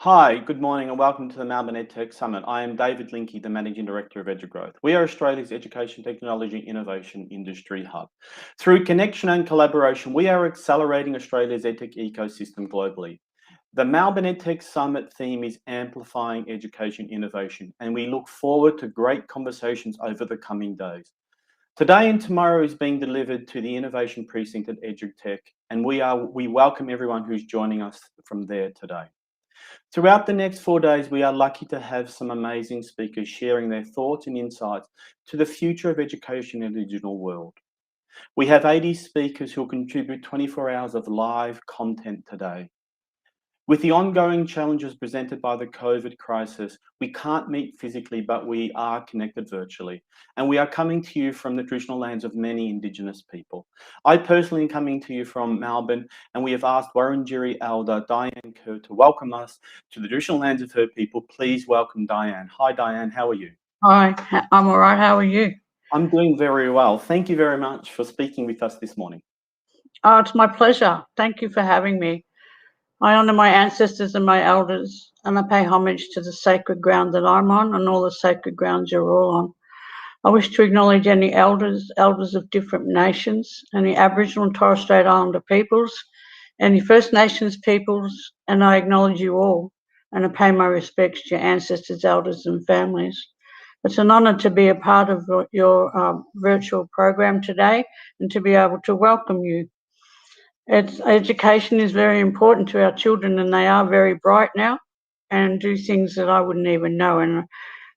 Hi, good morning and welcome to the Melbourne EdTech Summit. I am David Linky, the Managing Director of EduGrowth. We are Australia's education technology innovation industry hub. Through connection and collaboration, we are accelerating Australia's EdTech ecosystem globally. The Melbourne EdTech Summit theme is amplifying education innovation, and we look forward to great conversations over the coming days. Today and tomorrow is being delivered to the Innovation Precinct at EdTech, and we welcome everyone who's joining us from there today. Throughout the next 4 days, we are lucky to have some amazing speakers sharing their thoughts and insights to the future of education in the digital world. We have 80 speakers who will contribute 24 hours of live content today. With the ongoing challenges presented by the COVID crisis, we can't meet physically, but we are connected virtually. And we are coming to you from the traditional lands of many Indigenous people. I personally am coming to you from Melbourne, and we have asked Wurundjeri Elder Diane Kerr to welcome us to the traditional lands of her people. Please welcome Diane. Hi, Diane, how are you? Hi, I'm all right. How are you? I'm doing very well. Thank you very much for speaking with us this morning. Oh, it's my pleasure. Thank you for having me. I honour my ancestors and my elders, and I pay homage to the sacred ground that I'm on and all the sacred grounds you're all on. I wish to acknowledge any elders of different nations, any Aboriginal and Torres Strait Islander peoples, any First Nations peoples, and I acknowledge you all, and I pay my respects to your ancestors, elders and families. It's an honour to be a part of your virtual program today and to be able to welcome you. Education is very important to our children, and they are very bright now and do things that I wouldn't even know. And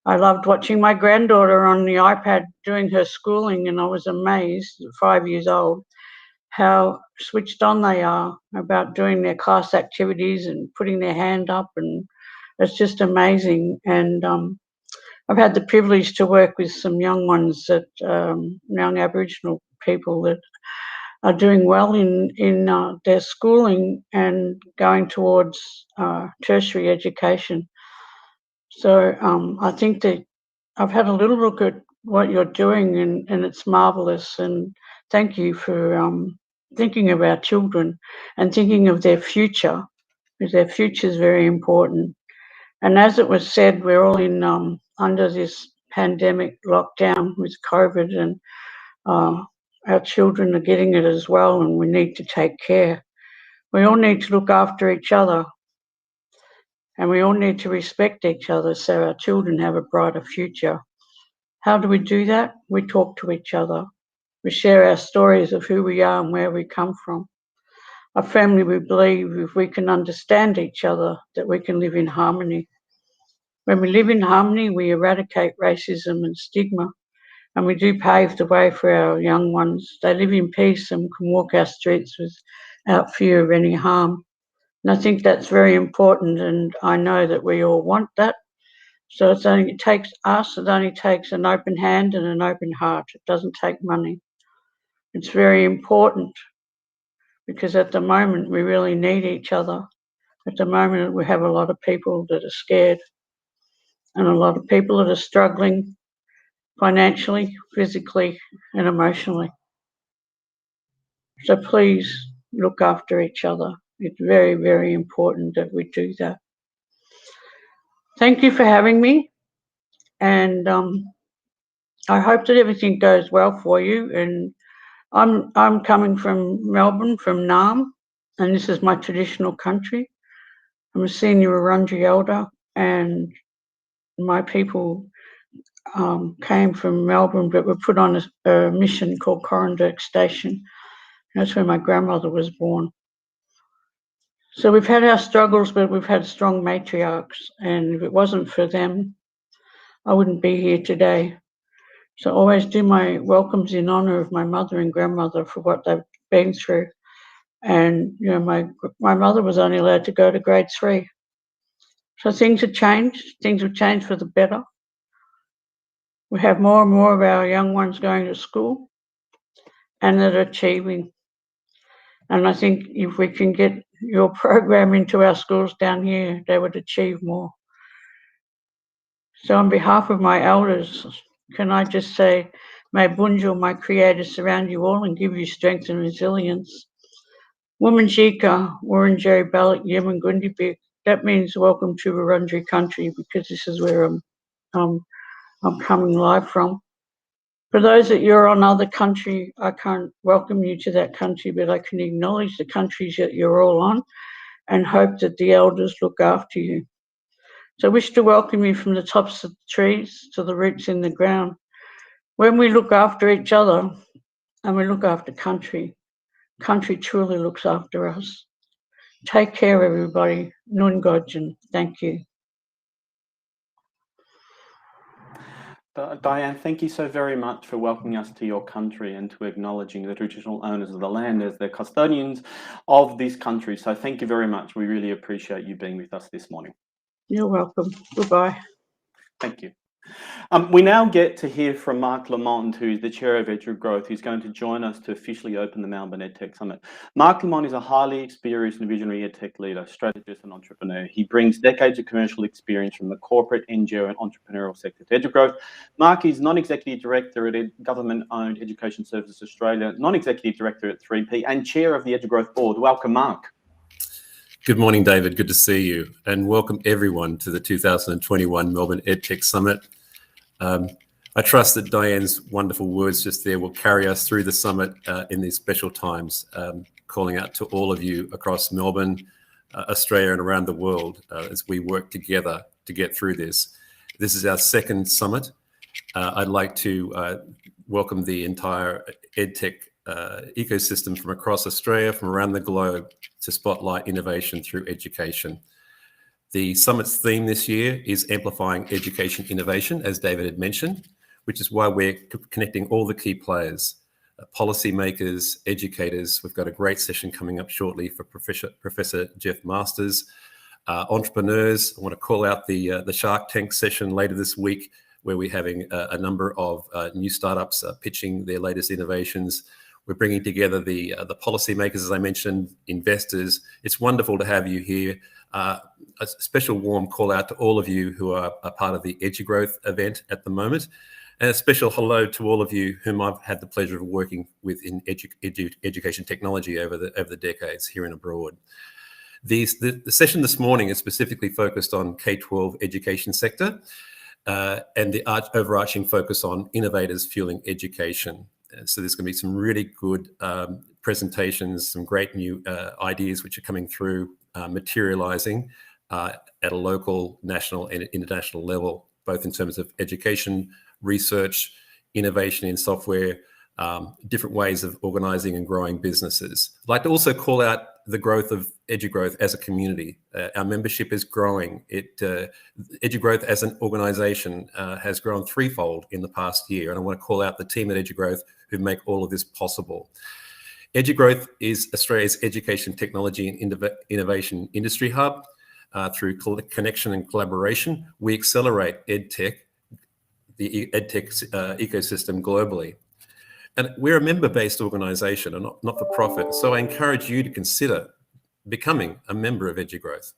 I loved watching my granddaughter on the iPad doing her schooling, and I was amazed at 5 years old how switched on they are about doing their class activities and putting their hand up, and it's just amazing. And I've had the privilege to work with some young ones, young Aboriginal people that are doing well in their schooling and going towards tertiary education. So I think that I've had a little look at what you're doing, and it's marvellous. And thank you for thinking of our children and thinking of their future, because their future is very important. And as it was said, we're all in under this pandemic lockdown with COVID, and our children are getting it as well, and we need to take care. We all need to look after each other, and we all need to respect each other so our children have a brighter future. How do we do that? We talk to each other. We share our stories of who we are and where we come from. I firmly believe if we can understand each other, that we can live in harmony. When we live in harmony, we eradicate racism and stigma, and we do pave the way for our young ones. They live in peace and can walk our streets without fear of any harm. And I think that's very important, and I know that we all want that. So it only takes an open hand and an open heart. It doesn't take money. It's very important, because at the moment we really need each other. At the moment we have a lot of people that are scared, and a lot of people that are struggling financially, physically and emotionally. So please look after each other. It's very, very important that we do that. Thank you for having me, and I hope that everything goes well for you. And I'm coming from Melbourne, from Naarm, and this is my traditional country. I'm a senior Wurundjeri Elder, and my people came from Melbourne, but were put on a mission called Corranderk Station. That's where my grandmother was born. So we've had our struggles, but we've had strong matriarchs, and if it wasn't for them, I wouldn't be here today. So I always do my welcomes in honour of my mother and grandmother for what they've been through. And you know, my mother was only allowed to go to grade 3. So things have changed. Things have changed for the better. We have more and more of our young ones going to school and that are achieving. And I think if we can get your program into our schools down here, they would achieve more. So on behalf of my elders, can I just say, may Bunjil, my creator, surround you all and give you strength and resilience. Woman Jika, Wurundjeri Balik, Yemen Gundibik, that means welcome to Wurundjeri country, because this is where I'm coming live from. For those that you're on other country, I can't welcome you to that country, but I can acknowledge the countries that you're all on and hope that the elders look after you. So I wish to welcome you from the tops of the trees to the roots in the ground. When we look after each other and we look after country, country truly looks after us. Take care, everybody. Nun Godjan. Thank you. Diane, thank you so very much for welcoming us to your country and to acknowledging the traditional owners of the land as the custodians of this country. So thank you very much. We really appreciate you being with us this morning. You're welcome. Goodbye. Thank you. We now get to hear from Mark Lamont, who's the Chair of EdTech, who's going to join us to officially open the Melbourne EdTech Summit. Mark Lamont is a highly experienced and visionary EdTech leader, strategist and entrepreneur. He brings decades of commercial experience from the corporate, NGO and entrepreneurial sector to EdTech. Mark is non-executive director at government-owned Education Services Australia, non-executive director at 3P and chair of the EdTech board. Welcome, Mark. Good morning, David. Good to see you, and welcome everyone to the 2021 Melbourne EdTech Summit. I trust that Diane's wonderful words just there will carry us through the summit in these special times, calling out to all of you across Melbourne, Australia and around the world as we work together to get through this. This is our second summit. I'd like to welcome the entire EdTech ecosystem from across Australia, from around the globe, to spotlight innovation through education. The summit's theme this year is amplifying education innovation, as David had mentioned, which is why we're connecting all the key players, policymakers, educators. We've got a great session coming up shortly for Professor Jeff Masters. Entrepreneurs, I want to call out the Shark Tank session later this week, where we're having a number of new startups pitching their latest innovations. We're bringing together the policymakers, as I mentioned, investors. It's wonderful to have you here. A special warm call out to all of you who are a part of the EduGrowth event at the moment. And a special hello to all of you whom I've had the pleasure of working with in education technology over the decades here and abroad. The session this morning is specifically focused on K-12 education sector and the overarching focus on innovators fueling education. So there's going to be some really good presentations, some great new ideas which are coming through, materializing at a local, national and international level, both in terms of education, research, innovation in software, different ways of organizing and growing businesses. I'd like to also call out the growth of EduGrowth as a community. Our membership is growing. EduGrowth as an organization has grown threefold in the past year. And I want to call out the team at EduGrowth who make all of this possible. EduGrowth is Australia's education technology and innovation industry hub. Through connection and collaboration, we accelerate EdTech, the EdTech ecosystem globally. And we're a member-based organisation and not for profit. So I encourage you to consider becoming a member of EduGrowth.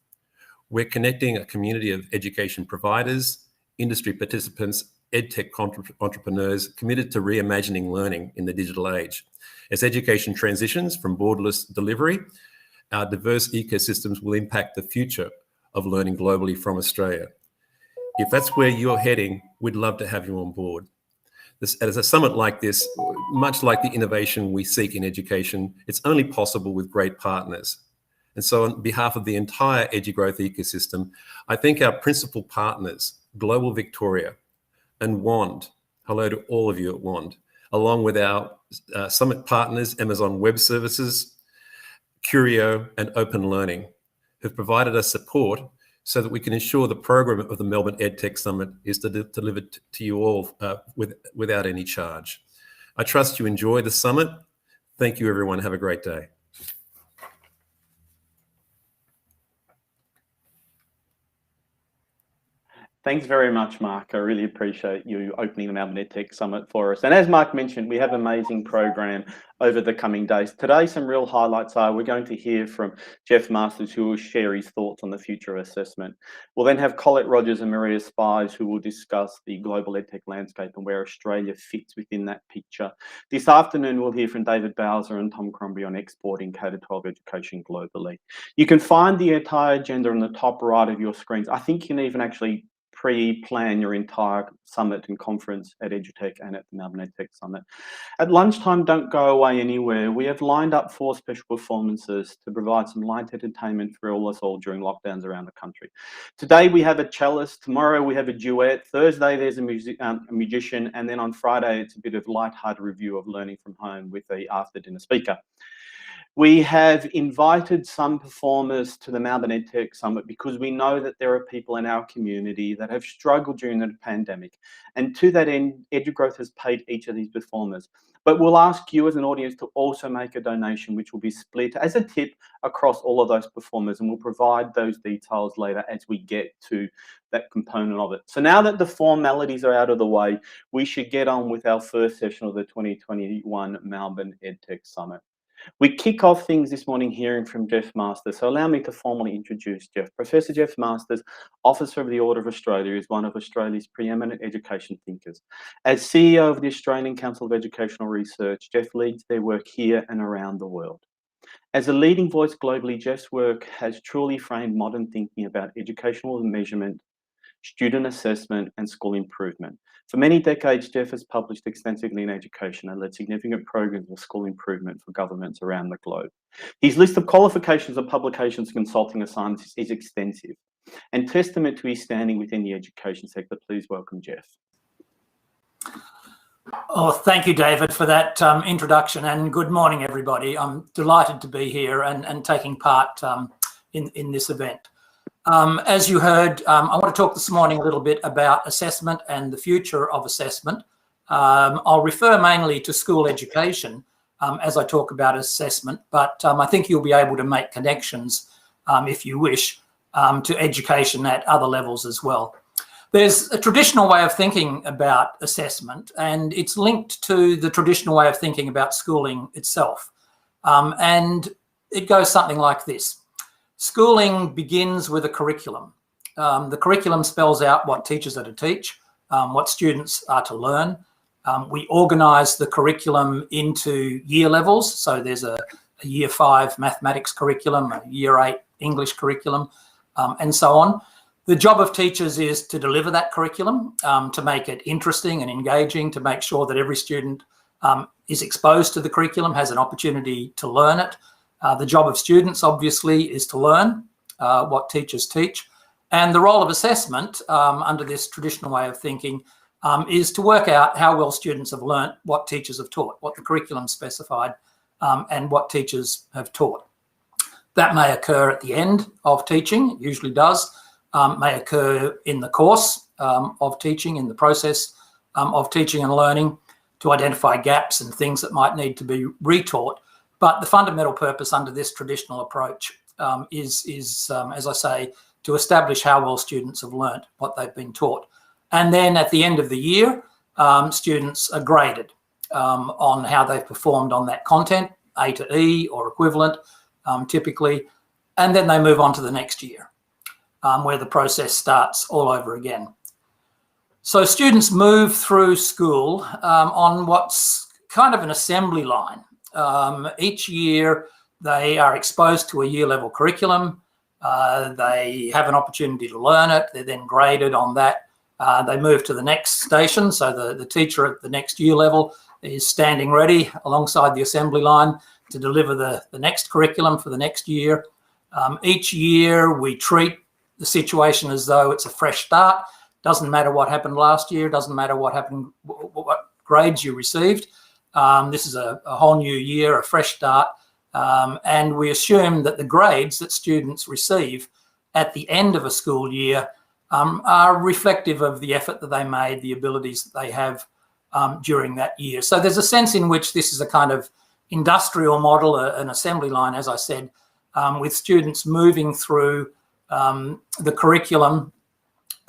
We're connecting a community of education providers, industry participants, EdTech entrepreneurs committed to reimagining learning in the digital age. As education transitions from borderless delivery, our diverse ecosystems will impact the future of learning globally from Australia. If that's where you're heading, we'd love to have you on board. As a summit like this, much like the innovation we seek in education, it's only possible with great partners. And so on behalf of the entire EduGrowth ecosystem, I thank our principal partners, Global Victoria and WAND. Hello to all of you at WAND, along with our summit partners, Amazon Web Services, Curio and Open Learning, who've provided us support so that we can ensure the program of the Melbourne EdTech Summit is delivered to you all without any charge. I trust you enjoy the summit. Thank you, everyone. Have a great day. Thanks very much, Mark. I really appreciate you opening the Melbourne EdTech Summit for us. And as Mark mentioned, we have an amazing program over the coming days. Today, some real highlights are we're going to hear from Jeff Masters, who will share his thoughts on the future of assessment. We'll then have Colette Rogers and Maria Spies, who will discuss the global EdTech landscape and where Australia fits within that picture. This afternoon, we'll hear from David Bowser and Tom Crombie on exporting K-12 education globally. You can find the entire agenda on the top right of your screens. I think you can even actually pre-plan your entire summit and conference at EdTech and at the Melbourne EdTech Summit. At lunchtime, don't go away anywhere. We have lined up 4 special performances to provide some light entertainment for all us all during lockdowns around the country. Today we have a cellist, tomorrow we have a duet, Thursday there's a magician, and then on Friday it's a bit of light-hearted review of learning from home with the after-dinner speaker. We have invited some performers to the Melbourne EdTech Summit because we know that there are people in our community that have struggled during the pandemic. And to that end, EduGrowth has paid each of these performers. But we'll ask you as an audience to also make a donation, which will be split as a tip across all of those performers. And we'll provide those details later as we get to that component of it. So now that the formalities are out of the way, we should get on with our first session of the 2021 Melbourne EdTech Summit. We kick off things this morning hearing from Jeff Masters. So allow me to formally introduce Jeff. Professor Jeff Masters, Officer of the Order of Australia, is one of Australia's preeminent education thinkers. As CEO of the Australian Council of Educational Research, Jeff leads their work here and around the world. As a leading voice globally, Jeff's work has truly framed modern thinking about educational measurement, student assessment, and school improvement. For many decades, Jeff has published extensively in education and led significant programs of school improvement for governments around the globe. His list of qualifications and publications and consulting assignments is extensive, and testament to his standing within the education sector. Please welcome Jeff. Oh, thank you, David, for that introduction, and good morning, everybody. I'm delighted to be here and taking part in this event. As you heard, I want to talk this morning a little bit about assessment and the future of assessment. I'll refer mainly to school education as I talk about assessment, but I think you'll be able to make connections, if you wish, to education at other levels as well. There's a traditional way of thinking about assessment, and it's linked to the traditional way of thinking about schooling itself. And it goes something like this. Schooling begins with a curriculum. The curriculum spells out what teachers are to teach, what students are to learn. We organise the curriculum into year levels. So there's a year 5 mathematics curriculum, a year 8 English curriculum, and so on. The job of teachers is to deliver that curriculum, to make it interesting and engaging, to make sure that every student is exposed to the curriculum, has an opportunity to learn it. The job of students, obviously, is to learn what teachers teach. And the role of assessment, under this traditional way of thinking, is to work out how well students have learnt what teachers have taught, what the curriculum specified, and what teachers have taught. That may occur at the end of teaching, it usually does, may occur in the course of teaching, in the process of teaching and learning, to identify gaps and things that might need to be retaught. But the fundamental purpose under this traditional approach is as I say, to establish how well students have learnt what they've been taught. And then at the end of the year, students are graded on how they've performed on that content, A to E or equivalent, typically, and then they move on to the next year, where the process starts all over again. So students move through school on what's kind of an assembly line. Each year they are exposed to a year level curriculum. They have an opportunity to learn it. They're then graded on that. They move to the next station. So the teacher at the next year level is standing ready alongside the assembly line to deliver the next curriculum for the next year. Each year we treat the situation as though it's a fresh start. Doesn't matter what happened last year. Doesn't matter what happened, what grades you received. This is a whole new year, a fresh start, and we assume that the grades that students receive at the end of a school year are reflective of the effort that they made, the abilities that they have during that year. So there's a sense in which this is a kind of industrial model, an assembly line, as I said, with students moving through the curriculum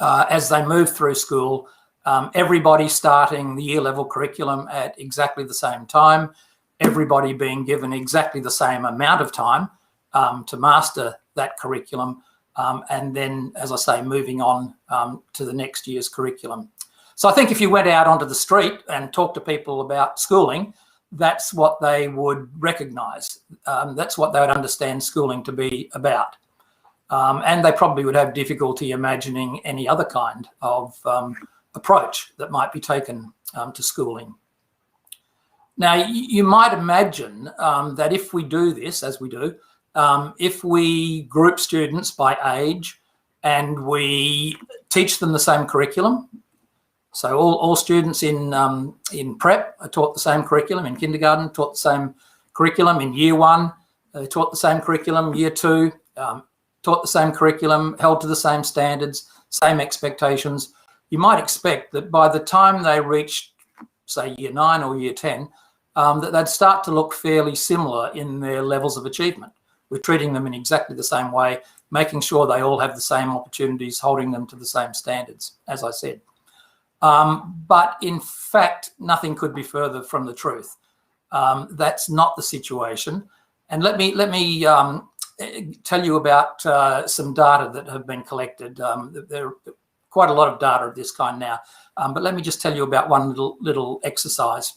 as they move through school, everybody starting the year level curriculum at exactly the same time, everybody being given exactly the same amount of time to master that curriculum, and then, as I say, moving on to the next year's curriculum. So I think if you went out onto the street and talked to people about schooling, that's what they would recognise. That's what they would understand schooling to be about. And they probably would have difficulty imagining any other kind of approach that might be taken to schooling. Now, you might imagine that if we do this, as we do, if we group students by age and we teach them the same curriculum, so all students in prep are taught the same curriculum, in kindergarten taught the same curriculum, in year 1 taught the same curriculum, year 2 taught the same curriculum, held to the same standards, same expectations. You might expect that by the time they reach, say, year 9 or year 10, that they'd start to look fairly similar in their levels of achievement. We're treating them in exactly the same way, making sure they all have the same opportunities, holding them to the same standards, as I said. But in fact, nothing could be further from the truth. That's not the situation. And let me tell you about some data that have been collected. There are quite a lot of data of this kind now, but let me just tell you about one little exercise.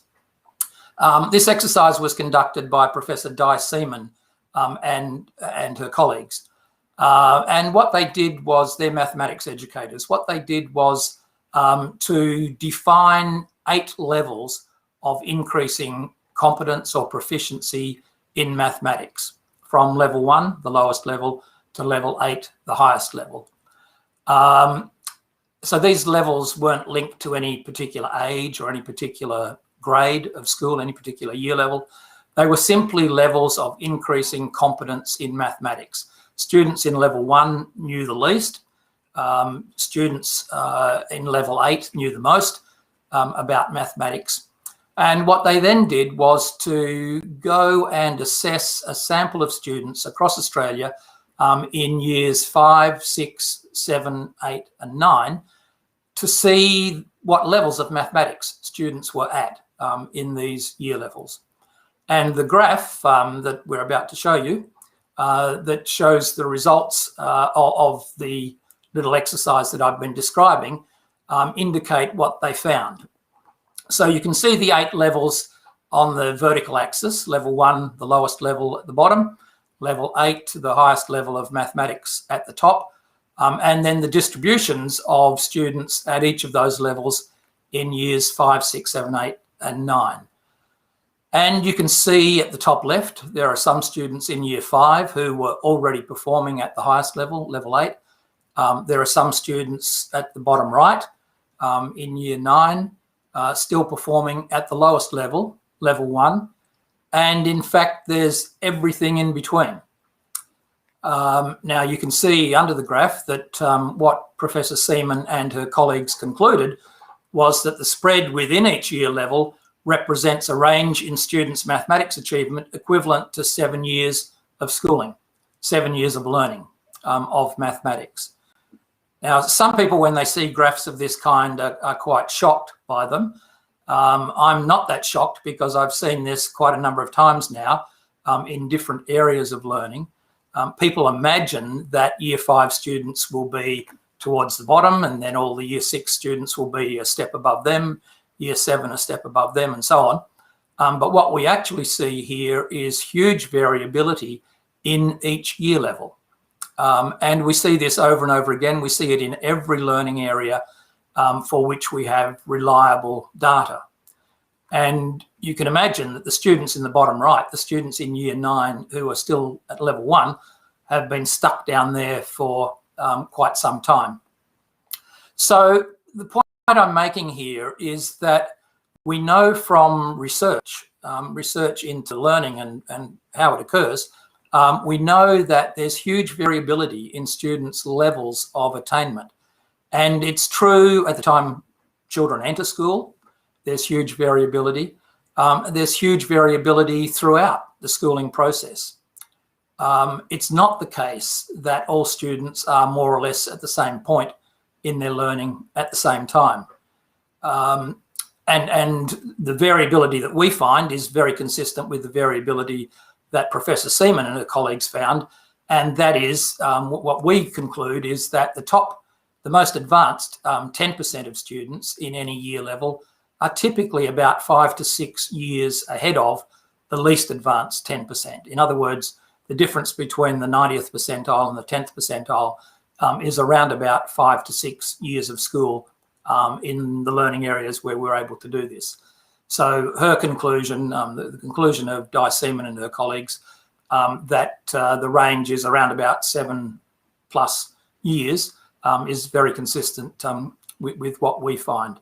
This exercise was conducted by Professor Di Seaman and her colleagues. And what they did was, they're mathematics educators, what they did was to define 8 levels of increasing competence or proficiency in mathematics, from level 1, the lowest level, to level 8, the highest level. So these levels weren't linked to any particular age or any particular grade of school, any particular year level. They were simply levels of increasing competence in mathematics. Students in level 1 knew the least. Students in level 8 knew the most about mathematics. And what they then did was to go and assess a sample of students across Australia in years 5, 6, 7, 8 and 9 to see what levels of mathematics students were at in these year levels. And the graph that we're about to show you that shows the results of the little exercise that I've been describing indicate what they found. So you can see the 8 levels on the vertical axis, level 1, the lowest level at the bottom, level 8, the highest level of mathematics at the top, and then the distributions of students at each of those levels in years 5, 6, 7, 8 and 9. And you can see at the top left, there are some students in year 5 who were already performing at the highest level, level 8. There are some students at the bottom right in year 9 still performing at the lowest level, level 1. And in fact, there's everything in between. Now you can see under the graph that what Professor Seaman and her colleagues concluded was that the spread within each year level represents a range in students' mathematics achievement equivalent to 7 years of schooling, 7 years of learning of mathematics. Now, some people, when they see graphs of this kind, are quite shocked by them. I'm not that shocked because I've seen this quite a number of times now in different areas of learning. People imagine that year 5 students will be towards the bottom, and then all the year 6 students will be a step above them, year 7 a step above them, and so on. But what we actually see here is huge variability in each year level. And we see this over and over again. We see it in every learning area for which we have reliable data. And you can imagine that the students in the bottom right, the students in year 9 who are still at level 1, have been stuck down there for quite some time. So the point I'm making here is that we know from research, research into learning and how it occurs, we know that there's huge variability in students' levels of attainment. And it's true at the time children enter school, there's huge variability. There's huge variability throughout the schooling process. It's not the case that all students are more or less at the same point in their learning at the same time. And the variability that we find is very consistent with the variability that Professor Seaman and her colleagues found. And that is what we conclude is that the most advanced 10% of students in any year level are typically about 5 to 6 years ahead of the least advanced 10%. In other words, the difference between the 90th percentile and the 10th percentile is around about 5 to 6 years of school in the learning areas where we're able to do this. So her conclusion, the conclusion of Di Seaman and her colleagues, that the range is around about 7+ years is very consistent with what we find.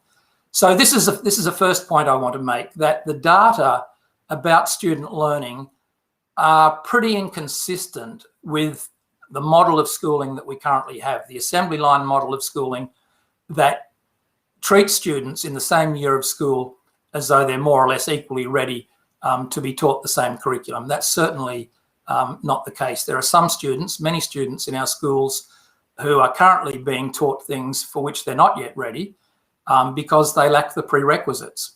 So this is a first point I want to make, that the data about student learning are pretty inconsistent with the model of schooling that we currently have, the assembly line model of schooling that treats students in the same year of school as though they're more or less equally ready to be taught the same curriculum. That's certainly not the case. There are some students, many students in our schools, who are currently being taught things for which they're not yet ready because they lack the prerequisites.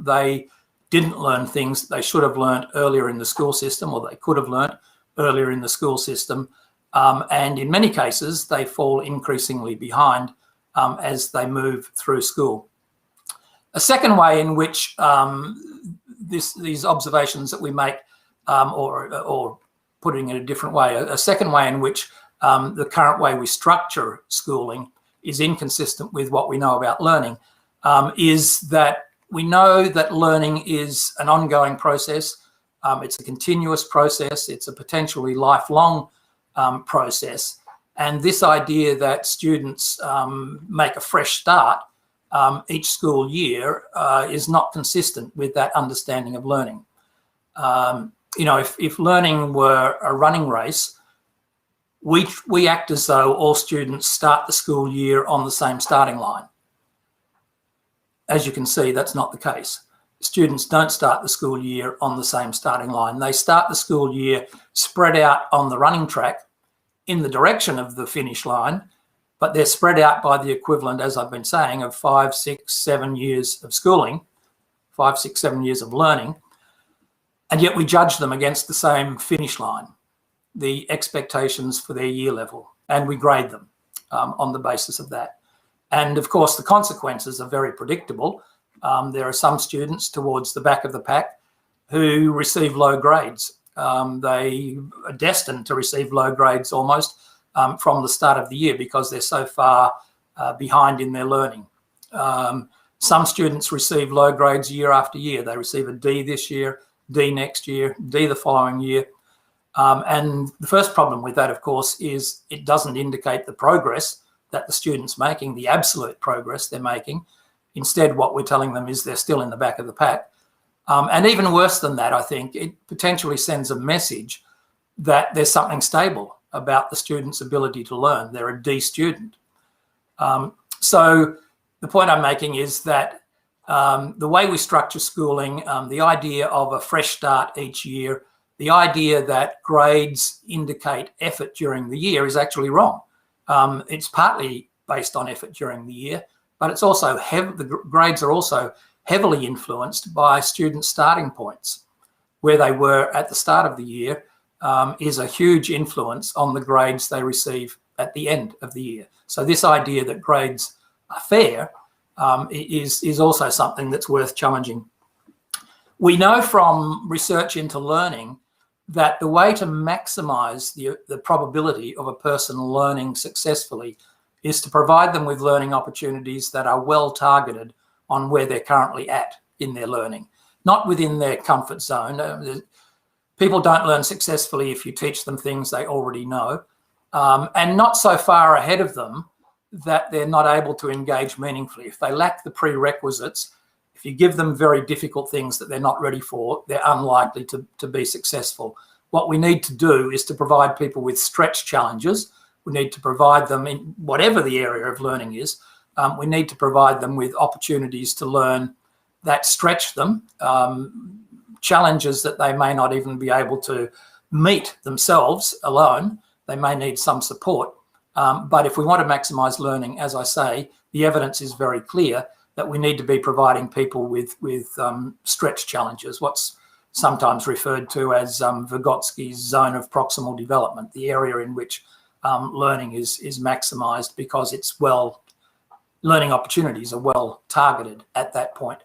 They didn't learn things that they should have learned earlier in the school system, or they could have learned earlier in the school system. And in many cases, they fall increasingly behind as they move through school. A second way in which these observations that we make, or putting it a different way, a second way in which the current way we structure schooling is inconsistent with what we know about learning, is that we know that learning is an ongoing process. It's a continuous process. It's a potentially lifelong process. And this idea that students make a fresh start each school year is not consistent with that understanding of learning. You know, if learning were a running race, we act as though all students start the school year on the same starting line. As you can see, that's not the case. Students don't start the school year on the same starting line. They start the school year spread out on the running track in the direction of the finish line, but they're spread out by the equivalent, as I've been saying, of 5, 6, 7 years of schooling, 5, 6, 7 years of learning, and yet we judge them against the same finish line, the expectations for their year level, and we grade them on the basis of that. And of course, the consequences are very predictable. There are some students towards the back of the pack who receive low grades. They are destined to receive low grades almost from the start of the year because they're so far behind in their learning. Some students receive low grades year after year. They receive a D this year, D next year, D the following year. And the first problem with that, of course, is it doesn't indicate the progress that the student's making, the absolute progress they're making. Instead, what we're telling them is they're still in the back of the pack. And even worse than that, I think, it potentially sends a message that there's something stable about the student's ability to learn. They're a D student. So the point I'm making is that the way we structure schooling, the idea of a fresh start each year, the idea that grades indicate effort during the year is actually wrong. It's partly based on effort during the year, but it's also the grades are also heavily influenced by student starting points. Where they were at the start of the year is a huge influence on the grades they receive at the end of the year. So this idea that grades are fair is also something that's worth challenging. We know from research into learning that the way to maximize the probability of a person learning successfully is to provide them with learning opportunities that are well targeted on where they're currently at in their learning, not within their comfort zone. People don't learn successfully if you teach them things they already know, and not so far ahead of them that they're not able to engage meaningfully. If they lack the prerequisites, if you give them very difficult things that they're not ready for, they're unlikely to be successful. What we need to do is to provide people with stretch challenges. We need to provide them in whatever the area of learning is. We need to provide them with opportunities to learn that stretch them, challenges that they may not even be able to meet themselves alone. They may need some support, But if we want to maximise learning, as I say, the evidence is very clear that we need to be providing people with stretch challenges, what's sometimes referred to as Vygotsky's zone of proximal development, the area in which learning is maximised because learning opportunities are well targeted at that point.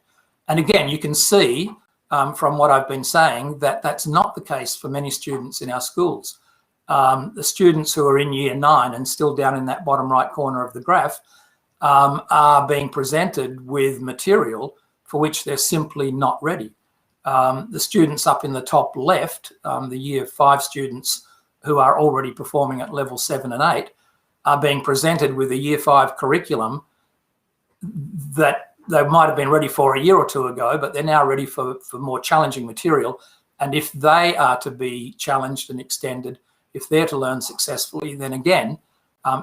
And again, you can see from what I've been saying that that's not the case for many students in our schools. The students who are in year 9 and still down in that bottom right corner of the graph are being presented with material for which they're simply not ready. The students up in the top left, the year 5 students who are already performing at level 7 and 8, are being presented with a year 5 curriculum that they might have been ready for a year or two ago, but they're now ready for more challenging material. And if they are to be challenged and extended, if they're to learn successfully, then again,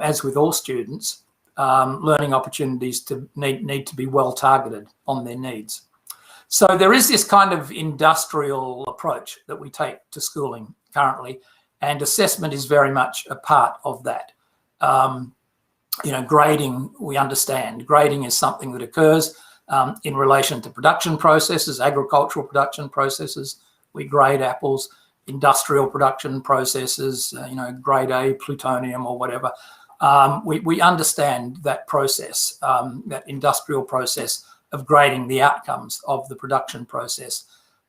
as with all students, learning opportunities need to be well targeted on their needs. So there is this kind of industrial approach that we take to schooling currently, and assessment is very much a part of that. Grading, we understand. Grading is something that occurs in relation to production processes, agricultural production processes. We grade apples. Industrial production processes, grade A plutonium or whatever. We understand that process, that industrial process of grading the outcomes of the production process.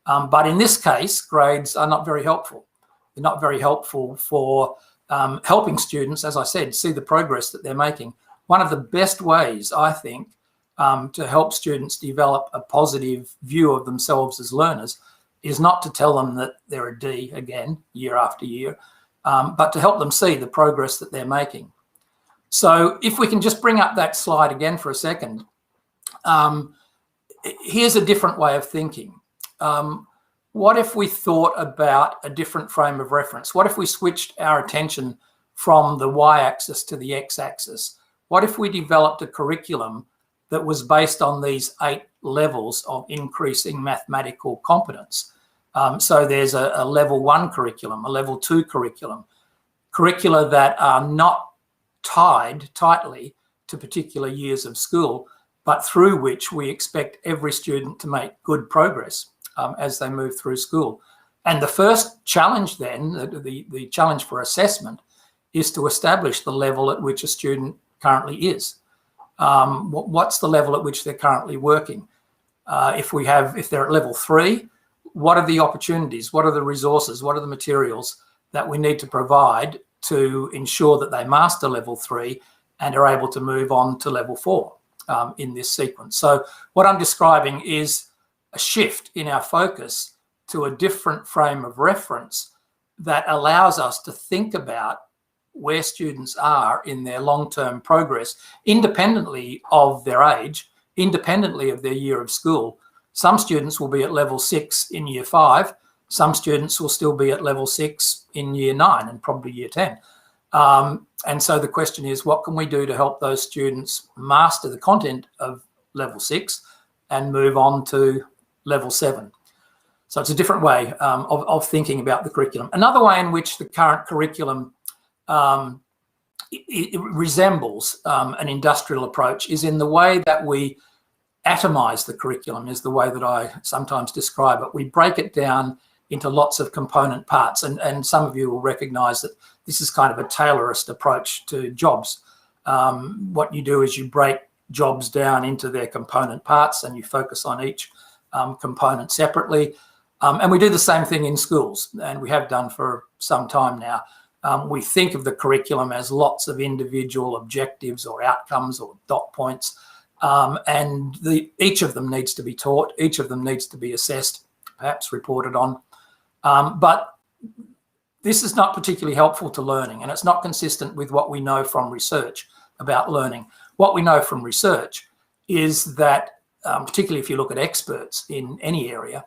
But in this case, grades are not very helpful. They're not very helpful for helping students, as I said, see the progress that they're making. One of the best ways, I think, to help students develop a positive view of themselves as learners is not to tell them that they're a D again, year after year, but to help them see the progress that they're making. So if we can just bring up that slide again for a second, here's a different way of thinking. What if we thought about a different frame of reference? What if we switched our attention from the y-axis to the x-axis? What if we developed a curriculum that was based on these 8 levels of increasing mathematical competence? So there's a level 1 curriculum, a level 2 curriculum, curricula that are not tied tightly to particular years of school, but through which we expect every student to make good progress as they move through school. And the first challenge then, the challenge for assessment, is to establish the level at which a student currently is. What's the level at which they're currently working? If they're at level 3, what are the opportunities? What are the resources? What are the materials that we need to provide to ensure that they master level 3 and are able to move on to level 4 in this sequence? So what I'm describing is a shift in our focus to a different frame of reference that allows us to think about where students are in their long-term progress, independently of their age, independently of their year of school. Some students will be at level 6 in year 5. Some students will still be at level 6 in year 9 and probably year 10. And so the question is, what can we do to help those students master the content of level 6 and move on to level 7? So it's a different way of thinking about the curriculum. Another way in which the current curriculum it resembles an industrial approach is in the way that we atomize the curriculum, is the way that I sometimes describe it. We break it down into lots of component parts, and some of you will recognize that this is kind of a Taylorist approach to jobs. What you do is you break jobs down into their component parts and you focus on each component separately. And we do the same thing in schools, and we have done for some time now. We think of the curriculum as lots of individual objectives or outcomes or dot points, and each of them needs to be taught, each of them needs to be assessed, perhaps reported on. But this is not particularly helpful to learning, and it's not consistent with what we know from research about learning. What we know from research is that, particularly if you look at experts in any area,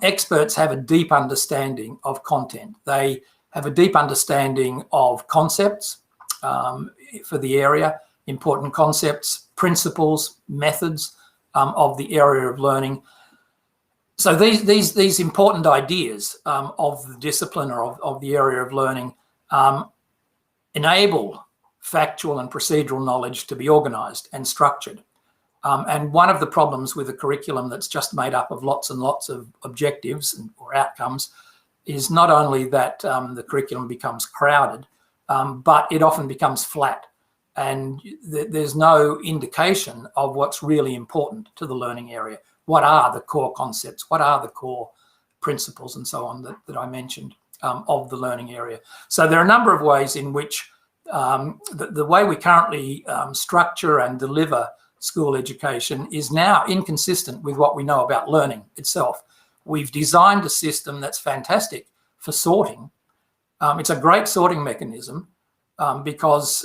experts have a deep understanding of content. They have a deep understanding of concepts for the area, important concepts, principles, methods of the area of learning. So these important ideas of the discipline or of the area of learning enable factual and procedural knowledge to be organised and structured. And one of the problems with a curriculum that's just made up of lots and lots of objectives or outcomes is not only that the curriculum becomes crowded, but it often becomes flat. And there's no indication of what's really important to the learning area. What are the core concepts? What are the core principles and so on that I mentioned of the learning area? So there are a number of ways in which the way we currently structure and deliver school education is now inconsistent with what we know about learning itself. We've designed a system that's fantastic for sorting. It's a great sorting mechanism because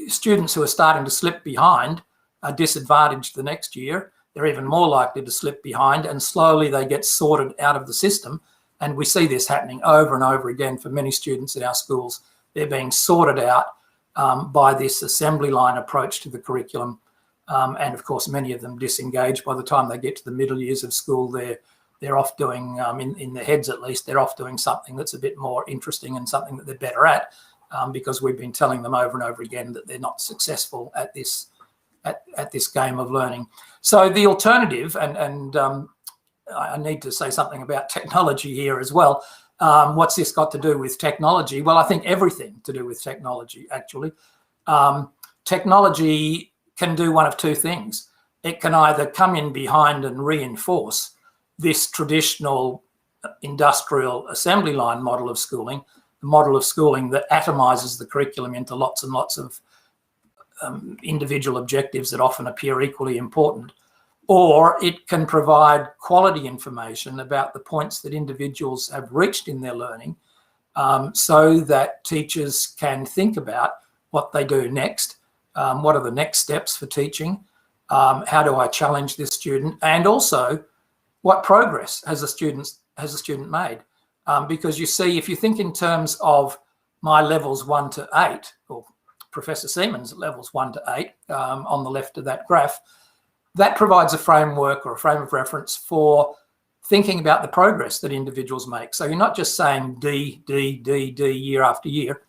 students who are starting to slip behind are disadvantaged the next year. They're even more likely to slip behind, and slowly they get sorted out of the system. And we see this happening over and over again for many students in our schools. They're being sorted out by this assembly line approach to the curriculum. And of course, many of them disengage by the time they get to the middle years of school. They're off doing, in their heads at least, they're off doing something that's a bit more interesting and something that they're better at, because we've been telling them over and over again that they're not successful at this game of learning. So the alternative, and I need to say something about technology here as well. What's this got to do with technology? Well, I think everything to do with technology, actually. Technology can do one of two things. It can either come in behind and reinforce this traditional industrial assembly line model of schooling, the model of schooling that atomizes the curriculum into lots and lots of individual objectives that often appear equally important, or it can provide quality information about the points that individuals have reached in their learning, so that teachers can think about what they do next, what are the next steps for teaching, how do I challenge this student, and also what progress has a student made. Because you see, if you think in terms of my levels 1 to 8, or Professor Seaman's levels 1 to 8 on the left of that graph, that provides a framework or a frame of reference for thinking about the progress that individuals make. So you're not just saying D, D, D, D year after year,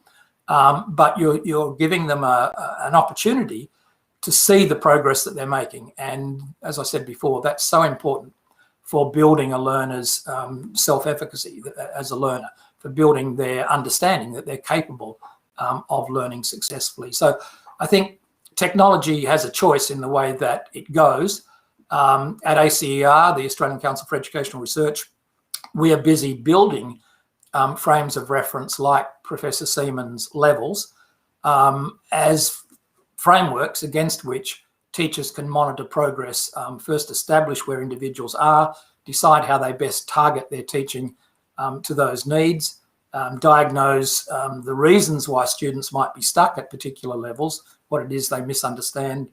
but you're giving them an opportunity to see the progress that they're making. And as I said before, that's so important for building a learner's self-efficacy as a learner, for building their understanding that they're capable of learning successfully. So I think technology has a choice in the way that it goes. At ACER, the Australian Council for Educational Research, we are busy building frames of reference like Professor Seaman's levels as frameworks against which teachers can monitor progress, first establish where individuals are, decide how they best target their teaching to those needs, diagnose the reasons why students might be stuck at particular levels, what it is they misunderstand,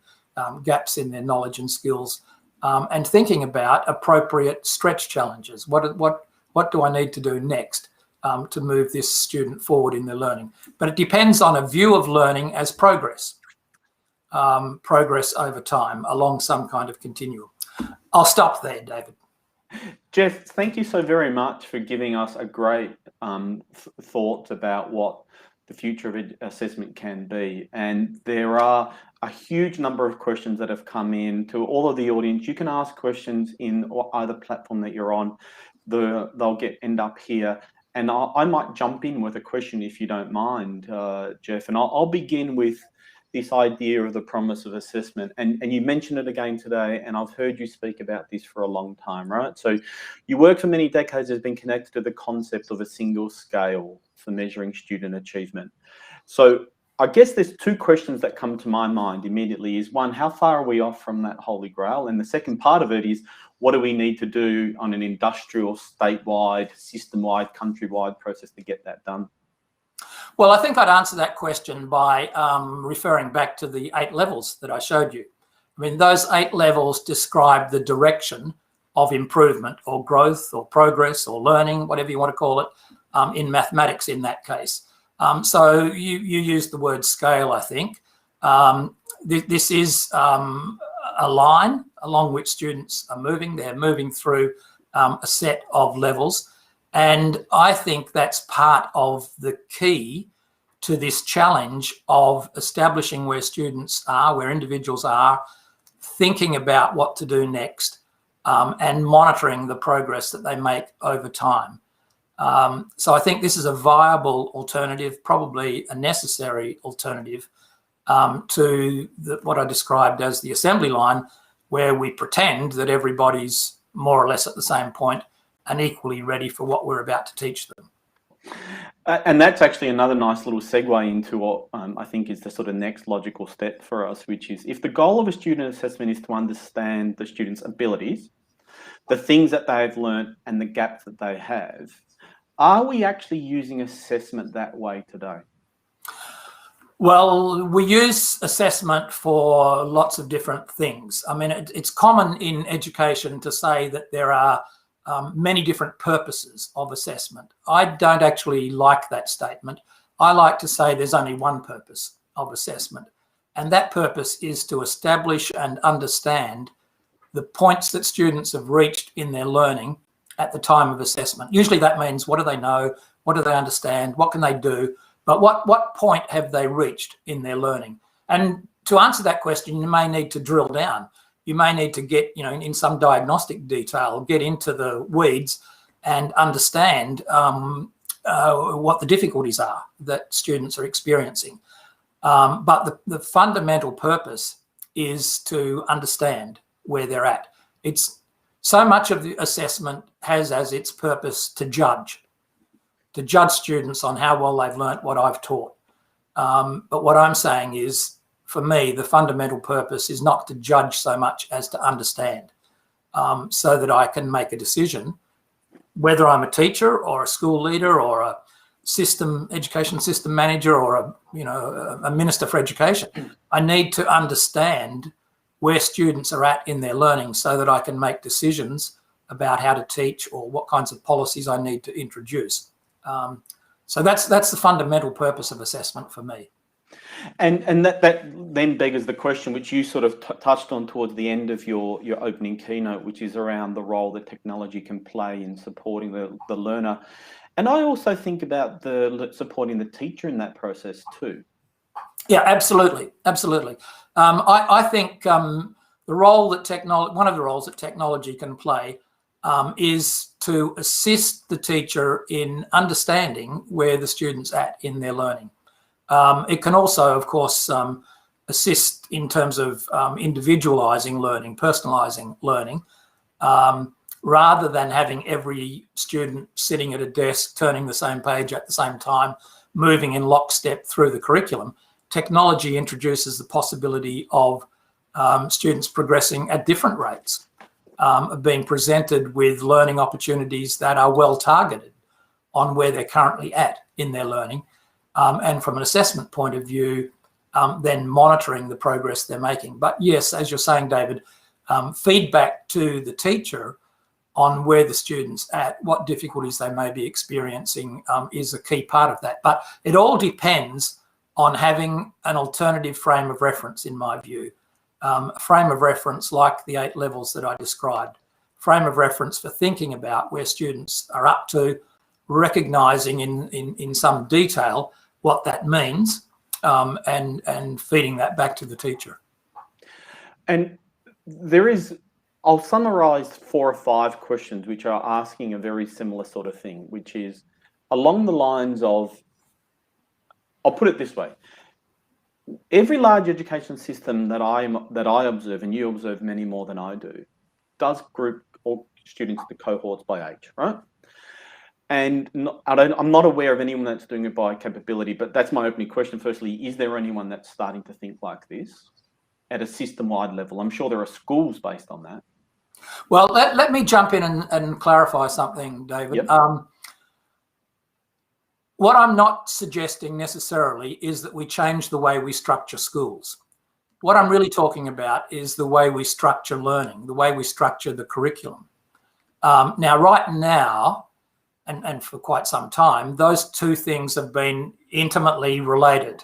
gaps in their knowledge and skills, and thinking about appropriate stretch challenges. What do I need to do next to move this student forward in their learning? But it depends on a view of learning as progress. Progress over time along some kind of continuum. I'll stop there, David. Jeff, thank you so very much for giving us a great thoughts about what the future of assessment can be. And there are a huge number of questions that have come in to all of the audience. You can ask questions in either platform that you're on. They'll end up here. And I might jump in with a question if you don't mind, Jeff. And I'll begin with this idea of the promise of assessment. And you mentioned it again today, and I've heard you speak about this for a long time, right? So your work for many decades has been connected to the concept of a single scale for measuring student achievement. So I guess there's two questions that come to my mind immediately is one, how far are we off from that holy grail? And the second part of it is, what do we need to do on an industrial, statewide, system-wide, countrywide process to get that done? Well, I think I'd answer that question by referring back to the 8 levels that I showed you. I mean, those 8 levels describe the direction of improvement or growth or progress or learning, whatever you want to call it, in mathematics in that case. So you used the word scale, I think. This is a line along which students are moving. They're moving through a set of levels. And I think that's part of the key to this challenge of establishing where students are, where individuals are, thinking about what to do next, and monitoring the progress that they make over time. So I think this is a viable alternative, probably a necessary alternative to what I described as the assembly line, where we pretend that everybody's more or less at the same point and equally ready for what we're about to teach them. And that's actually another nice little segue into what I think is the sort of next logical step for us, which is if the goal of a student assessment is to understand the student's abilities, the things that they've learned and the gaps that they have, are we actually using assessment that way today? Well, we use assessment for lots of different things. I mean, it's common in education to say that there are many different purposes of assessment. I don't actually like that statement. I like to say there's only one purpose of assessment, and that purpose is to establish and understand the points that students have reached in their learning at the time of assessment. Usually that means what do they know, what do they understand, what can they do, but what point have they reached in their learning? And to answer that question, you may need to drill down. You may need to get, in some diagnostic detail, get into the weeds and understand what the difficulties are that students are experiencing. But the fundamental purpose is to understand where they're at. It's so much of the assessment has as its purpose to judge students on how well they've learnt what I've taught. But what I'm saying is, for me, the fundamental purpose is not to judge so much as to understand, so that I can make a decision, whether I'm a teacher or a school leader or a education system manager or a minister for education. I need to understand where students are at in their learning so that I can make decisions about how to teach or what kinds of policies I need to introduce. So that's the fundamental purpose of assessment for me. And that then beggars the question, which you sort of touched on towards the end of your opening keynote, which is around the role that technology can play in supporting the learner. And I also think about supporting the teacher in that process too. Yeah, absolutely. I think one of the roles that technology can play is to assist the teacher in understanding where the student's at in their learning. It can also, of course, assist in terms of individualising learning, personalising learning, rather than having every student sitting at a desk, turning the same page at the same time, moving in lockstep through the curriculum. Technology introduces the possibility of students progressing at different rates, of being presented with learning opportunities that are well targeted on where they're currently at in their learning. And from an assessment point of view, then monitoring the progress they're making. But yes, as you're saying, David, feedback to the teacher on where the student's at, what difficulties they may be experiencing is a key part of that. But it all depends on having an alternative frame of reference, in my view. A frame of reference like the 8 levels that I described. Frame of reference for thinking about where students are up to, recognising in some detail what that means, and feeding that back to the teacher. And I'll summarise 4 or 5 questions which are asking a very similar sort of thing, which is along the lines of, I'll put it this way. Every large education system that I observe, and you observe many more than I do, does group all students into cohorts by age, right? And I'm not aware of anyone that's doing it by capability, but that's my opening question. Firstly, is there anyone that's starting to think like this at a system-wide level? I'm sure there are schools based on that. Well, let me jump in and clarify something, David. Yep. What I'm not suggesting necessarily is that we change the way we structure schools. What I'm really talking about is the way we structure learning, the way we structure the curriculum. Now, right now, and for quite some time, those two things have been intimately related.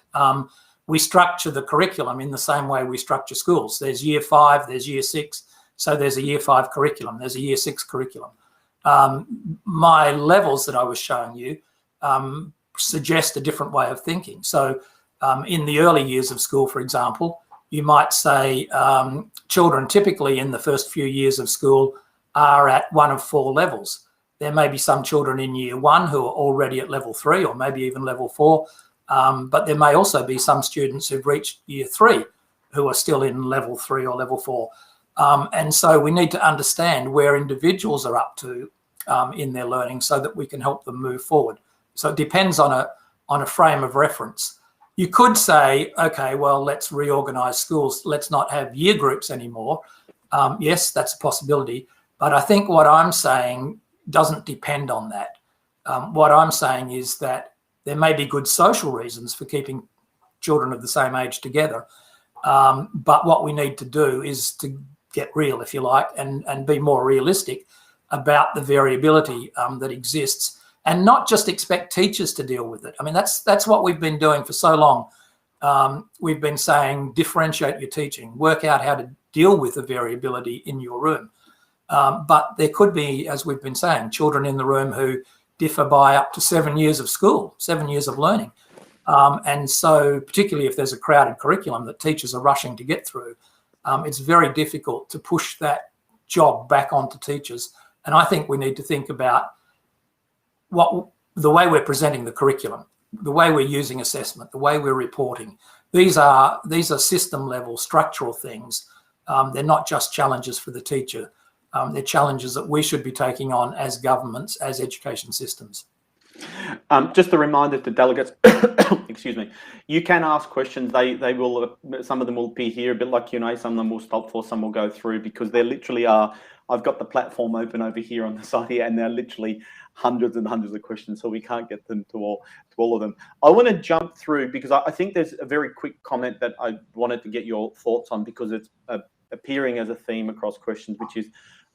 We structure the curriculum in the same way we structure schools. There's year 5, there's year 6, so there's a year 5 curriculum, there's a year 6 curriculum. My levels that I was showing you suggest a different way of thinking. So in the early years of school, for example, you might say children typically in the first few years of school are at one of 4 levels. There may be some children in year 1 who are already at level 3 or maybe even level 4, but there may also be some students who've reached year 3 who are still in level 3 or level 4. And so we need to understand where individuals are up to in their learning so that we can help them move forward. So it depends on a frame of reference. You could say, okay, well, let's reorganise schools. Let's not have year groups anymore. Yes, that's a possibility. But I think what I'm saying doesn't depend on that. What I'm saying is that there may be good social reasons for keeping children of the same age together. But what we need to do is to get real, if you like, and be more realistic about the variability that exists, and not just expect teachers to deal with it. I mean, that's what we've been doing for so long. We've been saying, differentiate your teaching, work out how to deal with the variability in your room. But there could be, as we've been saying, children in the room who differ by up to 7 years of school, 7 years of learning. And so particularly if there's a crowded curriculum that teachers are rushing to get through, it's very difficult to push that job back onto teachers. And I think we need to think about the way we're presenting the curriculum, the way we're using assessment, the way we're reporting. These are system level structural things. They're not just challenges for the teacher. They're challenges that we should be taking on as governments, as education systems. Just a reminder to delegates, excuse me, you can ask questions. They will, some of them will be here a bit like Q&A, some of them will stop for, some will go through, because there literally are, I've got the platform open over here on the side here, and there are literally hundreds and hundreds of questions, so we can't get them to all of them. I want to jump through, because I think there's a very quick comment that I wanted to get your thoughts on, because it's appearing as a theme across questions, which is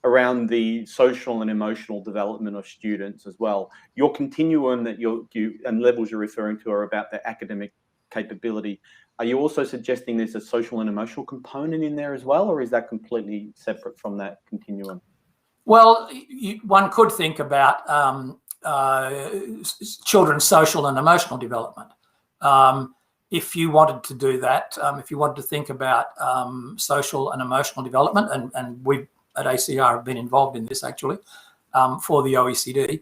around the social and emotional development of students as well. Your continuum that you and levels you're referring to are about their academic capability. Are you also suggesting there's a social and emotional component in there as well, or is that completely separate from that continuum? Well, one could think about children's social and emotional development. If you wanted to do that, if you wanted to think about social and emotional development, and we at ACR have been involved in this actually for the OECD,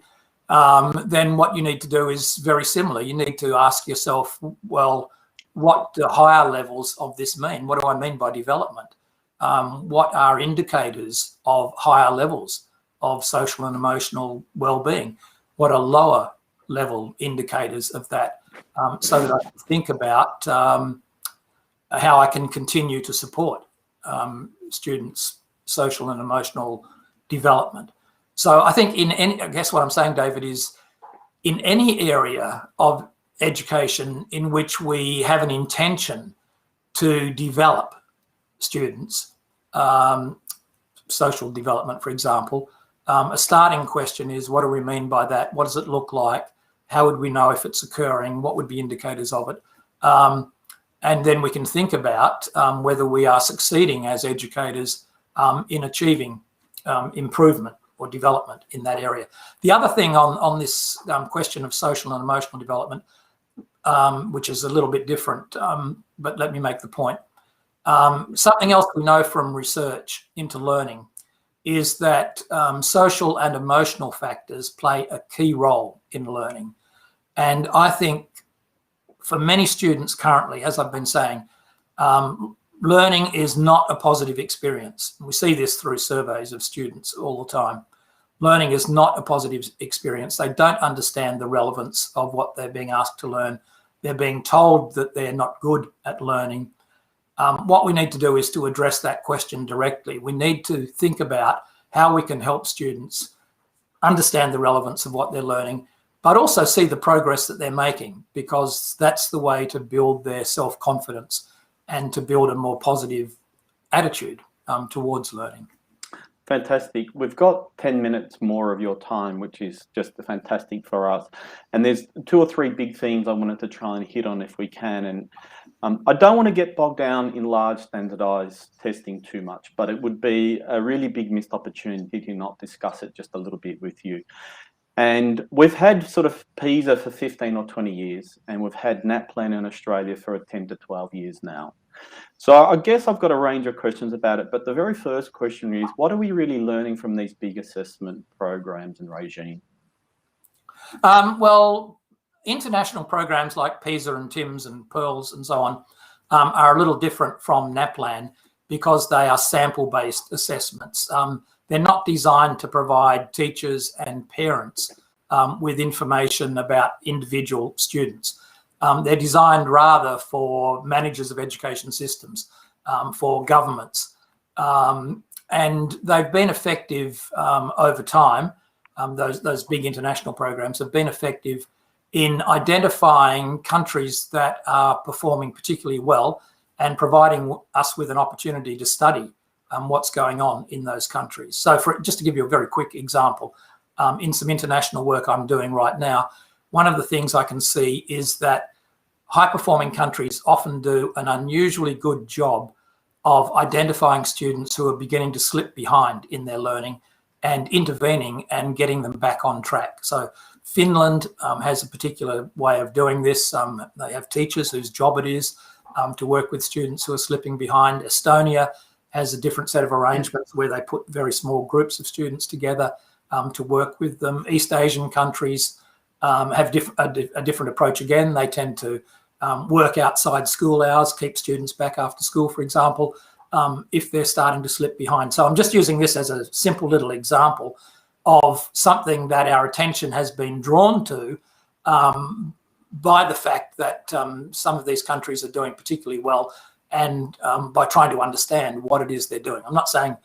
then what you need to do is very similar. You need to ask yourself, well, what do higher levels of this mean? What do I mean by development? What are indicators of higher levels of social and emotional well-being? What are lower level indicators of that? So that I can think about how I can continue to support students' social and emotional development. So I think I guess what I'm saying, David, is in any area of education in which we have an intention to develop students, social development, for example, a starting question is, what do we mean by that? What does it look like? How would we know if it's occurring? What would be indicators of it? And then we can think about whether we are succeeding as educators in achieving improvement or development in that area. The other thing on this question of social and emotional development, which is a little bit different, but let me make the point. Something else we know from research into learning is that social and emotional factors play a key role in learning. And I think for many students currently, as I've been saying, learning is not a positive experience. We see this through surveys of students all the time. Learning is not a positive experience. They don't understand the relevance of what they're being asked to learn. They're being told that they're not good at learning. What we need to do is to address that question directly. We need to think about how we can help students understand the relevance of what they're learning, but also see the progress that they're making, because that's the way to build their self-confidence and to build a more positive attitude towards learning. Fantastic. We've got 10 minutes more of your time, which is just fantastic for us. And there's 2 or 3 big themes I wanted to try and hit on if we can. And I don't want to get bogged down in large standardized testing too much, but it would be a really big missed opportunity to not discuss it just a little bit with you. And we've had sort of PISA for 15 or 20 years, and we've had NAPLAN in Australia for 10 to 12 years now. So I guess I've got a range of questions about it, but the very first question is, what are we really learning from these big assessment programs and regime? Well, international programs like PISA and TIMSS and PEARLS and so on are a little different from NAPLAN because they are sample-based assessments. They're not designed to provide teachers and parents with information about individual students. They're designed rather for managers of education systems, for governments. And they've been effective over time. Those big international programs have been effective in identifying countries that are performing particularly well and providing us with an opportunity to study what's going on in those countries. So just to give you a very quick example, in some international work I'm doing right now, one of the things I can see is that high-performing countries often do an unusually good job of identifying students who are beginning to slip behind in their learning and intervening and getting them back on track. So Finland has a particular way of doing this. They have teachers whose job it is to work with students who are slipping behind. Estonia has a different set of arrangements where they put very small groups of students together to work with them. East Asian countries have a different approach again. They tend to work outside school hours, keep students back after school, for example, if they're starting to slip behind. So I'm just using this as a simple little example of something that our attention has been drawn to by the fact that some of these countries are doing particularly well, and by trying to understand what it is they're doing. I'm not saying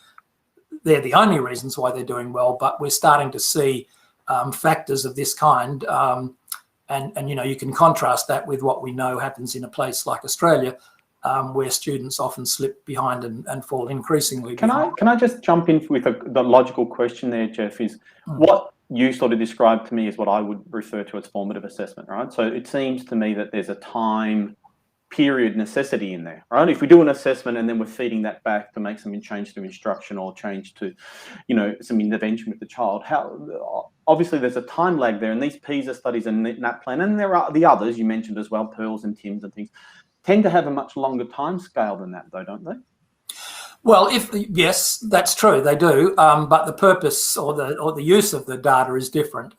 they're the only reasons why they're doing well, but we're starting to see factors of this kind. And you know, you can contrast that with what we know happens in a place like Australia, where students often slip behind and fall increasingly behind. Can I just jump in with the logical question there, Jeff, is what you sort of described to me is what I would refer to as formative assessment, right? So it seems to me that there's a time period necessity in there, right? If we do an assessment and then we're feeding that back to make some change to instruction or change to, you know, some intervention with the child, how obviously there's a time lag there, and these PISA studies and NAPLAN, and there are the others you mentioned as well, PEARLS and TIMSS and things, tend to have a much longer time scale than that, though, don't they? Well, yes, that's true, they do, but the purpose or the use of the data is different.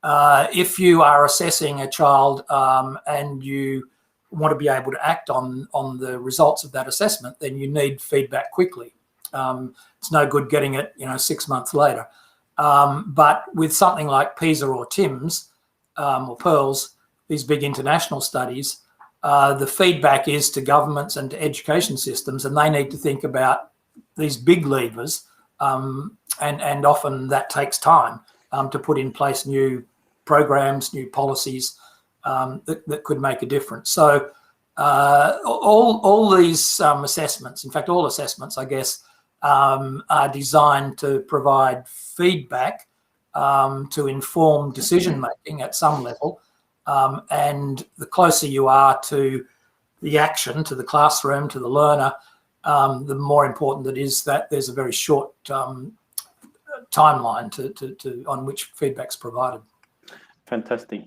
If you are assessing a child and you want to be able to act on the results of that assessment, then you need feedback quickly. It's no good getting it, 6 months later. But with something like PISA or TIMSS or PEARLS, these big international studies, the feedback is to governments and to education systems, and they need to think about these big levers, and often that takes time to put in place new programs, new policies that could make a difference. So all these assessments, in fact, all assessments, I guess, are designed to provide feedback to inform decision making at some level. And the closer you are to the action, to the classroom, to the learner, the more important it is that there's a very short timeline to on which feedback's provided. Fantastic.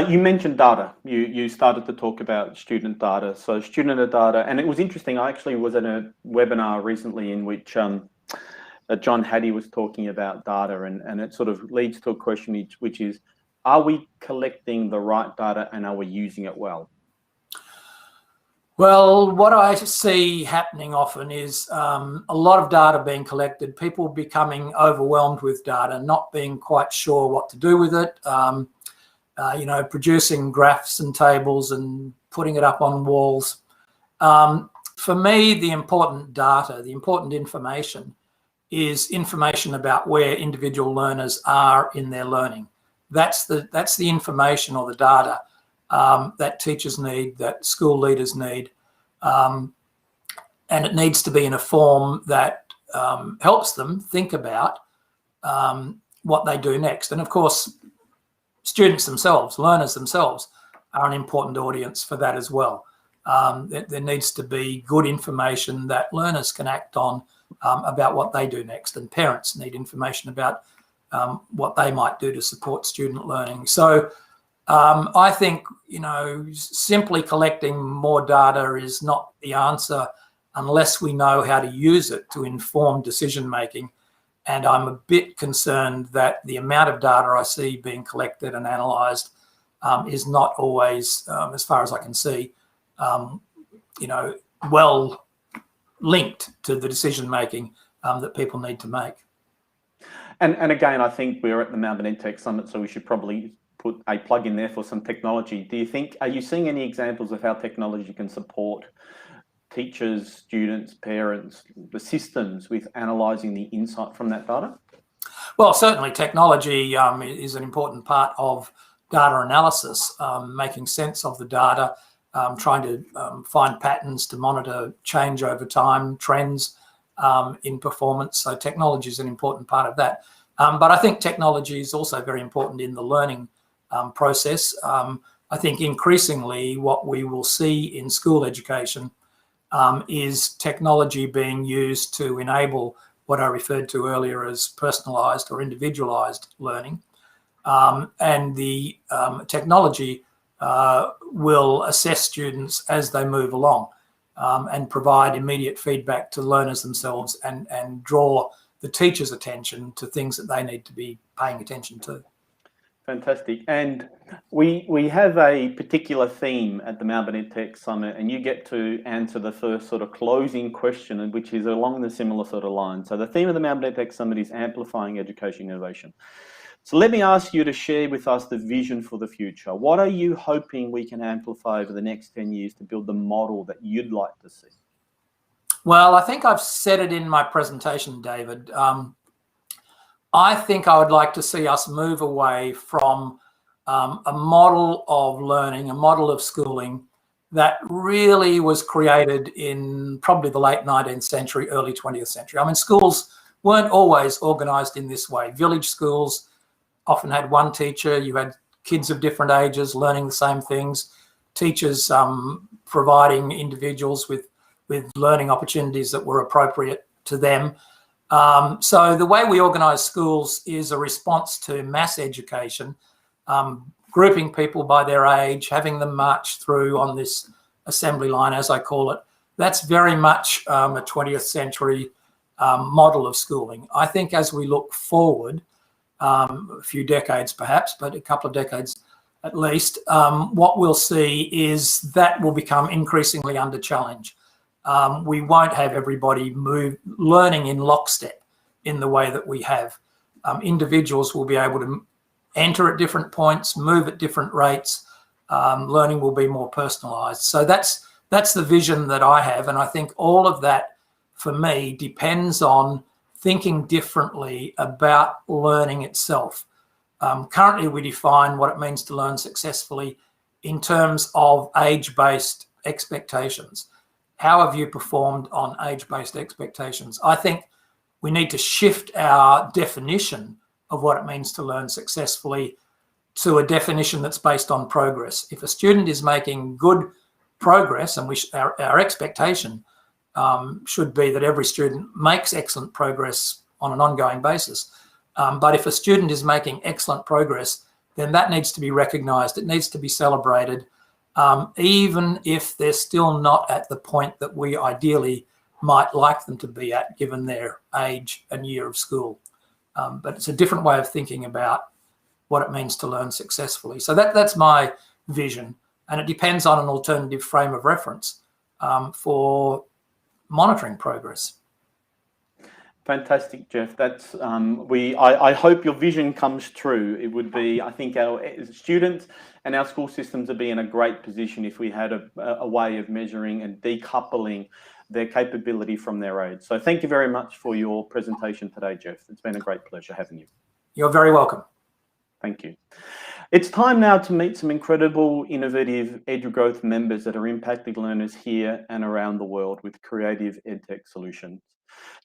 You mentioned data. You started to talk about student data. So student data, and it was interesting. I actually was at a webinar recently in which John Hattie was talking about data, and it sort of leads to a question which is, are we collecting the right data and are we using it well? Well, what I see happening often is a lot of data being collected, people becoming overwhelmed with data, not being quite sure what to do with it, producing graphs and tables and putting it up on walls. For me, the important data, the important information is information about where individual learners are in their learning. That's the information or the data that teachers need, that school leaders need, and it needs to be in a form that helps them think about what they do next. And of course, students themselves, learners themselves, are an important audience for that as well. There needs to be good information that learners can act on about what they do next, and parents need information about what they might do to support student learning. So I think, simply collecting more data is not the answer unless we know how to use it to inform decision making. And I'm a bit concerned that the amount of data I see being collected and analysed is not always, as far as I can see, well linked to the decision making that people need to make. And again, I think we're at the Melbourne EdTech Summit, so we should probably put a plug in there for some technology. Are you seeing any examples of how technology can support teachers, students, parents, the systems with analysing the insight from that data? Well, certainly technology is an important part of data analysis, making sense of the data, trying to find patterns to monitor change over time, trends in performance. So technology is an important part of that. But I think technology is also very important in the learning process. I think increasingly what we will see in school education is technology being used to enable what I referred to earlier as personalised or individualised learning. And the technology will assess students as they move along and provide immediate feedback to learners themselves and draw the teacher's attention to things that they need to be paying attention to. Fantastic. And we have a particular theme at the Melbourne EdTech Summit, and you get to answer the first sort of closing question, which is along the similar sort of line. So the theme of the Melbourne EdTech Summit is amplifying education innovation. So let me ask you to share with us the vision for the future. What are you hoping we can amplify over the next 10 years to build the model that you'd like to see? Well, I think I've said it in my presentation, David. I think I would like to see us move away from a model of learning, a model of schooling that really was created in probably the late 19th century, early 20th century. I mean, schools weren't always organised in this way. Village schools often had one teacher. You had kids of different ages learning the same things, teachers providing individuals with learning opportunities that were appropriate to them. So the way we organise schools is a response to mass education, grouping people by their age, having them march through on this assembly line, as I call it. That's very much a 20th century model of schooling. I think as we look forward, a few decades perhaps, but a couple of decades at least, what we'll see is that will become increasingly under challenge. We won't have everybody learning in lockstep in the way that we have. Individuals will be able to enter at different points, move at different rates. Learning will be more personalised. So that's the vision that I have, and I think all of that, for me, depends on thinking differently about learning itself. Currently, we define what it means to learn successfully in terms of age-based expectations. How have you performed on age-based expectations? I think we need to shift our definition of what it means to learn successfully to a definition that's based on progress. If a student is making good progress, and our expectation should be that every student makes excellent progress on an ongoing basis. But if a student is making excellent progress, then that needs to be recognised. It needs to be celebrated. Even if they're still not at the point that we ideally might like them to be at, given their age and year of school. But it's a different way of thinking about what it means to learn successfully. So that's my vision, and it depends on an alternative frame of reference for monitoring progress. Fantastic, Jeff. That's I hope your vision comes true. It would be, I think, our students and our school systems would be in a great position if we had a way of measuring and decoupling their capability from their age. So thank you very much for your presentation today, Jeff. It's been a great pleasure having you. You're very welcome. Thank you. It's time now to meet some incredible, innovative EduGrowth members that are impacting learners here and around the world with creative EdTech solutions.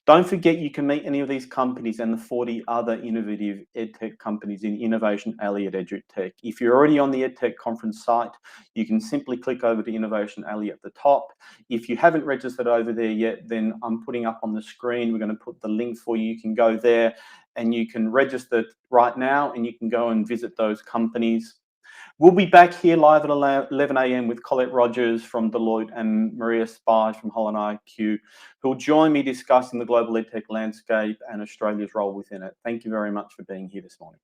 Don't forget you can meet any of these companies and the 40 other innovative EdTech companies in Innovation Alley at EdTech. If you're already on the EdTech conference site, you can simply click over to Innovation Alley at the top. If you haven't registered over there yet, then I'm putting up on the screen, we're going to put the link for you. You can go there and you can register right now and you can go and visit those companies. We'll be back here live at 11 a.m. with Colette Rogers from Deloitte and Maria Spage from Holland IQ, who will join me discussing the global EdTech landscape and Australia's role within it. Thank you very much for being here this morning.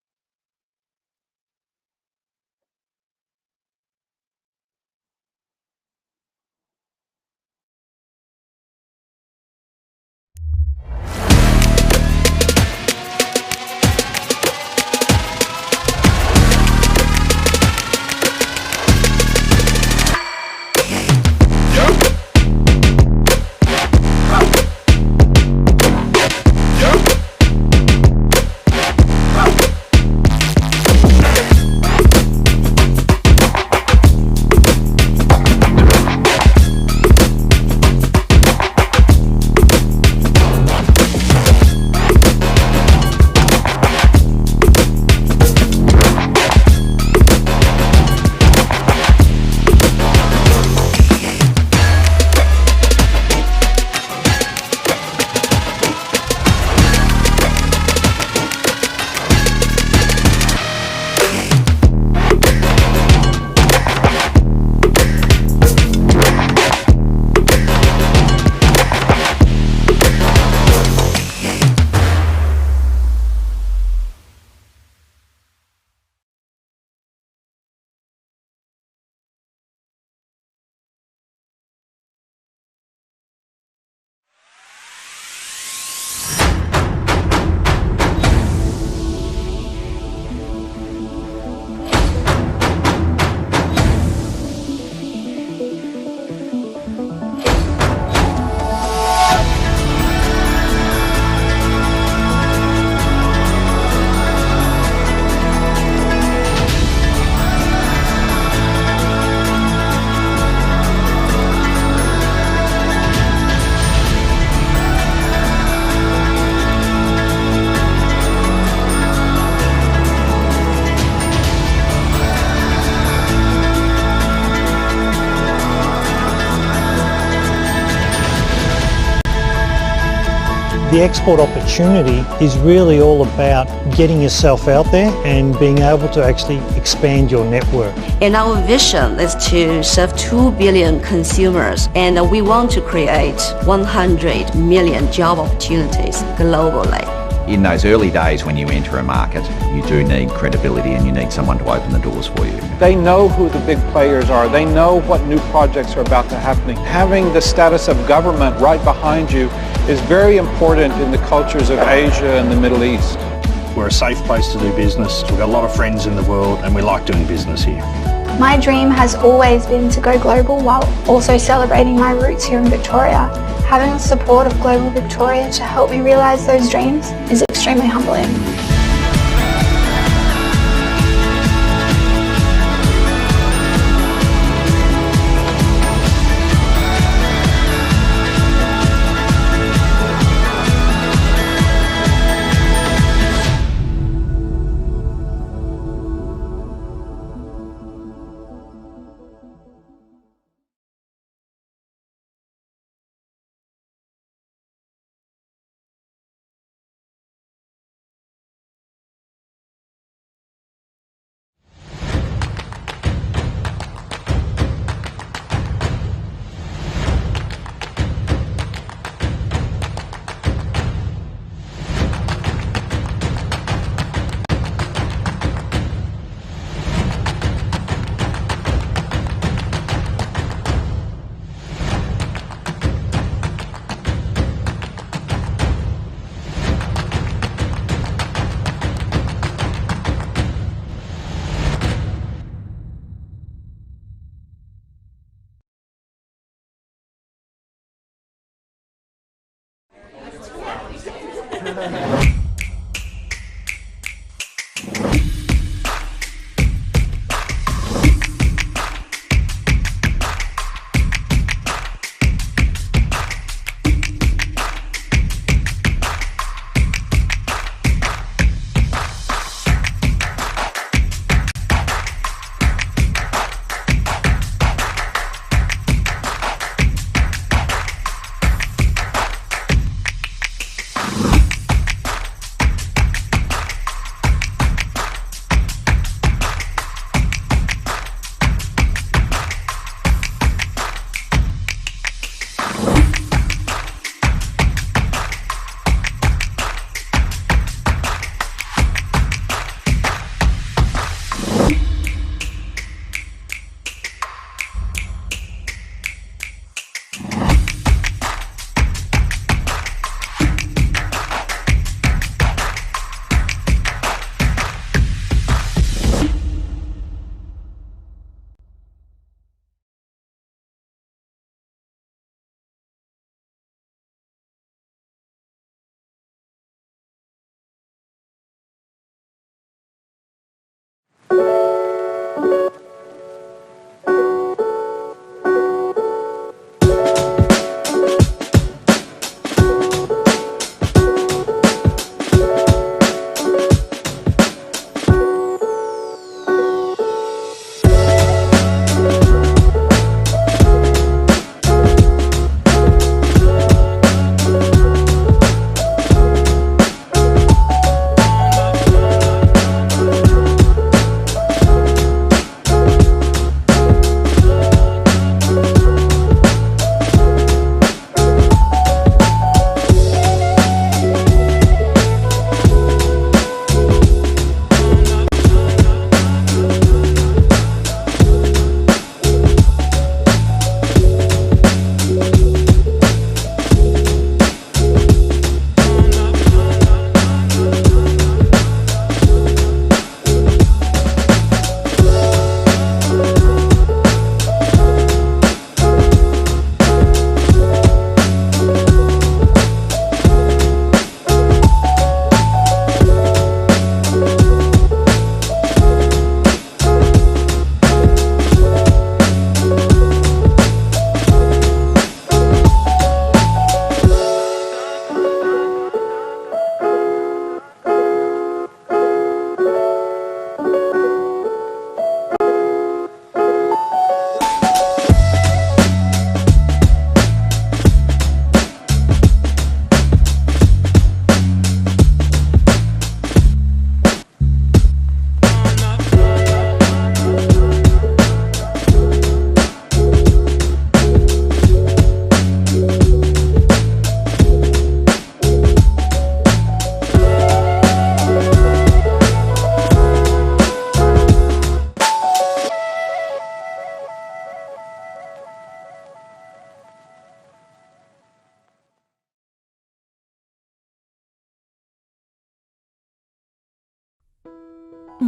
The export opportunity is really all about getting yourself out there and being able to actually expand your network. And our vision is to serve 2 billion consumers, and we want to create 100 million job opportunities globally. In those early days when you enter a market, you do need credibility and you need someone to open the doors for you. They know who the big players are. They know what new projects are about to happen. Having the status of government right behind you is very important in the cultures of Asia and the Middle East. We're a safe place to do business. We've got a lot of friends in the world and we like doing business here. My dream has always been to go global while also celebrating my roots here in Victoria. Having the support of Global Victoria to help me realise those dreams is extremely humbling.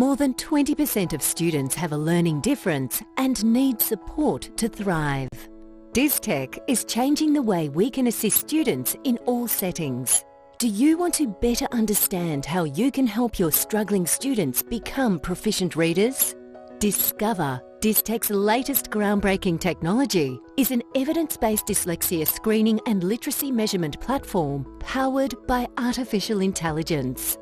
More than 20% of students have a learning difference and need support to thrive. EdTech is changing the way we can assist students in all settings. Do you want to better understand how you can help your struggling students become proficient readers? Discover EdTech's latest groundbreaking technology is an evidence-based dyslexia screening and literacy measurement platform powered by artificial intelligence.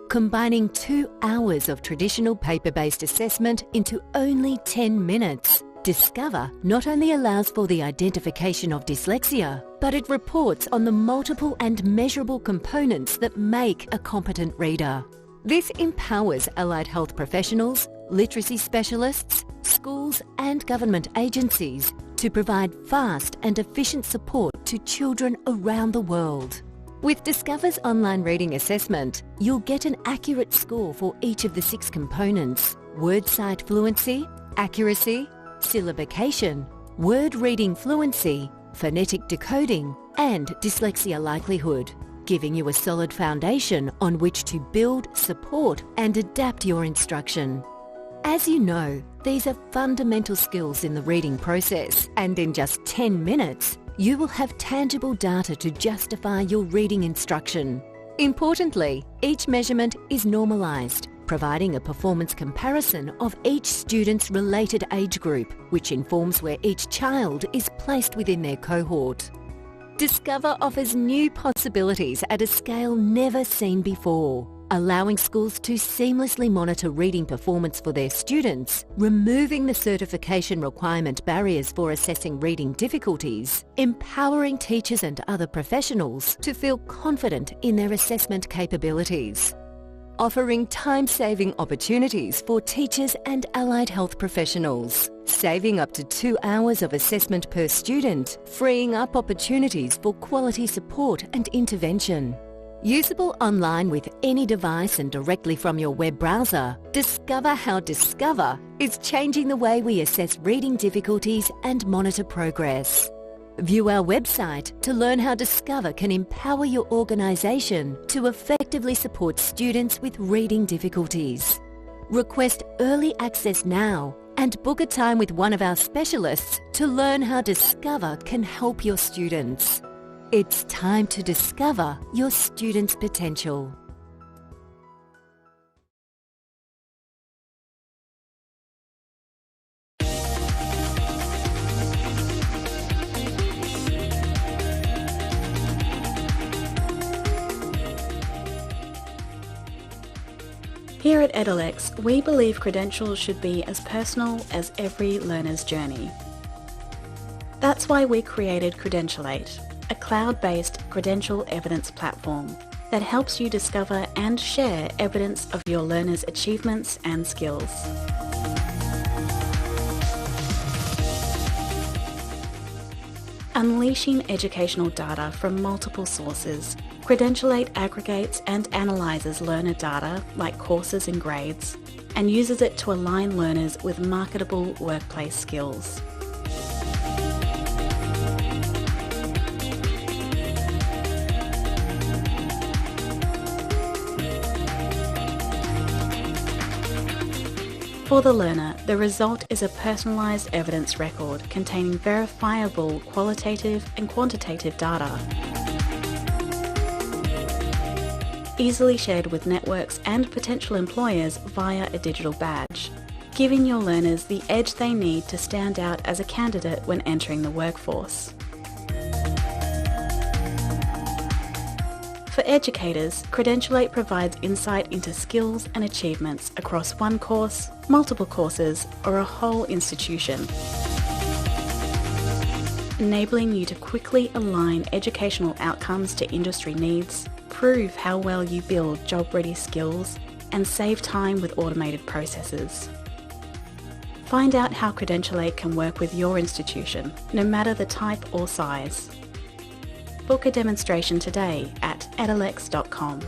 Combining 2 hours of traditional paper-based assessment into only 10 minutes, Discover not only allows for the identification of dyslexia, but it reports on the multiple and measurable components that make a competent reader. This empowers allied health professionals, literacy specialists, schools and government agencies to provide fast and efficient support to children around the world. With Discover's online reading assessment, you'll get an accurate score for each of the 6 components: word sight fluency, accuracy, syllabication, word reading fluency, phonetic decoding, and dyslexia likelihood, giving you a solid foundation on which to build, support, and adapt your instruction. As you know, these are fundamental skills in the reading process, and in just 10 minutes, you will have tangible data to justify your reading instruction. Importantly, each measurement is normalised, providing a performance comparison of each student's related age group, which informs where each child is placed within their cohort. Discover offers new possibilities at a scale never seen before, allowing schools to seamlessly monitor reading performance for their students, removing the certification requirement barriers for assessing reading difficulties, empowering teachers and other professionals to feel confident in their assessment capabilities. Offering time-saving opportunities for teachers and allied health professionals, saving up to 2 hours of assessment per student, freeing up opportunities for quality support and intervention. Usable online with any device and directly from your web browser, discover how Discover is changing the way we assess reading difficulties and monitor progress. View our website to learn how Discover can empower your organisation to effectively support students with reading difficulties. Request early access now and book a time with one of our specialists to learn how Discover can help your students. It's time to discover your students' potential. Here at Edelex, we believe credentials should be as personal as every learner's journey. That's why we created Credentialate, a cloud-based credential evidence platform that helps you discover and share evidence of your learners' achievements and skills. Unleashing educational data from multiple sources, Credentialate aggregates and analyses learner data like courses and grades and uses it to align learners with marketable workplace skills. For the learner, the result is a personalised evidence record containing verifiable qualitative and quantitative data. Easily shared with networks and potential employers via a digital badge, giving your learners the edge they need to stand out as a candidate when entering the workforce. For educators, Credentialate provides insight into skills and achievements across one course, multiple courses, or a whole institution, enabling you to quickly align educational outcomes to industry needs, prove how well you build job-ready skills, and save time with automated processes. Find out how Credentialate can work with your institution, no matter the type or size. Book a demonstration today at edelex.com.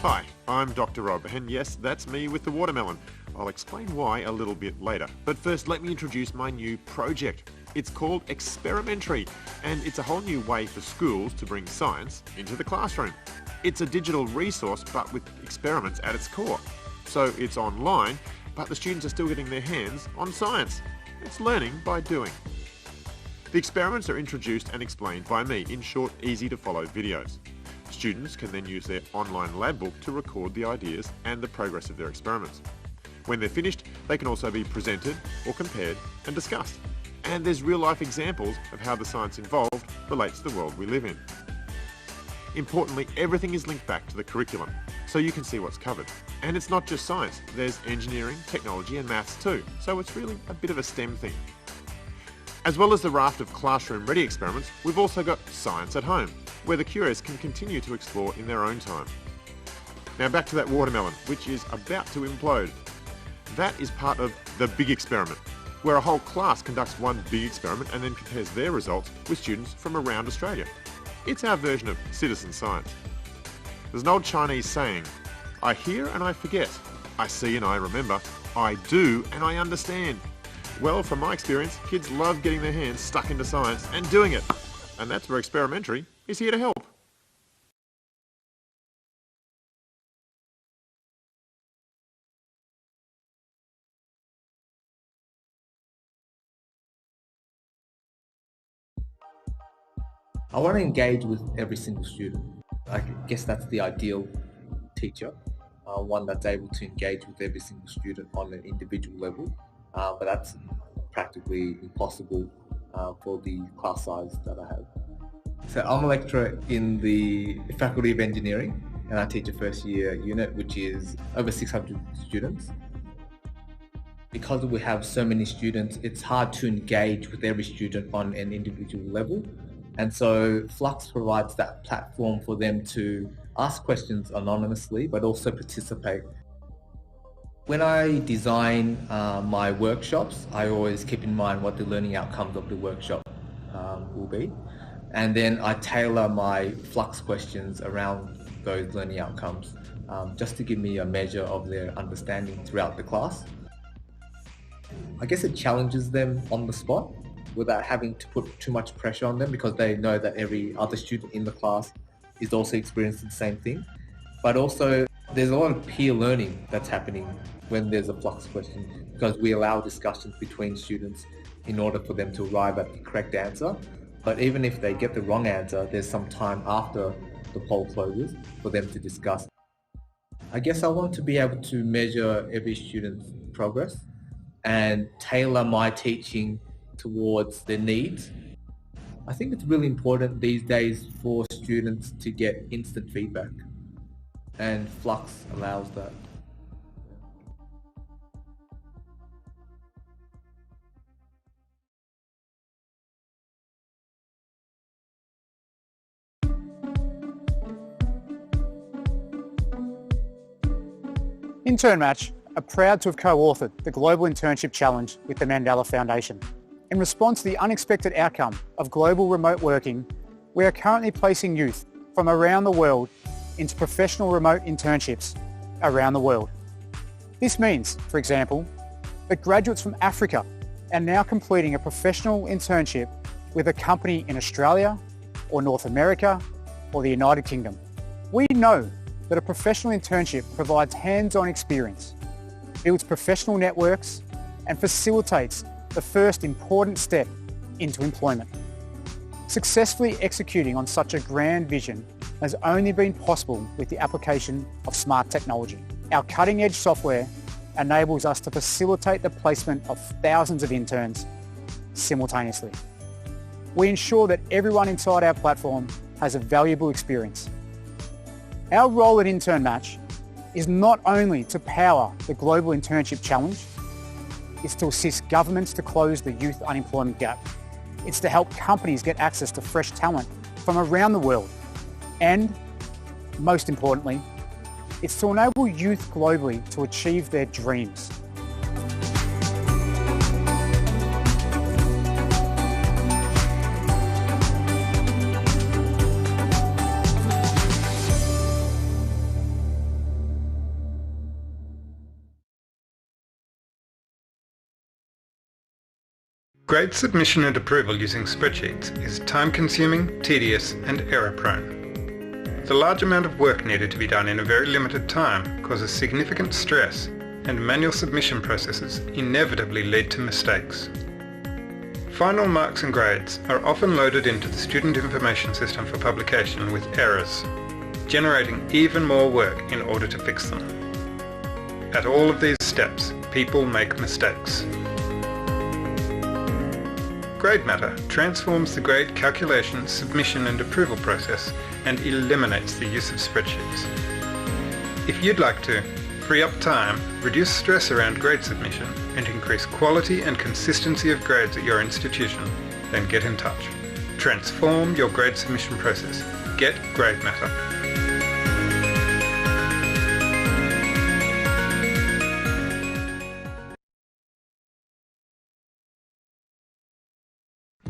Hi, I'm Dr. Rob, and yes, that's me with the watermelon. I'll explain why a little bit later. But first, let me introduce my new project. It's called Experimentary, and it's a whole new way for schools to bring science into the classroom. It's a digital resource, but with experiments at its core. So it's online, but the students are still getting their hands on science. It's learning by doing. The experiments are introduced and explained by me in short, easy to follow videos. Students can then use their online lab book to record the ideas and the progress of their experiments. When they're finished, they can also be presented or compared and discussed. And there's real-life examples of how the science involved relates to the world we live in. Importantly, everything is linked back to the curriculum, so you can see what's covered. And it's not just science, there's engineering, technology and maths too, so it's really a bit of a STEM thing. As well as the raft of classroom-ready experiments, we've also got Science at Home, where the curious can continue to explore in their own time. Now back to that watermelon, which is about to implode. That is part of the big experiment, where a whole class conducts one big experiment and then compares their results with students from around Australia. It's our version of citizen science. There's an old Chinese saying, I hear and I forget, I see and I remember, I do and I understand. Well, from my experience, kids love getting their hands stuck into science and doing it. And that's where Experimentary is here to help. I want to engage with every single student. I guess that's the ideal teacher, one that's able to engage with every single student on an individual level, but that's practically impossible for the class size that I have. So I'm a lecturer in the Faculty of Engineering, and I teach a first year unit which is over 600 students. Because we have so many students, it's hard to engage with every student on an individual level. And so Flux provides that platform for them to ask questions anonymously, but also participate. When I design my workshops, I always keep in mind what the learning outcomes of the workshop will be. And then I tailor my Flux questions around those learning outcomes, just to give me a measure of their understanding throughout the class. I guess it challenges them on the spot without having to put too much pressure on them, because they know that every other student in the class is also experiencing the same thing. But also there's a lot of peer learning that's happening when there's a Flux question, because we allow discussions between students in order for them to arrive at the correct answer. But even if they get the wrong answer, there's some time after the poll closes for them to discuss. I guess I want to be able to measure every student's progress and tailor my teaching towards their needs. I think it's really important these days for students to get instant feedback, and Flux allows that. Intern Match are proud to have co-authored the Global Internship Challenge with the Mandela Foundation. In response to the unexpected outcome of global remote working, we are currently placing youth from around the world into professional remote internships around the world. This means, for example, that graduates from Africa are now completing a professional internship with a company in Australia or North America or the United Kingdom. We know that a professional internship provides hands-on experience, builds professional networks, and facilitates the first important step into employment. Successfully executing on such a grand vision has only been possible with the application of smart technology. Our cutting-edge software enables us to facilitate the placement of thousands of interns simultaneously. We ensure that everyone inside our platform has a valuable experience. Our role at Intern Match is not only to power the Global Internship Challenge, it's to assist governments to close the youth unemployment gap. It's to help companies get access to fresh talent from around the world. And, most importantly, it's to enable youth globally to achieve their dreams. Grade submission and approval using spreadsheets is time-consuming, tedious, and error-prone. The large amount of work needed to be done in a very limited time causes significant stress, and manual submission processes inevitably lead to mistakes. Final marks and grades are often loaded into the student information system for publication with errors, generating even more work in order to fix them. At all of these steps, people make mistakes. Grade Matter transforms the grade calculation, submission and approval process and eliminates the use of spreadsheets. If you'd like to free up time, reduce stress around grade submission and increase quality and consistency of grades at your institution, then get in touch. Transform your grade submission process. Get Grade Matter.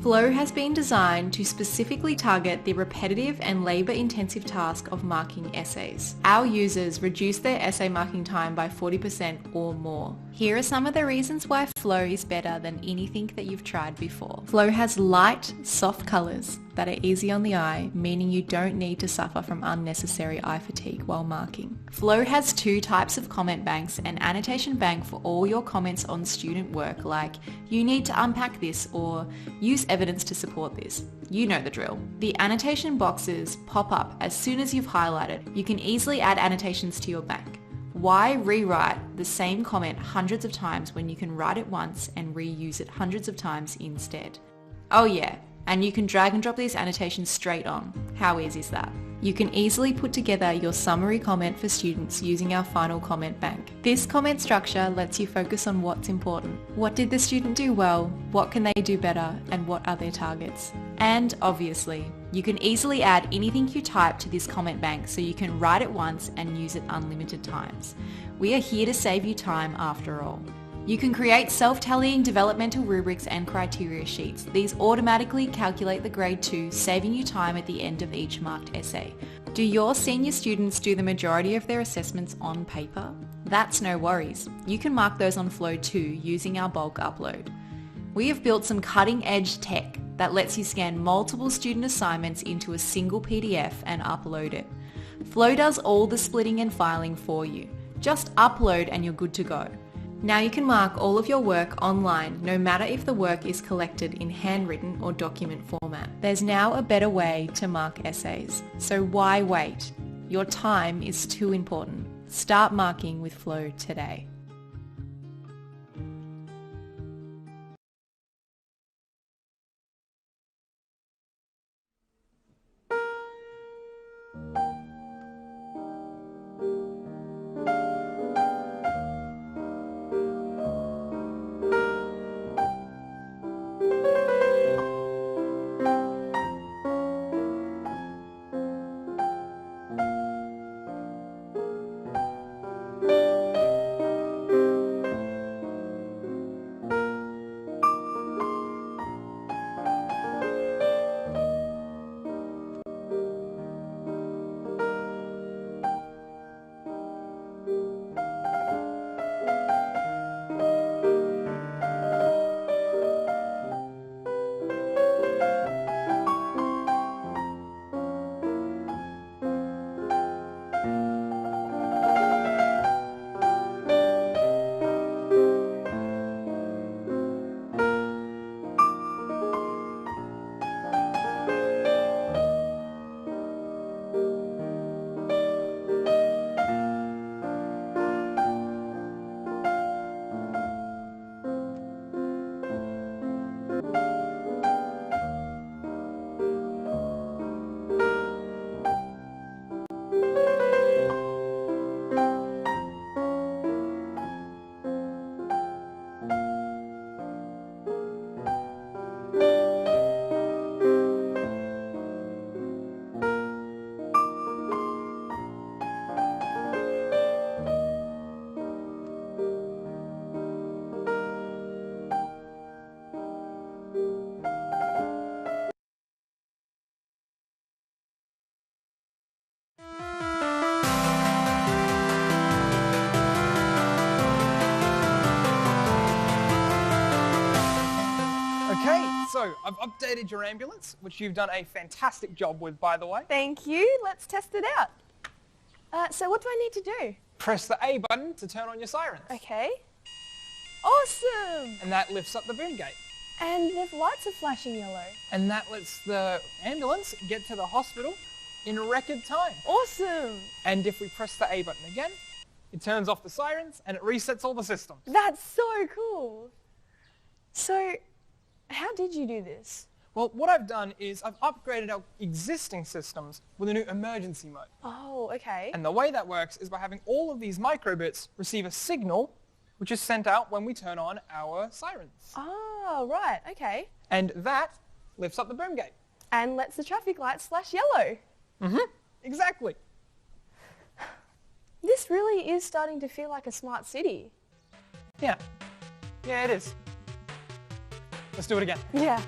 Flow has been designed to specifically target the repetitive and labour-intensive task of marking essays. Our users reduce their essay marking time by 40% or more. Here are some of the reasons why Flow is better than anything that you've tried before. Flow has light, soft colours that are easy on the eye, meaning you don't need to suffer from unnecessary eye fatigue while marking. Flow has 2 types of comment banks: an annotation bank for all your comments on student work, like "you need to unpack this" or "use evidence to support this." You know the drill. The annotation boxes pop up as soon as you've highlighted. You can easily add annotations to your bank. Why rewrite the same comment hundreds of times when you can write it once and reuse it hundreds of times instead? Oh yeah, and you can drag and drop these annotations straight on. How easy is that? You can easily put together your summary comment for students using our final comment bank. This comment structure lets you focus on what's important. What did the student do well? What can they do better? And what are their targets? And obviously, you can easily add anything you type to this comment bank so you can write it once and use it unlimited times. We are here to save you time after all. You can create self-tallying developmental rubrics and criteria sheets. These automatically calculate the grade too, saving you time at the end of each marked essay. Do your senior students do the majority of their assessments on paper? That's no worries. You can mark those on Flow too using our bulk upload. We have built some cutting-edge tech that lets you scan multiple student assignments into a single PDF and upload it. Flow does all the splitting and filing for you. Just upload and you're good to go. Now you can mark all of your work online, no matter if the work is collected in handwritten or document format. There's now a better way to mark essays. So why wait? Your time is too important. Start marking with Flow today. So, I've updated your ambulance, which you've done a fantastic job with, by the way. Thank you. Let's test it out. So what do I need to do? Press the A button to turn on your sirens. Okay. Awesome! And that lifts up the boom gate. And the lights are flashing yellow. And that lets the ambulance get to the hospital in record time. Awesome! And if we press the A button again, it turns off the sirens and it resets all the systems. That's so cool. So, how did you do this? Well, what I've done is I've upgraded our existing systems with a new emergency mode. Oh, okay. And the way that works is by having all of these microbits receive a signal which is sent out when we turn on our sirens. Oh, right, okay. And that lifts up the boom gate. And lets the traffic lights flash yellow. Exactly. This really is starting to feel like a smart city. Yeah. Yeah, it is. Let's do it again. Yeah.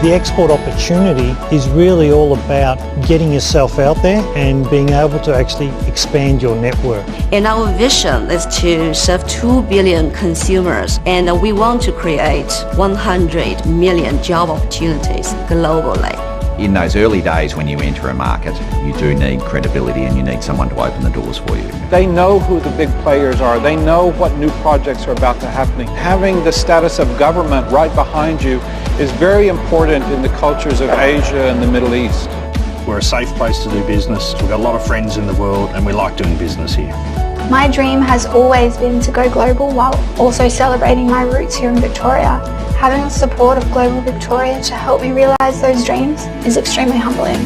The export opportunity is really all about getting yourself out there and being able to actually expand your network. And our vision is to serve 2 billion consumers, and we want to create 100 million job opportunities globally. In those early days when you enter a market, you do need credibility and you need someone to open the doors for you. They know who the big players are. They know what new projects are about to happen. Having the status of government right behind you is very important in the cultures of Asia and the Middle East. We're a safe place to do business. We've got a lot of friends in the world and we like doing business here. My dream has always been to go global while also celebrating my roots here in Victoria. Having the support of Global Victoria to help me realise those dreams is extremely humbling.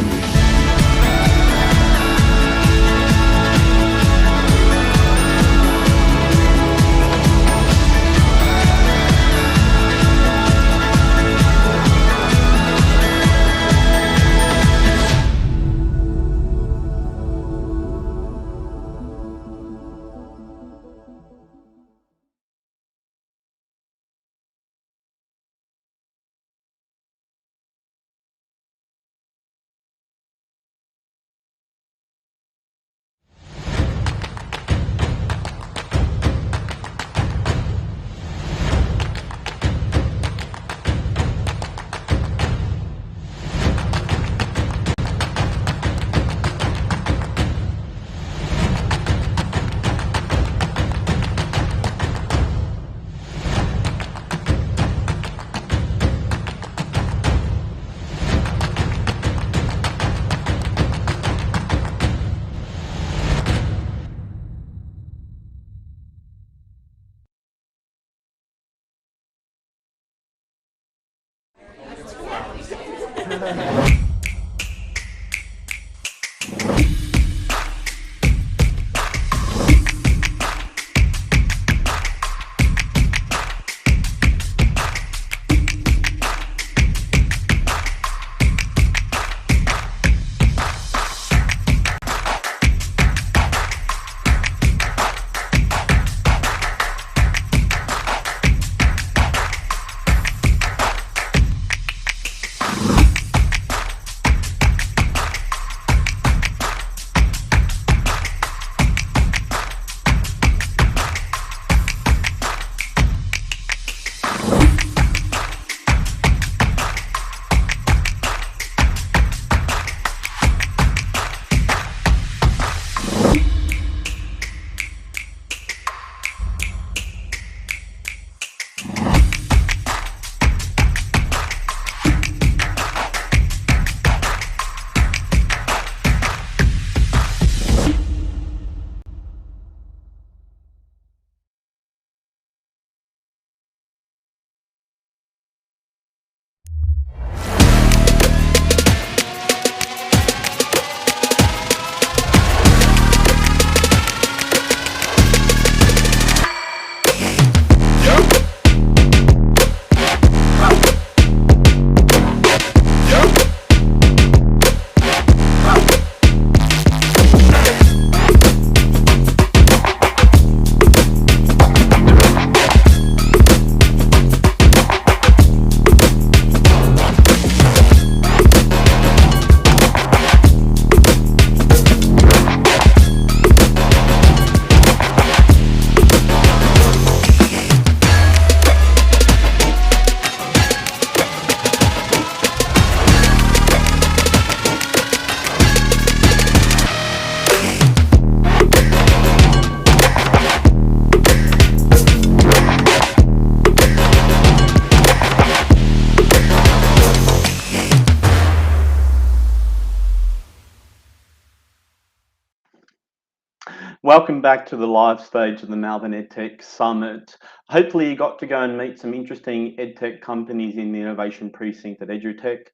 Welcome back to the live stage of the Melbourne EdTech Summit. Hopefully you got to go and meet some interesting EdTech companies in the Innovation Precinct at EduTech.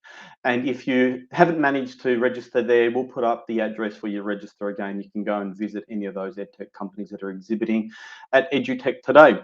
And if you haven't managed to register there, we'll put up the address where you register again. You can go and visit any of those EdTech companies that are exhibiting at EduTech today.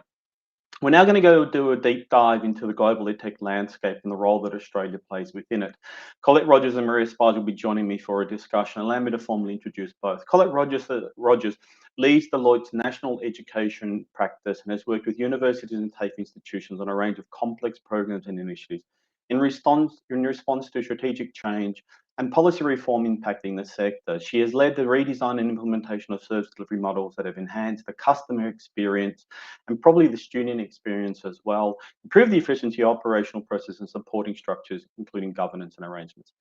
We're now going to go do a deep dive into the global EdTech landscape and the role that Australia plays within it. Colette Rogers and Maria Spies will be joining me for a discussion. Allow me to formally introduce both. Colette Rogers leads Deloitte's national education practice and has worked with universities and TAFE institutions on a range of complex programs and initiatives in response to strategic change and policy reform impacting the sector. She has led the redesign and implementation of service delivery models that have enhanced the customer experience and probably the student experience as well, improve the efficiency of operational processes and supporting structures, including governance and arrangements.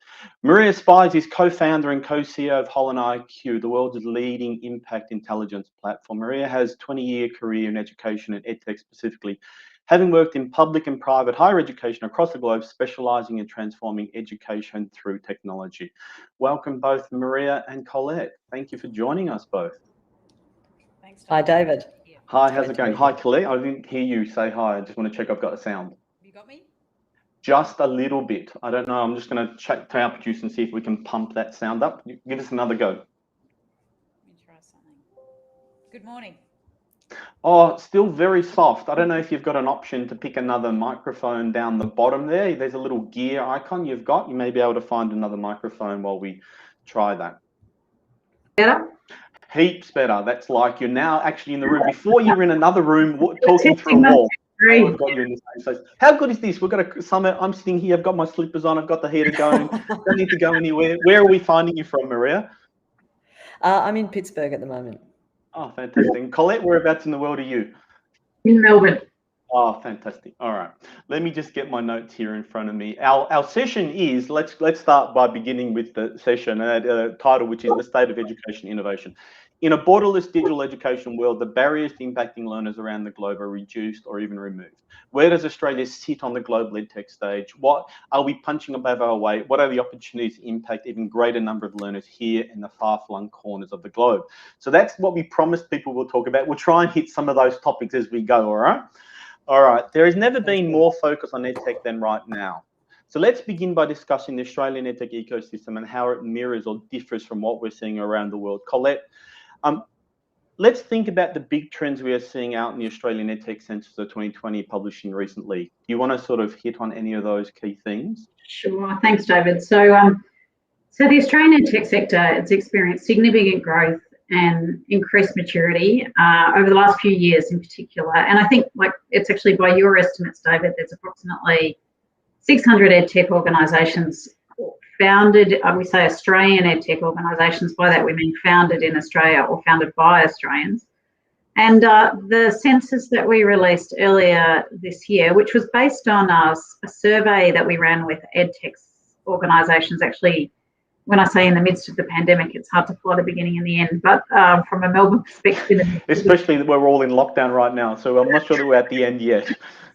Maria Spies is co-founder and co-CEO of Holland IQ, the world's leading impact intelligence platform. Maria has a 20-year career in education and EdTech specifically, having worked in public and private higher education across the globe, specialising in transforming education through technology. Welcome both Maria and Colette. Thank you for joining us both. Thanks, Hi, David. Hi, how's it going? Hi, Colette. I didn't hear you say hi. I just want to check I've got the sound. Have you got me? Just a little bit. I don't know. I'm just going to check to our producer and see if we can pump that sound up. Give us another go. Let me try something. Good morning. Oh, still very soft. I don't know if you've got an option to pick another microphone down the bottom there. There's a little gear icon you've got. You may be able to find another microphone while we try that. Better? Heaps better. That's like you're now actually in the room. Before you were in another room talking through a wall. Oh, I've got you in the same place. How good is this? We've got a summit. I'm sitting here. I've got my slippers on. I've got the heater going. Don't need to go anywhere. Where are we finding you from, Maria? I'm in Pittsburgh at the moment. Oh, fantastic. And Colette, whereabouts in the world are you? In Melbourne. Oh, fantastic. All right. Let me just get my notes here in front of me. Our session is, let's start by beginning with the session title, which is The State of Education Innovation. In a borderless digital education world, the barriers to impacting learners around the globe are reduced or even removed. Where does Australia sit on the global EdTech stage? What are we punching above our weight? What are the opportunities to impact even greater number of learners here in the far-flung corners of the globe? So that's what we promised people we'll talk about. We'll try and hit some of those topics as we go, all right? All right, there has never been more focus on EdTech than right now. So let's begin by discussing the Australian EdTech ecosystem and how it mirrors or differs from what we're seeing around the world. Colette, let's think about the big trends we are seeing out in the Australian EdTech Census of 2020 publishing recently. Do you want to sort of hit on any of those key things? Sure, thanks, David. So the Australian EdTech sector has experienced significant growth and increased maturity over the last few years in particular. And I think, like, it's actually by your estimates, David, there's approximately 600 EdTech organisations founded, we say Australian EdTech organisations. By that we mean founded in Australia or founded by Australians. And the census that we released earlier this year, which was based on a survey that we ran with EdTech organisations, actually, when I say in the midst of the pandemic, it's hard to follow the beginning and the end, but from a Melbourne perspective. Especially that we're all in lockdown right now, so I'm not sure that we're at the end yet.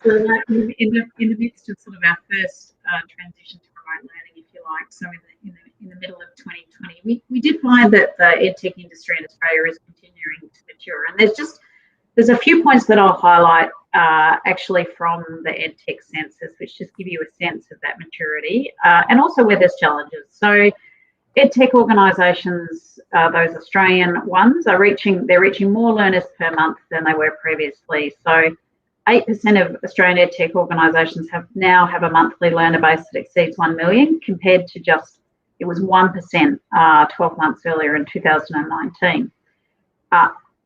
So in the midst of sort of our first transition to remote learning, if you like, so in the middle of 2020, we did find that the EdTech industry in Australia is continuing to mature. And there's a few points that I'll highlight actually from the EdTech census, which just give you a sense of that maturity and also where there's challenges. So EdTech organisations, those Australian ones, they're reaching more learners per month than they were previously. So 8% of Australian EdTech organisations now have a monthly learner base that exceeds 1 million, compared to it was 1% 12 months earlier in 2019.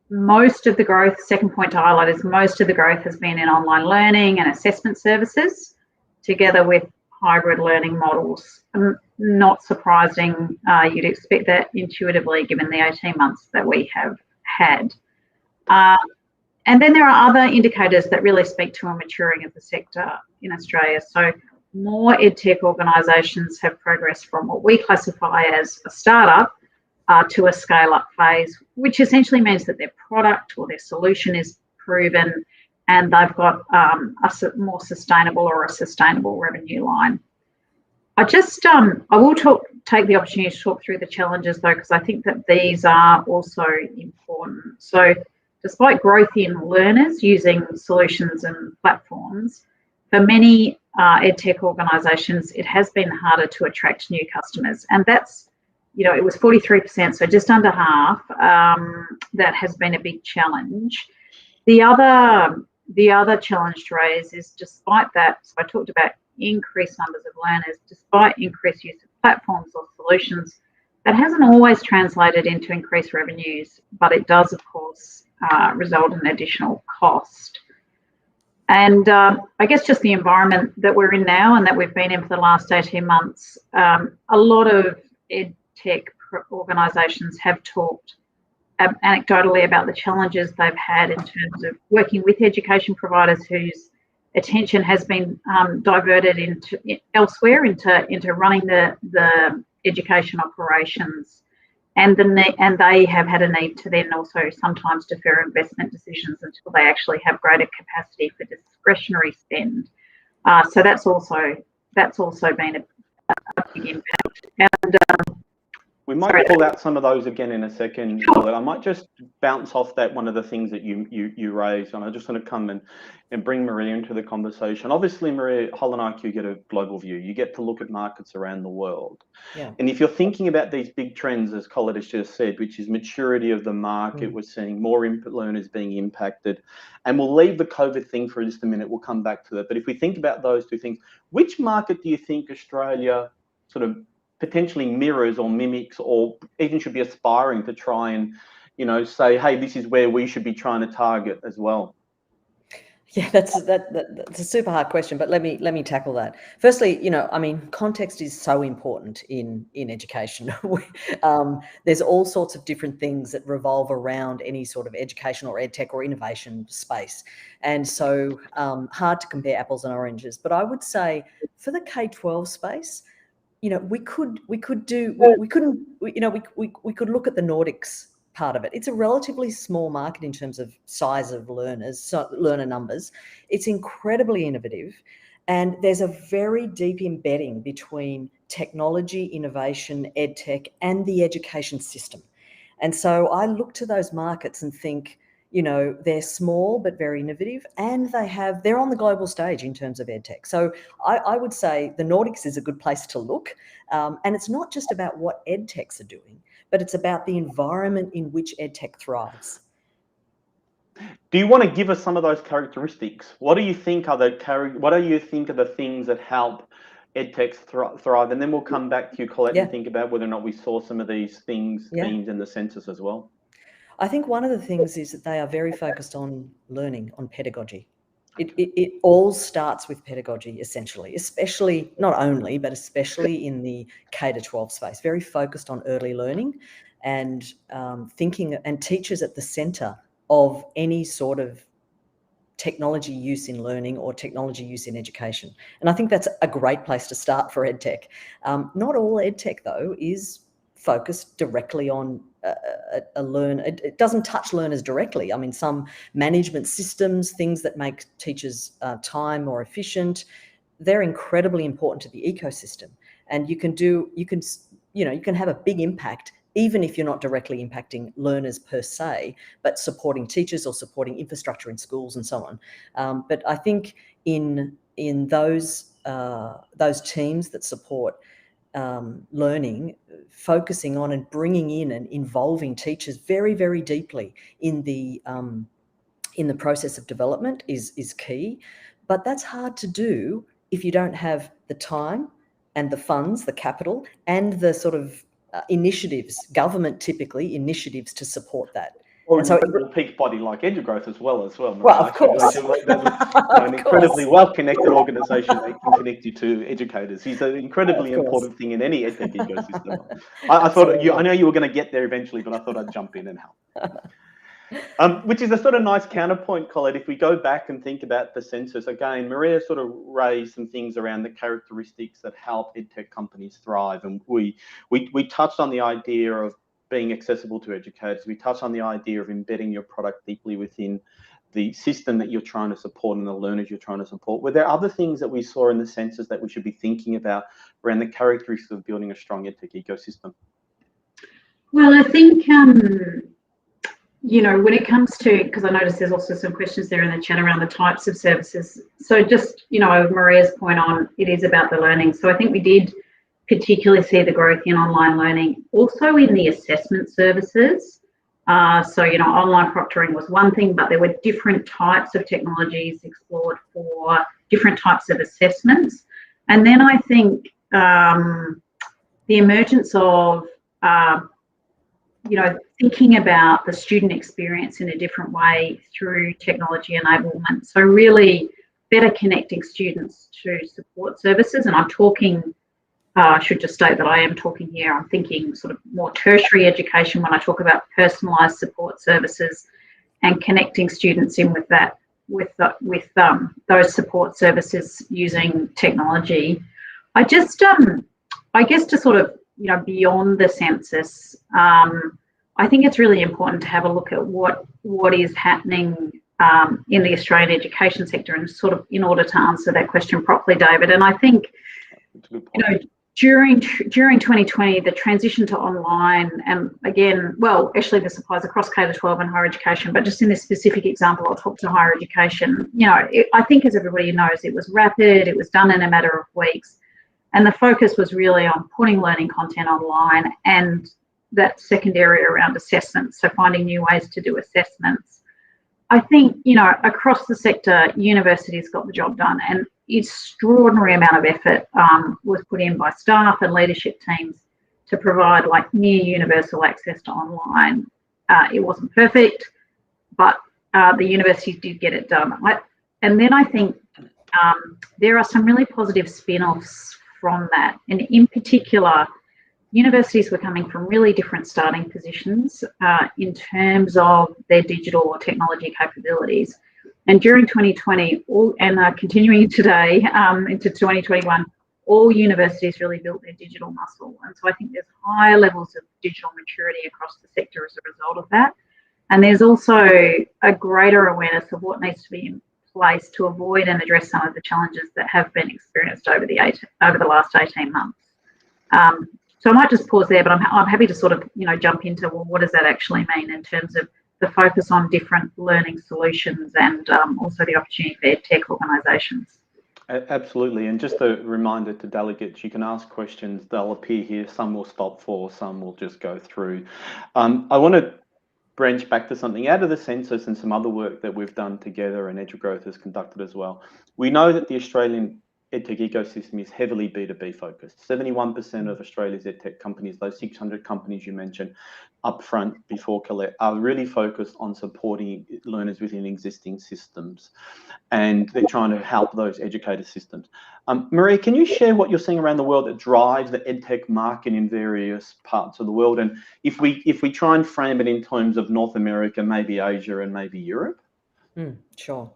Most of the growth, second point to highlight, is most of the growth has been in online learning and assessment services, together with hybrid learning models. Not surprising, you'd expect that intuitively given the 18 months that we have had. And then there are other indicators that really speak to a maturing of the sector in Australia. So more EdTech organisations have progressed from what we classify as a startup to a scale-up phase, which essentially means that their product or their solution is proven and they've got a more sustainable or a sustainable revenue line. I will take the opportunity to talk through the challenges though, because I think that these are also important. So despite growth in learners using solutions and platforms, for many EdTech organisations, it has been harder to attract new customers. And that's, it was 43%, so just under half. That has been a big challenge. The other challenge to raise is despite that, so I talked about increased numbers of learners, despite increased use of platforms or solutions, that hasn't always translated into increased revenues, but it does, of course, result in additional cost. And I guess just the environment that we're in now and that we've been in for the last 18 months, a lot of EdTech organisations have talked anecdotally about the challenges they've had in terms of working with education providers whose attention has been diverted into elsewhere, into running the education operations, and they have had a need to then also sometimes defer investment decisions until they actually have greater capacity for discretionary spend. So that's also been a big impact. And we might pull out some of those again in a second, Colette. I might just bounce off that one of the things that you raised, and I just want to come and bring Maria into the conversation. Obviously, Maria, Holland IQ get a global view. You get to look at markets around the world. Yeah. And if you're thinking about these big trends, as Colette has just said, which is maturity of the market, we're seeing more learners being impacted. And we'll leave the COVID thing for just a minute. We'll come back to that. But if we think about those two things, which market do you think Australia sort of potentially mirrors or mimics, or even should be aspiring to try and, say, hey, this is where we should be trying to target as well? Yeah, that's a super hard question, but let me tackle that. Firstly, context is so important in education. There's all sorts of different things that revolve around any sort of education or EdTech or innovation space, and so hard to compare apples and oranges. But I would say for the K-12 space, we could look at the Nordics part of it. It's a relatively small market in terms of size of learner numbers. It's incredibly innovative, and there's a very deep embedding between technology, innovation, EdTech, and the education system. And so I look to those markets and think, they're small but very innovative, and they're on the global stage in terms of EdTech. So I would say the Nordics is a good place to look, and it's not just about what EdTechs are doing, but it's about the environment in which EdTech thrives. Do you want to give us some of those characteristics? What do you think are the things that help EdTechs thrive? And then we'll come back to you, Colette, and think about whether or not we saw some of these themes in the census as well. I think one of the things is that they are very focused on learning, on pedagogy. It all starts with pedagogy, essentially, especially, not only, but especially in the K-12 space, very focused on early learning and thinking, and teachers at the centre of any sort of technology use in learning or technology use in education. And I think that's a great place to start for EdTech. Not all EdTech, though, is focused directly on it doesn't touch learners directly. I mean, some management systems, things that make teachers' time more efficient, they're incredibly important to the ecosystem. And you can have a big impact even if you're not directly impacting learners per se, but supporting teachers or supporting infrastructure in schools and so on. But I think in those teams that support learning, focusing on and bringing in and involving teachers very, very deeply in the process of development is key. But that's hard to do if you don't have the time and the funds, the capital, and the sort of initiatives, government typically initiatives to support that. Or and so a peak body like EduGrowth as well. Well, of course. An incredibly well-connected organisation that can connect you to educators. It's an incredibly important thing in any EdTech ecosystem. I know you were going to get there eventually, but I thought I'd jump in and help. Which is a sort of nice counterpoint, Colette. If we go back and think about the census, again, Maria sort of raised some things around the characteristics that help EdTech companies thrive. And we touched on the idea of being accessible to educators. We touched on the idea of embedding your product deeply within the system that you're trying to support and the learners you're trying to support. Were there other things that we saw in the census that we should be thinking about around the characteristics of building a strong EdTech ecosystem? Well, I think, you know, when it comes to, because I noticed there's also some questions there in the chat around the types of services. So just, you know, Maria's point on, it is about the learning. So I think we did particularly see the growth in online learning, also in the assessment services. So, you know, online proctoring was one thing, but there were different types of technologies explored for different types of assessments. And then I think the emergence of, you know, thinking about the student experience in a different way through technology enablement. So really better connecting students to support services. And I'm talking, I should just state that I am talking here, I'm thinking sort of more tertiary education when I talk about personalised support services and connecting students in with that, with those support services using technology. I just, I guess to sort of, you know, beyond the census, I think it's really important to have a look at what is happening in the Australian education sector, and sort of in order to answer that question properly, David. And I think, you know, during 2020, the transition to online, and again, well, actually this applies across K-12 and higher education, but just in this specific example, I'll talk to higher education. You know, I think, as everybody knows, it was rapid, it was done in a matter of weeks, and the focus was really on putting learning content online and that second area around assessments, so finding new ways to do assessments. I think, you know, across the sector, universities got the job done, and extraordinary amount of effort was put in by staff and leadership teams to provide like near universal access to online. It wasn't perfect, but the universities did get it done. And then I think there are some really positive spin-offs from that, and in particular, universities were coming from really different starting positions in terms of their digital or technology capabilities. And during 2020, and continuing today into 2021, all universities really built their digital muscle. And so I think there's higher levels of digital maturity across the sector as a result of that. And there's also a greater awareness of what needs to be in place to avoid and address some of the challenges that have been experienced over the last 18 months. So I might just pause there, but I'm happy to sort of, you know, jump into, well, what does that actually mean in terms of the focus on different learning solutions and also the opportunity for EdTech organisations. Absolutely, and just a reminder to delegates, you can ask questions, they'll appear here, some will stop for, some will just go through. I want to branch back to something out of the census and some other work that we've done together and EduGrowth has conducted as well. We know that the Australian EdTech ecosystem is heavily B2B focused. 71% of Australia's EdTech companies, those 600 companies you mentioned up front before Colette, are really focused on supporting learners within existing systems. And they're trying to help those educator systems. Maria, can you share what you're seeing around the world that drives the EdTech market in various parts of the world? And if we try and frame it in terms of North America, maybe Asia and maybe Europe? Sure.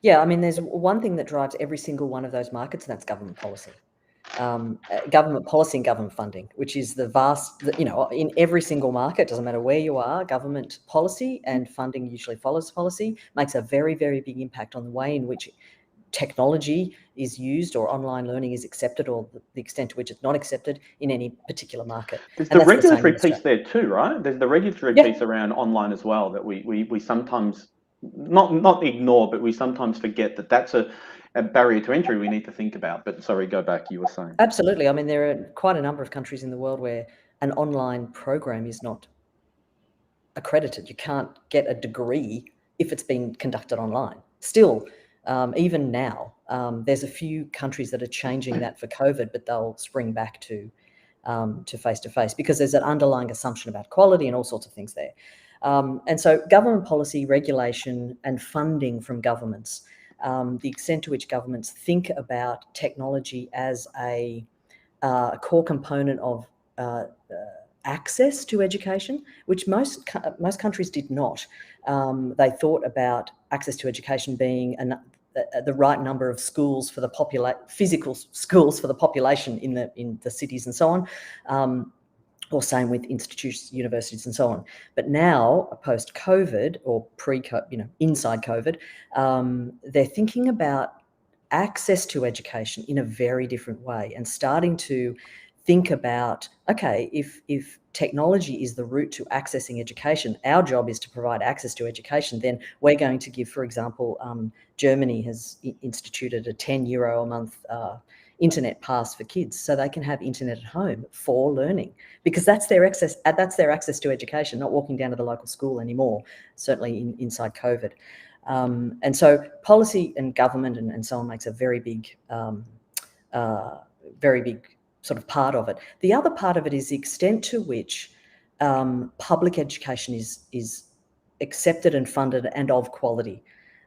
Yeah, I mean, there's one thing that drives every single one of those markets, and that's government policy. Government policy and government funding, which is the vast, you know, in every single market, doesn't matter where you are, government policy and funding usually follows policy, makes a very, very big impact on the way in which technology is used or online learning is accepted, or the extent to which it's not accepted in any particular market. There's the regulatory piece there too, right? There's the regulatory piece around online as well that we sometimes not ignore, but we sometimes forget that that's a barrier to entry we need to think about. But sorry, go back, you were saying. Absolutely. I mean, there are quite a number of countries in the world where an online program is not accredited. You can't get a degree if it's been conducted online. Still, even now, there's a few countries that are changing that for COVID, but they'll spring back to face-to-face because there's an underlying assumption about quality and all sorts of things there. And so government policy, regulation and funding from governments, the extent to which governments think about technology as a core component of access to education, which most countries did not. They thought about access to education being the right number of schools for the physical schools for the population in the cities and so on. or same with institutions, universities, and so on. But now, post-COVID or pre-COVID, inside COVID, they're thinking about access to education in a very different way and starting to think about, okay, if technology is the route to accessing education, our job is to provide access to education, then we're going to give, for example, Germany has instituted a €10 a month internet pass for kids so they can have internet at home for learning, because that's their access to education, not walking down to the local school anymore, certainly inside COVID. And so policy and government and so on makes a very big sort of part of it. The other part of it is the extent to which public education is accepted and funded and of quality.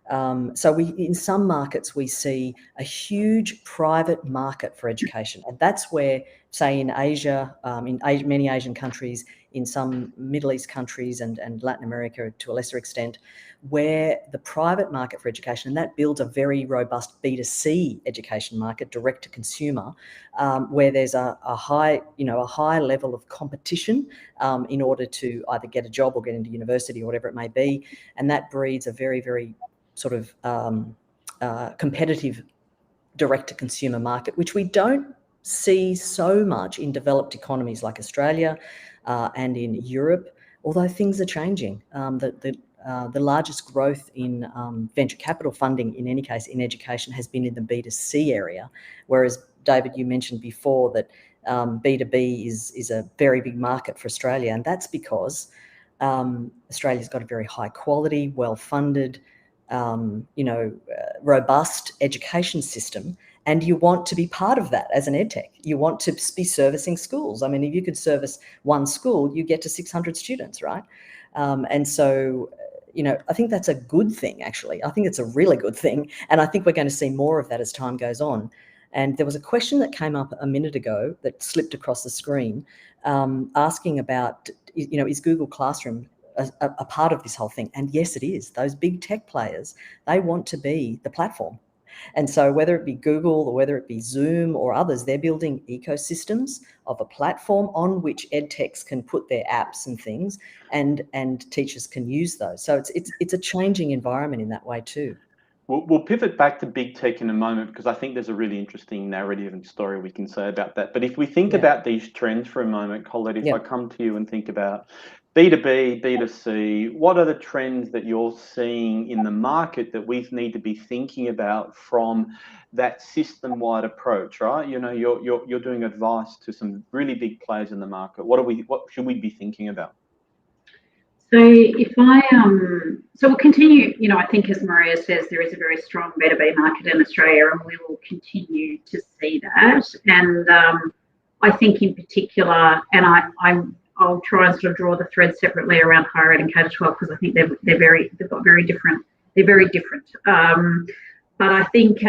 So in some markets, we see a huge private market for education. And that's where, say in Asia, many Asian countries, in some Middle East countries and Latin America to a lesser extent, where the private market for education, and that builds a very robust B2C education market, direct to consumer, where there's a high level of competition in order to either get a job or get into university or whatever it may be. And that breeds a very, very sort of competitive direct-to-consumer market, which we don't see so much in developed economies like Australia and in Europe, although things are changing. The largest growth in venture capital funding, in any case, in education has been in the B2C area, whereas, David, you mentioned before that B2B is a very big market for Australia, and that's because Australia's got a very high quality, well-funded, robust education system, and you want to be part of that as an EdTech. You want to be servicing schools. I mean, if you could service one school, you get to 600 students, right? And so, I think that's a good thing, actually. I think it's a really good thing, and I think we're going to see more of that as time goes on. And there was a question that came up a minute ago that slipped across the screen, asking about, is Google Classroom a part of this whole thing? And yes, it is. Those big tech players, they want to be the platform. And so whether it be Google or whether it be Zoom or others, they're building ecosystems of a platform on which EdTechs can put their apps and things, and teachers can use those. So it's a changing environment in that way too. We'll pivot back to big tech in a moment, because I think there's a really interesting narrative and story we can say about that. But if we think about these trends for a moment, Colette, if I come to you and think about B2B, B2C, what are the trends that you're seeing in the market that we need to be thinking about from that system-wide approach, right? You're doing advice to some really big players in the market. What should we be thinking about? So so we'll continue, I think as Maria says, there is a very strong B2B market in Australia, and we will continue to see that. And I think in particular, and I'll try and sort of draw the thread separately around higher ed and K-12, because I think they're very different. But I think,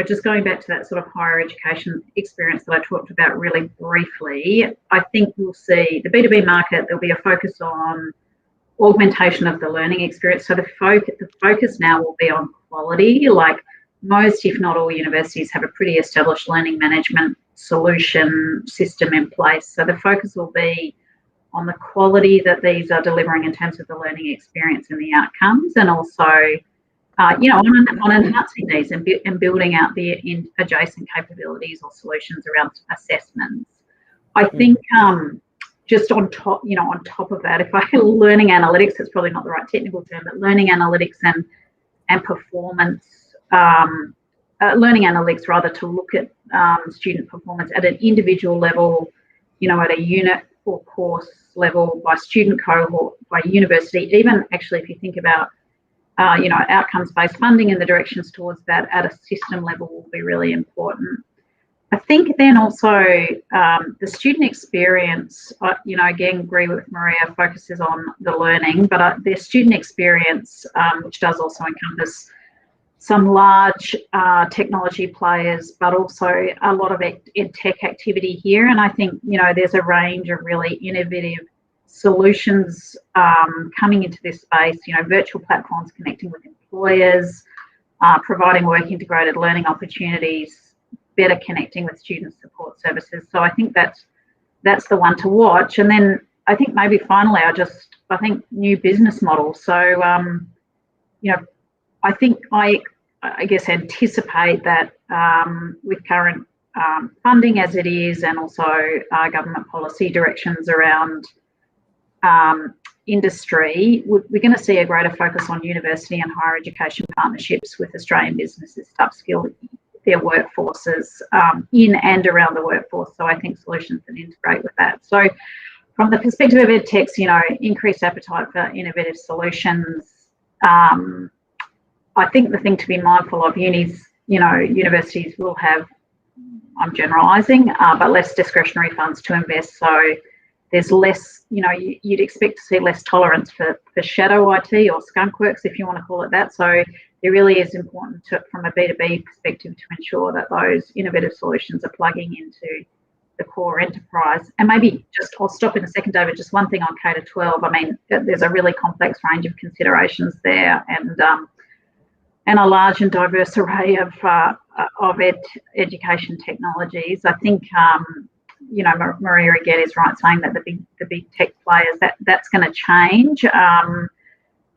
just going back to that sort of higher education experience that I talked about really briefly, I think we'll see the B2B market, there'll be a focus on augmentation of the learning experience. So the focus now will be on quality. Like most, if not all, universities have a pretty established learning management solution system in place. So the focus will be on the quality that these are delivering in terms of the learning experience and the outcomes, and also, on enhancing these and building out the adjacent capabilities or solutions around assessments. I think just on top of that, learning analytics, it's probably not the right technical term, but learning analytics and performance, learning analytics rather, to look at student performance at an individual level, at a unit or course level, by student cohort, by university, even actually if you think about, outcomes-based funding and the directions towards that at a system level will be really important. I think then also the student experience, again, agree with Maria, focuses on the learning, but their student experience, which does also encompass some large technology players, but also a lot of EdTech activity here. And I think, there's a range of really innovative solutions coming into this space, virtual platforms connecting with employers, providing work integrated learning opportunities, better connecting with student support services. So I think that's that's the one to watch. And then I think maybe finally, I think new business models. So, I think I guess anticipate that with current funding as it is, and also government policy directions around industry, we're going to see a greater focus on university and higher education partnerships with Australian businesses to upskill their workforces in and around the workforce. So I think solutions can integrate with that. So from the perspective of EdTechs, increased appetite for innovative solutions. I think the thing to be mindful of, universities will have, I'm generalising, but less discretionary funds to invest. So there's less, you'd expect to see less tolerance for shadow IT or skunk works, if you want to call it that. So it really is important from a B2B perspective to ensure that those innovative solutions are plugging into the core enterprise. And maybe I'll stop in a second, David, just one thing on K-12. I mean, there's a really complex range of considerations there, and a large and diverse array of education technologies. I think, Maria again is right saying that the big tech players, that's going to change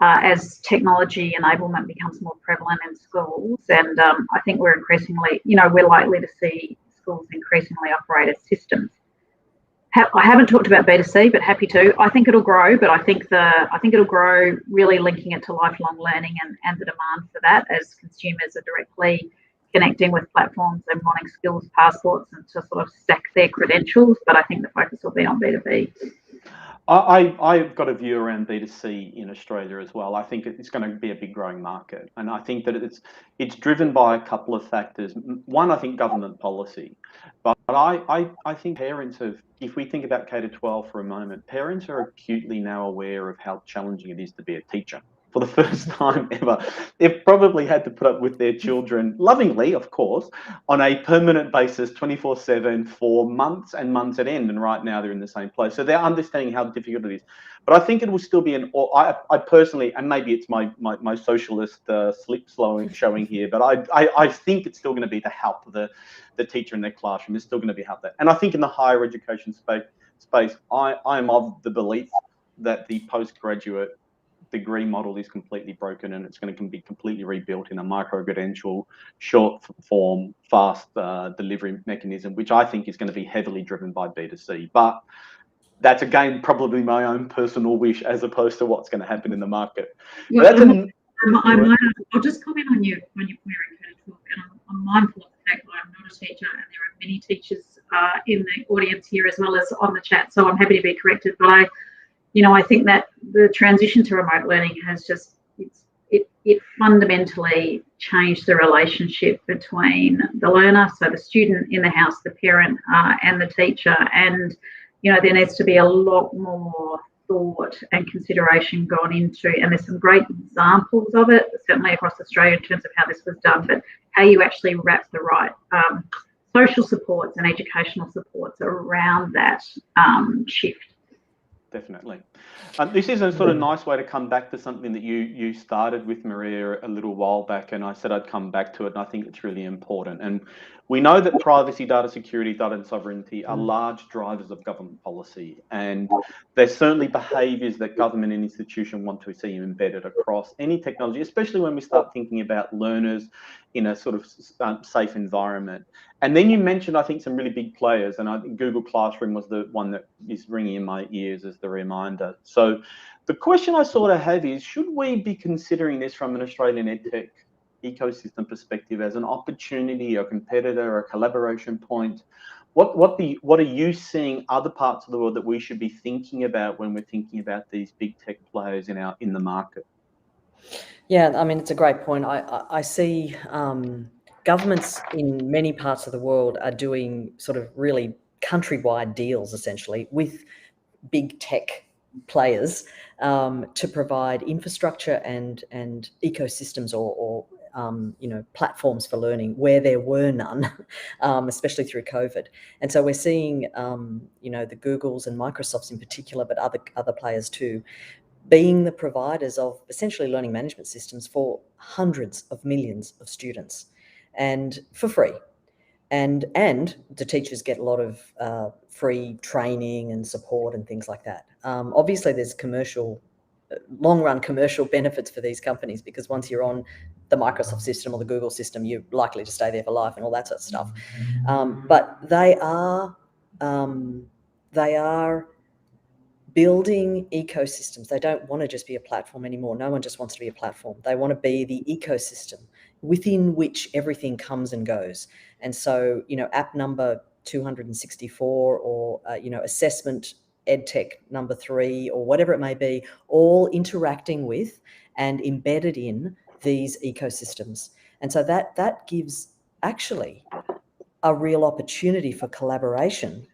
as technology enablement becomes more prevalent in schools. And I think we're increasingly, we're likely to see schools increasingly operate as systems. I haven't talked about B2C, but happy to. I think it'll grow, but I think it'll grow really linking it to lifelong learning and the demand for that as consumers are directly connecting with platforms and wanting skills passports and to sort of stack their credentials. But I think the focus will be on B2B. I've got a view around B2C in Australia as well. I think it's going to be a big growing market, and I think that it's driven by a couple of factors. One, I think government policy, but I think parents if we think about K-12 for a moment, parents are acutely now aware of how challenging it is to be a teacher. For the first time ever, they've probably had to put up with their children, lovingly, of course, on a permanent basis, 24/7 for months and months at end. And right now they're in the same place. So they're understanding how difficult it is. But I think it will still be I personally, and maybe it's my socialist slip showing here, but I think it's still going to be to help the teacher in their classroom. It's still going to be help that. And I think in the higher education space, I am of the belief that the postgraduate degree model is completely broken, and it's going to be completely rebuilt in a micro-credential, short form, fast delivery mechanism, which I think is going to be heavily driven by B2C. But that's again probably my own personal wish as opposed to what's going to happen in the market. Well, I'll just comment on your point around K-12, and I'm mindful of the fact that I'm not a teacher, and there are many teachers in the audience here as well as on the chat, so I'm happy to be corrected. But I think that the transition to remote learning has just, it fundamentally changed the relationship between the learner, so the student in the house, the parent, and the teacher. And, there needs to be a lot more thought and consideration gone into, and there's some great examples of it, certainly across Australia in terms of how this was done, but how you actually wrap the right social supports and educational supports around that shift. Definitely. This is a sort of nice way to come back to something that you started with, Maria, a little while back, and I said I'd come back to it, and I think it's really important. And we know that privacy, data security, data sovereignty are large drivers of government policy, and there's certainly behaviours that government and institution want to see embedded across any technology, especially when we start thinking about learners in a sort of safe environment. And then you mentioned, I think, some really big players, and I think Google Classroom was the one that is ringing in my ears as the reminder. So the question I sort of have is, should we be considering this from an Australian EdTech ecosystem perspective as an opportunity, a competitor, a collaboration point? What are you seeing other parts of the world that we should be thinking about when we're thinking about these big tech players in the market? Yeah, I mean, it's a great point. I see governments in many parts of the world are doing sort of really countrywide deals, essentially, with big tech players to provide infrastructure and ecosystems or platforms for learning where there were none, especially through COVID. And so we're seeing, the Googles and Microsofts in particular, but other players too, being the providers of essentially learning management systems for hundreds of millions of students, and for free. and the teachers get a lot of free training and support and things like that. Obviously, there's long-run commercial benefits for these companies, because once you're on the Microsoft system or the Google system, you're likely to stay there for life and all that sort of stuff. But they are building ecosystems. They don't want to just be a platform anymore. No one just wants to be a platform. They want to be the ecosystem within which everything comes and goes. And so, app number 264 or, assessment EdTech number 3 or whatever it may be, all interacting with and embedded in these ecosystems. And so that gives actually a real opportunity for collaboration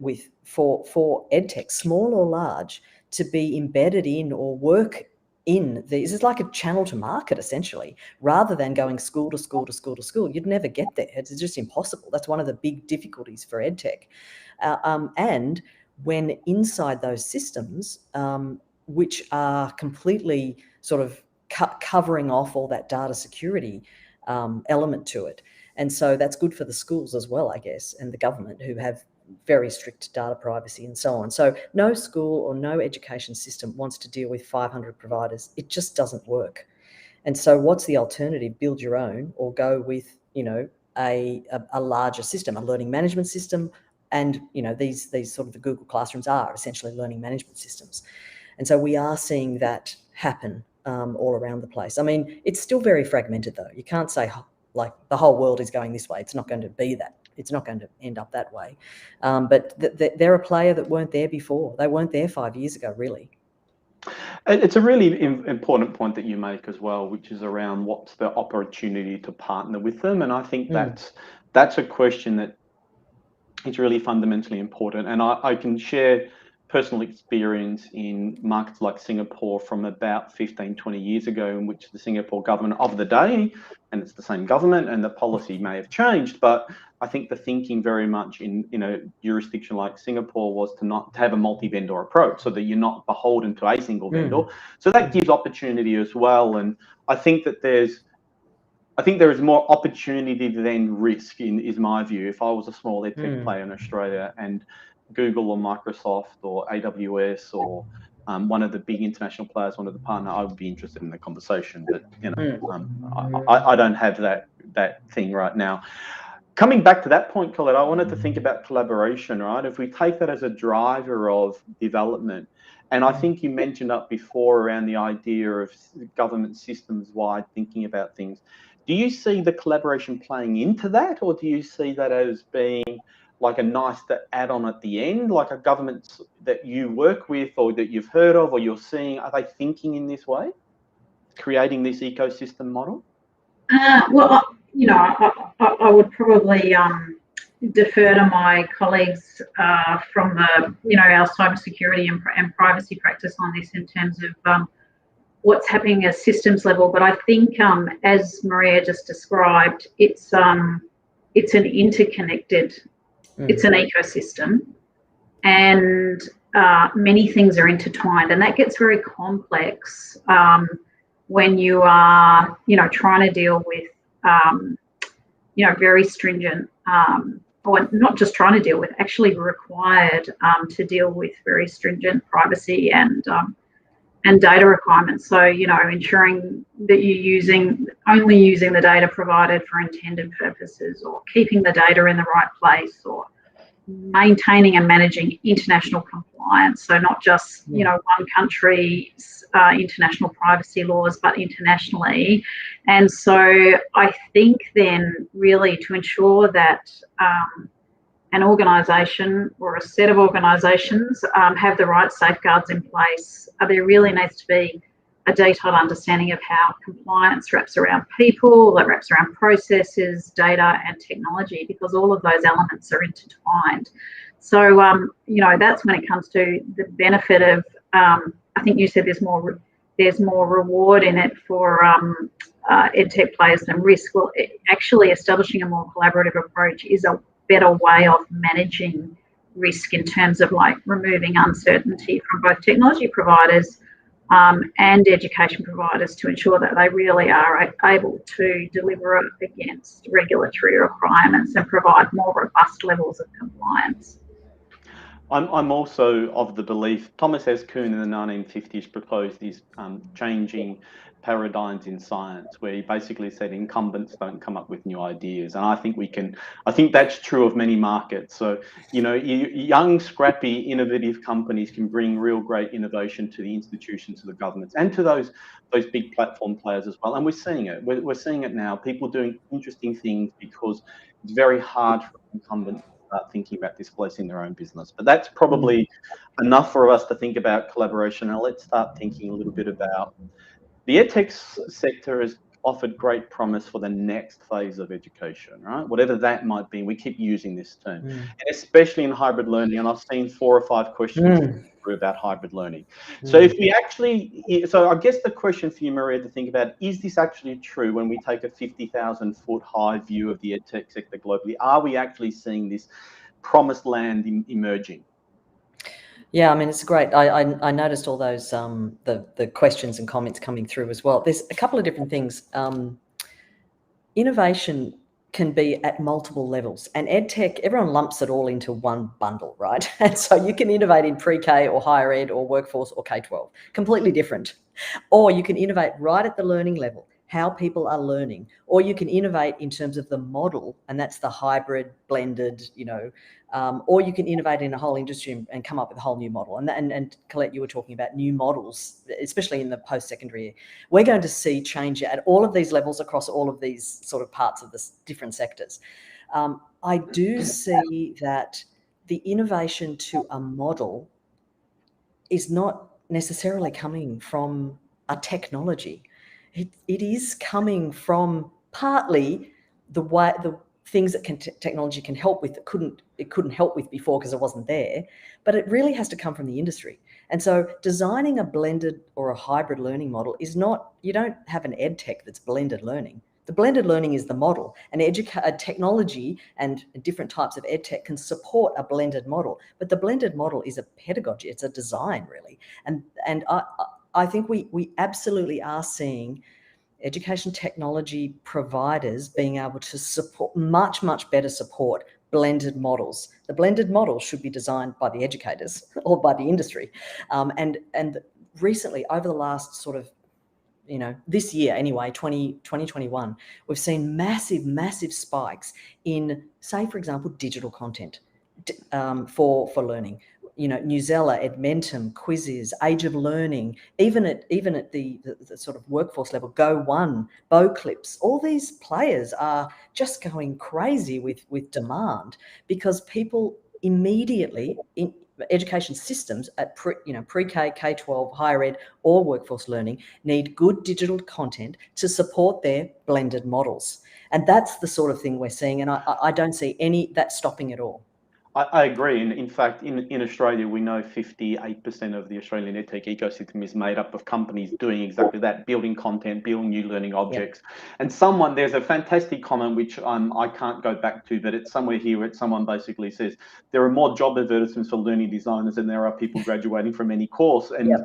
for EdTech, small or large, to be embedded in or work in these. It's like a channel to market, essentially, rather than going school to school to school to school. You'd never get there. It's just impossible. That's one of the big difficulties for EdTech. And when inside those systems, which are completely sort of covering off all that data security element to it. And so that's good for the schools as well, I guess, and the government, who have very strict data privacy and so on. So no school or no education system wants to deal with 500 providers. It just doesn't work. And so what's the alternative? Build your own, or go with, a larger system, a learning management system. And, these sort of the Google Classrooms are essentially learning management systems. And so we are seeing that happen all around the place. I mean, it's still very fragmented, though. You can't say, like, the whole world is going this way. It's not going to be that. It's not going to end up that way. But they're a player that weren't there before. They weren't there 5 years ago, really. It's a really important point that you make as well, which is around what's the opportunity to partner with them. And I think that's a question that is really fundamentally important. And I can share personal experience in markets like Singapore from about 15, 20 years ago, in which the Singapore government of the day, and it's the same government and the policy may have changed, but I think the thinking very much in a jurisdiction like Singapore was to have a multi-vendor approach, so that you're not beholden to a single vendor. So that gives opportunity as well. And I think that there is more opportunity than risk, is my view. If I was a small EdTech player in Australia and Google or Microsoft or AWS or one of the big international players wanted to partner, I would be interested in the conversation. But I don't have that thing right now. Coming back to that point, Colette, I wanted to think about collaboration, right? If we take that as a driver of development, and I think you mentioned up before around the idea of government systems-wide thinking about things. Do you see the collaboration playing into that, or do you see that as being like a nice add-on at the end, like a government that you work with or that you've heard of or you're seeing? Are they thinking in this way, creating this ecosystem model? Well, I would probably defer to my colleagues from our cybersecurity and privacy practice on this in terms of what's happening at systems level. But I think, as Maria just described, it's an interconnected, it's an ecosystem, and many things are intertwined, and that gets very complex when you are, trying to deal with, very stringent, or not just trying to deal with, actually required to deal with very stringent privacy and data requirements. So, ensuring that you're only using the data provided for intended purposes, or keeping the data in the right place, or maintaining and managing international compliance. So not just, one country's international privacy laws, but internationally. And so I think then really to ensure that an organisation or a set of organisations have the right safeguards in place, there really needs to be a detailed understanding of how compliance wraps around people, that wraps around processes, data and technology, because all of those elements are intertwined. So, that's when it comes to the benefit of, I think you said there's more reward in it for EdTech players than risk. Well, actually establishing a more collaborative approach is a better way of managing risk in terms of like removing uncertainty from both technology providers, and education providers to ensure that they really are able to deliver against regulatory requirements and provide more robust levels of compliance. I'm also of the belief Thomas S. Kuhn in the 1950s proposed these changing paradigms in science, where he basically said incumbents don't come up with new ideas, and I think that's true of many markets. So, you know, young, scrappy, innovative companies can bring real great innovation to the institutions, to the governments, and to those big platform players as well. And we're seeing it. We're seeing it now. People doing interesting things because it's very hard for incumbents thinking about displacing their own business. But that's probably enough for us to think about collaboration. Now let's start thinking a little bit about the EdTech sector has offered great promise for the next phase of education, right? Whatever that might be, we keep using this term, and especially in hybrid learning. And I've seen 4 or 5 questions about hybrid learning. So if we actually, so I guess the question for you, Maria, to think about, is this actually true when we take a 50,000-foot high view of the EdTech sector globally? Are we actually seeing this promised land emerging? Yeah, I mean, it's great. I noticed all those the questions and comments coming through as well. There's a couple of different things. Innovation can be at multiple levels, and EdTech, everyone lumps it all into one bundle, right? And so you can innovate in pre-K or higher ed or workforce or K-12, completely different. Or you can innovate right at the learning level, how people are learning, or you can innovate in terms of the model, and that's the hybrid, blended, you know, or you can innovate in a whole industry and come up with a whole new model. And Colette, you were talking about new models, especially in the post-secondary. We're going to see change at all of these levels across all of these sort of parts of the different sectors. I do see that the innovation to a model is not necessarily coming from a technology. It is coming from partly the things that technology can help with that it couldn't help with before because it wasn't there, but it really has to come from the industry. And so designing a blended or a hybrid learning model is not, you don't have an EdTech that's blended learning. The blended learning is the model, and technology and different types of EdTech can support a blended model, but the blended model is a pedagogy, it's a design really. And I think we absolutely are seeing education technology providers being able to support much better support blended models. The blended model should be designed by the educators or by the industry. And recently, over the last sort of, you know, this year anyway, 2021, we've seen massive spikes in, say, for example, digital content for learning. You know, Newsella, Edmentum, Quizzes, Age of Learning, even at the sort of workforce level, Go1, Bowclips, all these players are just going crazy with demand because people immediately in education systems at pre-K, K-12, higher ed or workforce learning need good digital content to support their blended models. And that's the sort of thing we're seeing. And I don't see that stopping at all. I agree. And in fact, in Australia, we know 58% of the Australian EdTech ecosystem is made up of companies doing exactly that, building content, building new learning objects. Yep. And there's a fantastic comment, which I can't go back to, but it's somewhere here where someone basically says, there are more job advertisements for learning designers than there are people graduating from any course. And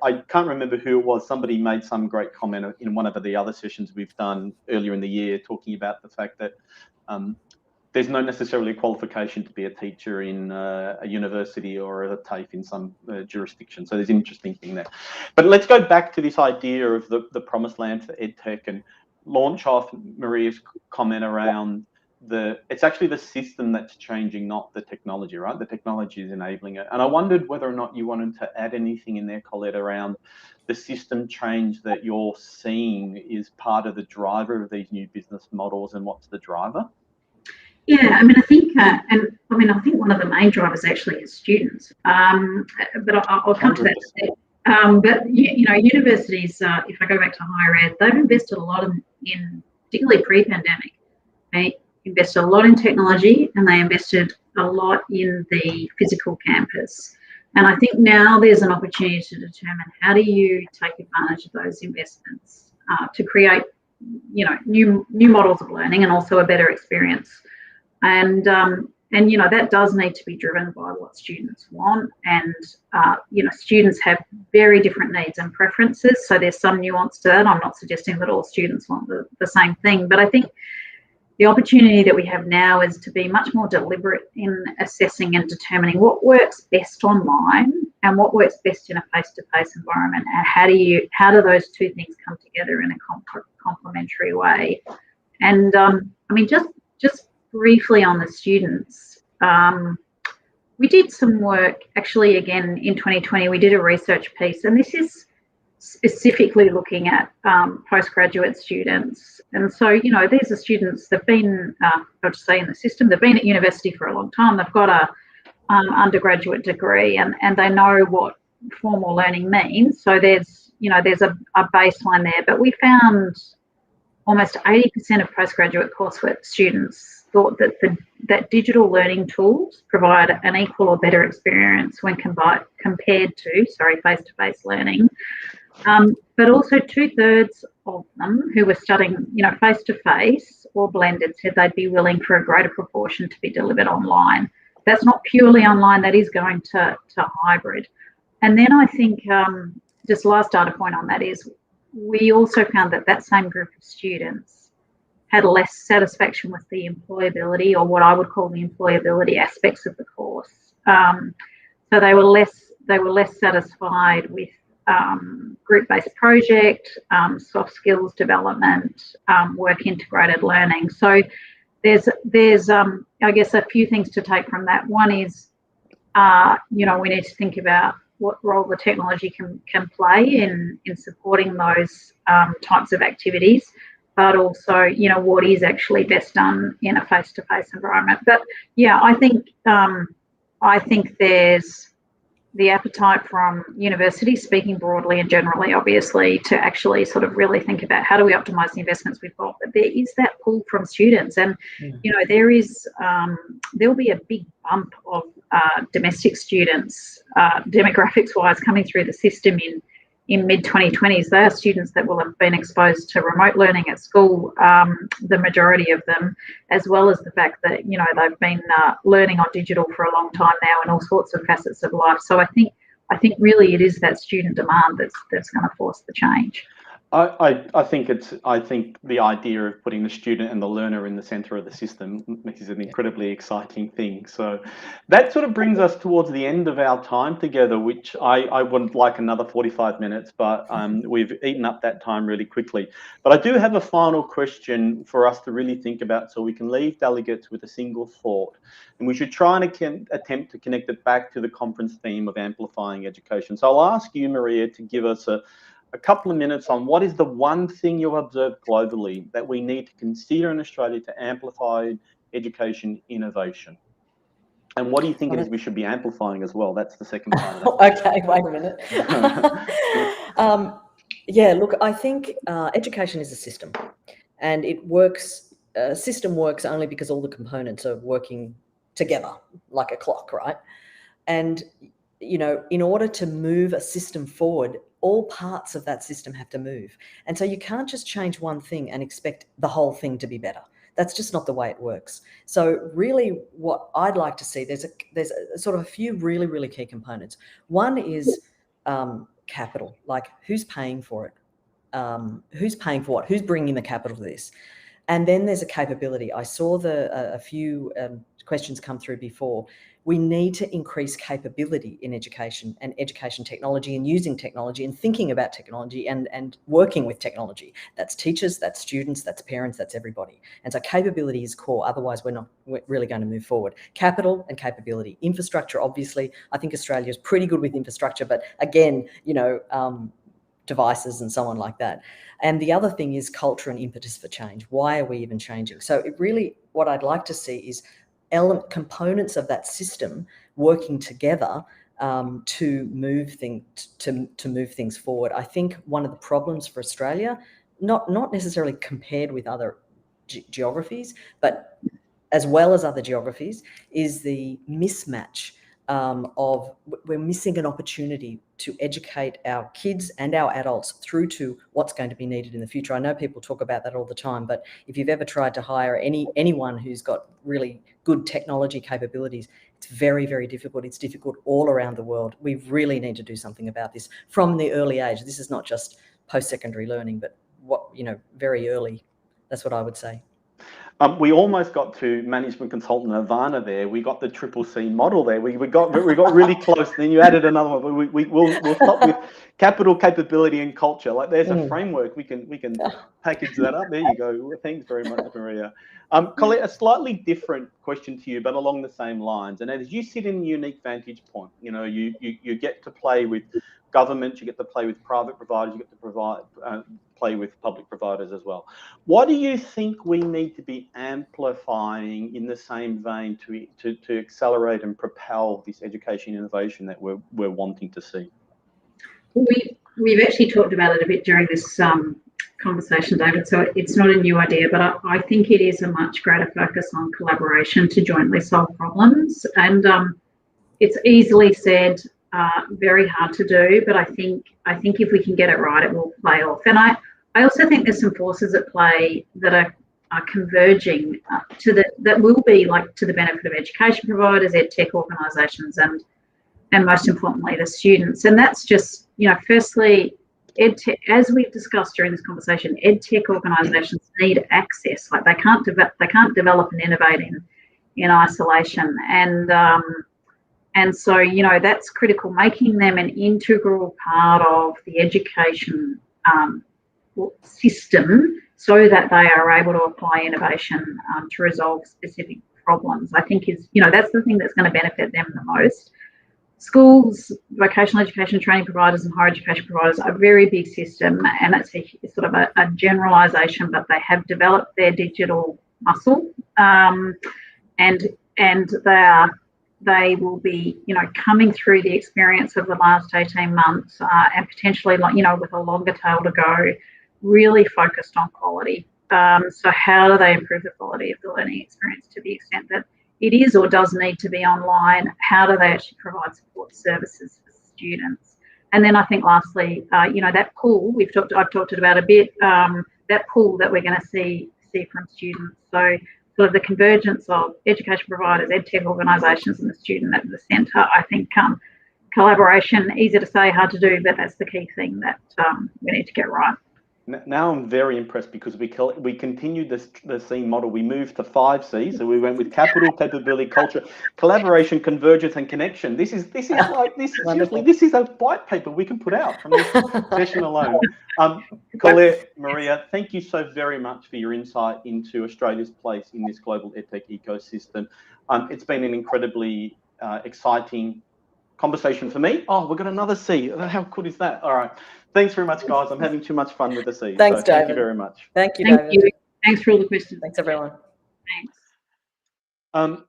I can't remember who it was. Somebody made some great comment in one of the other sessions we've done earlier in the year, talking about the fact that there's no necessarily qualification to be a teacher in a university or a TAFE in some jurisdiction. So there's an interesting thing there. But let's go back to this idea of the promised land for EdTech and launch off Maria's comment around it's actually the system that's changing, not the technology, right? The technology is enabling it. And I wondered whether or not you wanted to add anything in there, Colette, around the system change that you're seeing is part of the driver of these new business models, and what's the driver? Yeah, I mean, I think one of the main drivers actually is students. But I'll come to that. But you know, universities, if I go back to higher ed, they've invested a lot in particularly pre-pandemic. They invested a lot in technology, and they invested a lot in the physical campus. And I think now there's an opportunity to determine how do you take advantage of those investments to create, you know, new models of learning and also a better experience. And And, that does need to be driven by what students want. And, students have very different needs and preferences. So there's some nuance to that. I'm not suggesting that all students want the same thing. But I think the opportunity that we have now is to be much more deliberate in assessing and determining what works best online and what works best in a face-to-face environment. And how do those two things come together in a complementary way? And, just briefly on the students, we did some work actually again in 2020. We did a research piece, and this is specifically looking at postgraduate students. And so, these are students that've been, I'll just say in the system, they've been at university for a long time. They've got a undergraduate degree, and they know what formal learning means. So there's a baseline there. But we found almost 80% of postgraduate coursework students thought that digital learning tools provide an equal or better experience when compared to face-to-face learning. But also 2/3 of them who were studying, face-to-face or blended said they'd be willing for a greater proportion to be delivered online. That's not purely online, that is going to hybrid. And then I think just last data point on that is we also found that same group of students had less satisfaction with the employability, or what I would call the employability aspects of the course. So they were less satisfied with group-based project, soft skills development, work integrated learning. So there's I guess a few things to take from that. One is, we need to think about what role the technology can play in supporting those types of activities, but also, what is actually best done in a face-to-face environment. But yeah, I think there's the appetite from universities, speaking broadly and generally, obviously, to actually sort of really think about how do we optimise the investments we've got. But there is that pull from students, and there'll be a big bump of domestic students, demographics-wise, coming through the system in mid-2020s. They are students that will have been exposed to remote learning at school, the majority of them, as well as the fact that, they've been learning on digital for a long time now in all sorts of facets of life. So I think really it is that student demand that's going to force the change. I think the idea of putting the student and the learner in the centre of the system is an incredibly exciting thing. So that sort of brings us towards the end of our time together, which I would like another 45 minutes, but we've eaten up that time really quickly. But I do have a final question for us to really think about, so we can leave delegates with a single thought. And we should try and attempt to connect it back to the conference theme of amplifying education. So I'll ask you, Maria, to give us a couple of minutes on what is the one thing you've observed globally that we need to consider in Australia to amplify education innovation? And what do you think it is we should be amplifying as well? That's the second part of that. Okay, wait a minute. Yeah, look, I think education is a system, and it works. A system works only because all the components are working together like a clock, right? And, in order to move a system forward, all parts of that system have to move. And so you can't just change one thing and expect the whole thing to be better. That's just not the way it works. So really what I'd like to see, there's a sort of a few really, really key components. One is capital, like who's paying for it? Who's paying for what? Who's bringing the capital to this? And then there's a capability. I saw a few questions come through before. We need to increase capability in education and education technology and using technology and thinking about technology and working with technology. That's teachers, that's students, that's parents, that's everybody. And so capability is core. Otherwise, we're really going to move forward. Capital and capability. Infrastructure, obviously. I think Australia is pretty good with infrastructure, but again, devices and so on like that. And the other thing is culture and impetus for change. Why are we even changing? So it really, what I'd like to see is components of that system working together to move things forward. I think one of the problems for Australia, not necessarily compared with other geographies, but as well as other geographies, is the mismatch we're missing an opportunity to educate our kids and our adults through to what's going to be needed in the future. I know people talk about that all the time, but if you've ever tried to hire anyone who's got really good technology capabilities, it's very, very difficult. It's difficult all around the world. We really need to do something about this from the early age. This is not just post-secondary learning, but very early. That's what I would say. We almost got to management consultant Nirvana there. We got the CCC model there. We got really close. Then you added another one. We'll stop with capital, capability, and culture. Like there's a framework. We can package that up. There you go. Thanks very much, Maria. Colette, a slightly different question to you, but along the same lines. And as you sit in a unique vantage point, you get to play with government, you get to play with private providers, you get to play with public providers as well. What do you think we need to be amplifying in the same vein to accelerate and propel this education innovation that we're wanting to see? We've actually talked about it a bit during this conversation, David, so it's not a new idea, but I think it is a much greater focus on collaboration to jointly solve problems. And it's easily said, very hard to do, but I think if we can get it right, it will play off. And I also think there's some forces at play that are converging that will be like to the benefit of education providers, EdTech organisations, and most importantly the students. And that's just, firstly, EdTech, as we've discussed during this conversation, EdTech organisations need access. Like they can't develop and innovate in isolation. And so, that's critical, making them an integral part of the education system so that they are able to apply innovation to resolve specific problems, I think is, that's the thing that's going to benefit them the most. Schools, vocational education training providers and higher education providers are a very big system, and it's sort of a generalisation, but they have developed their digital muscle, and they will be, coming through the experience of the last 18 months and potentially, with a longer tail to go, really focused on quality. So how do they improve the quality of the learning experience to the extent that it is or does need to be online? How do they actually provide support services for students? And then I think lastly, that pool I've talked about a bit, that pool that we're going to see from students. So sort of the convergence of education providers, EdTech organisations, and the student at the centre. I think collaboration, easy to say, hard to do, but that's the key thing that we need to get right. Now I'm very impressed because we continued the C model. We moved to 5 C's. So we went with capital, capability, culture, collaboration, convergence, and connection. This is a white paper we can put out from this session alone. Colette, Maria, thank you so very much for your insight into Australia's place in this global EdTech ecosystem. It's been an incredibly exciting conversation for me. Oh, we've got another C. How good is that? All right. Thanks very much, guys. I'm having too much fun with the C. Thanks, David. Thank you very much. Thank you, David. You. Thanks for all the questions. Thanks, everyone. Thanks.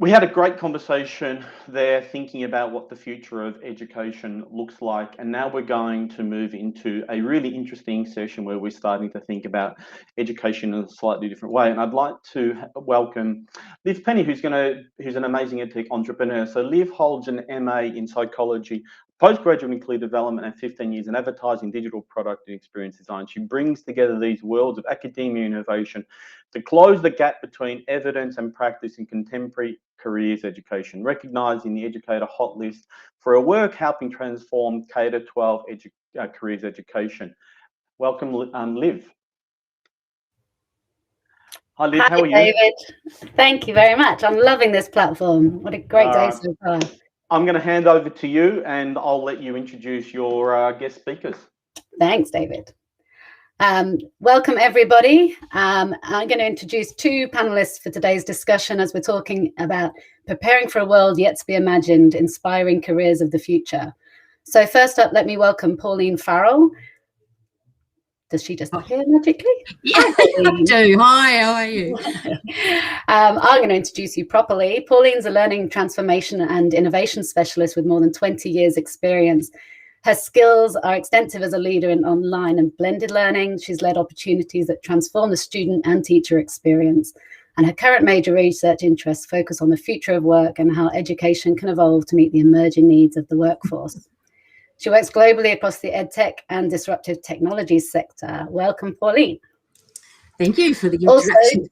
We had a great conversation there thinking about what the future of education looks like. And now we're going to move into a really interesting session where we're starting to think about education in a slightly different way. And I'd like to welcome Liv Penny, who's an amazing EdTech entrepreneur. So Liv holds an MA in psychology, postgraduate in career development, and 15 years in advertising, digital product and experience design. She brings together these worlds of academia and innovation to close the gap between evidence and practice in contemporary careers education, recognising the Educator Hot List for her work helping transform K-12 careers education. Welcome, Liv. Hi, Liv. How are you? Hi, David. Thank you very much. I'm loving this platform. What a great day so far. I'm going to hand over to you and I'll let you introduce your guest speakers. Thanks, David. Welcome, everybody. I'm going to introduce 2 panelists for today's discussion as we're talking about preparing for a world yet to be imagined, inspiring careers of the future. So first up, let me welcome Pauline Farrell. Does she just appear magically? Yeah, I do. Hi, how are you? I'm going to introduce you properly. Pauline's a learning transformation and innovation specialist with more than 20 years experience. Her skills are extensive as a leader in online and blended learning. She's led opportunities that transform the student and teacher experience. and her current major research interests focus on the future of work and how education can evolve to meet the emerging needs of the workforce. She works globally across the EdTech and disruptive technologies sector. Welcome, Pauline. Thank you for the introduction.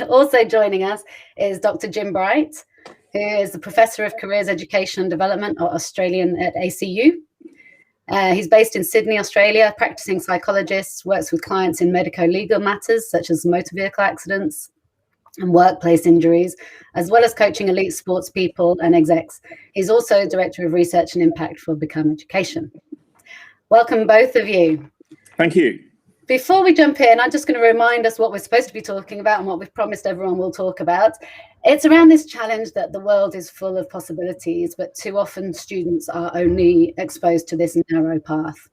Also joining us is Dr. Jim Bright, who is the Professor of Careers Education and Development at Australian at ACU. He's based in Sydney, Australia, practicing psychologist, works with clients in medico-legal matters such as motor vehicle accidents and workplace injuries, as well as coaching elite sports people and execs. He's also Director of Research and Impact for Become Education. Welcome, both of you. Thank you. Before we jump in, I'm just going to remind us what we're supposed to be talking about and what we've promised everyone we'll talk about. It's around this challenge that the world is full of possibilities, but too often students are only exposed to this narrow path.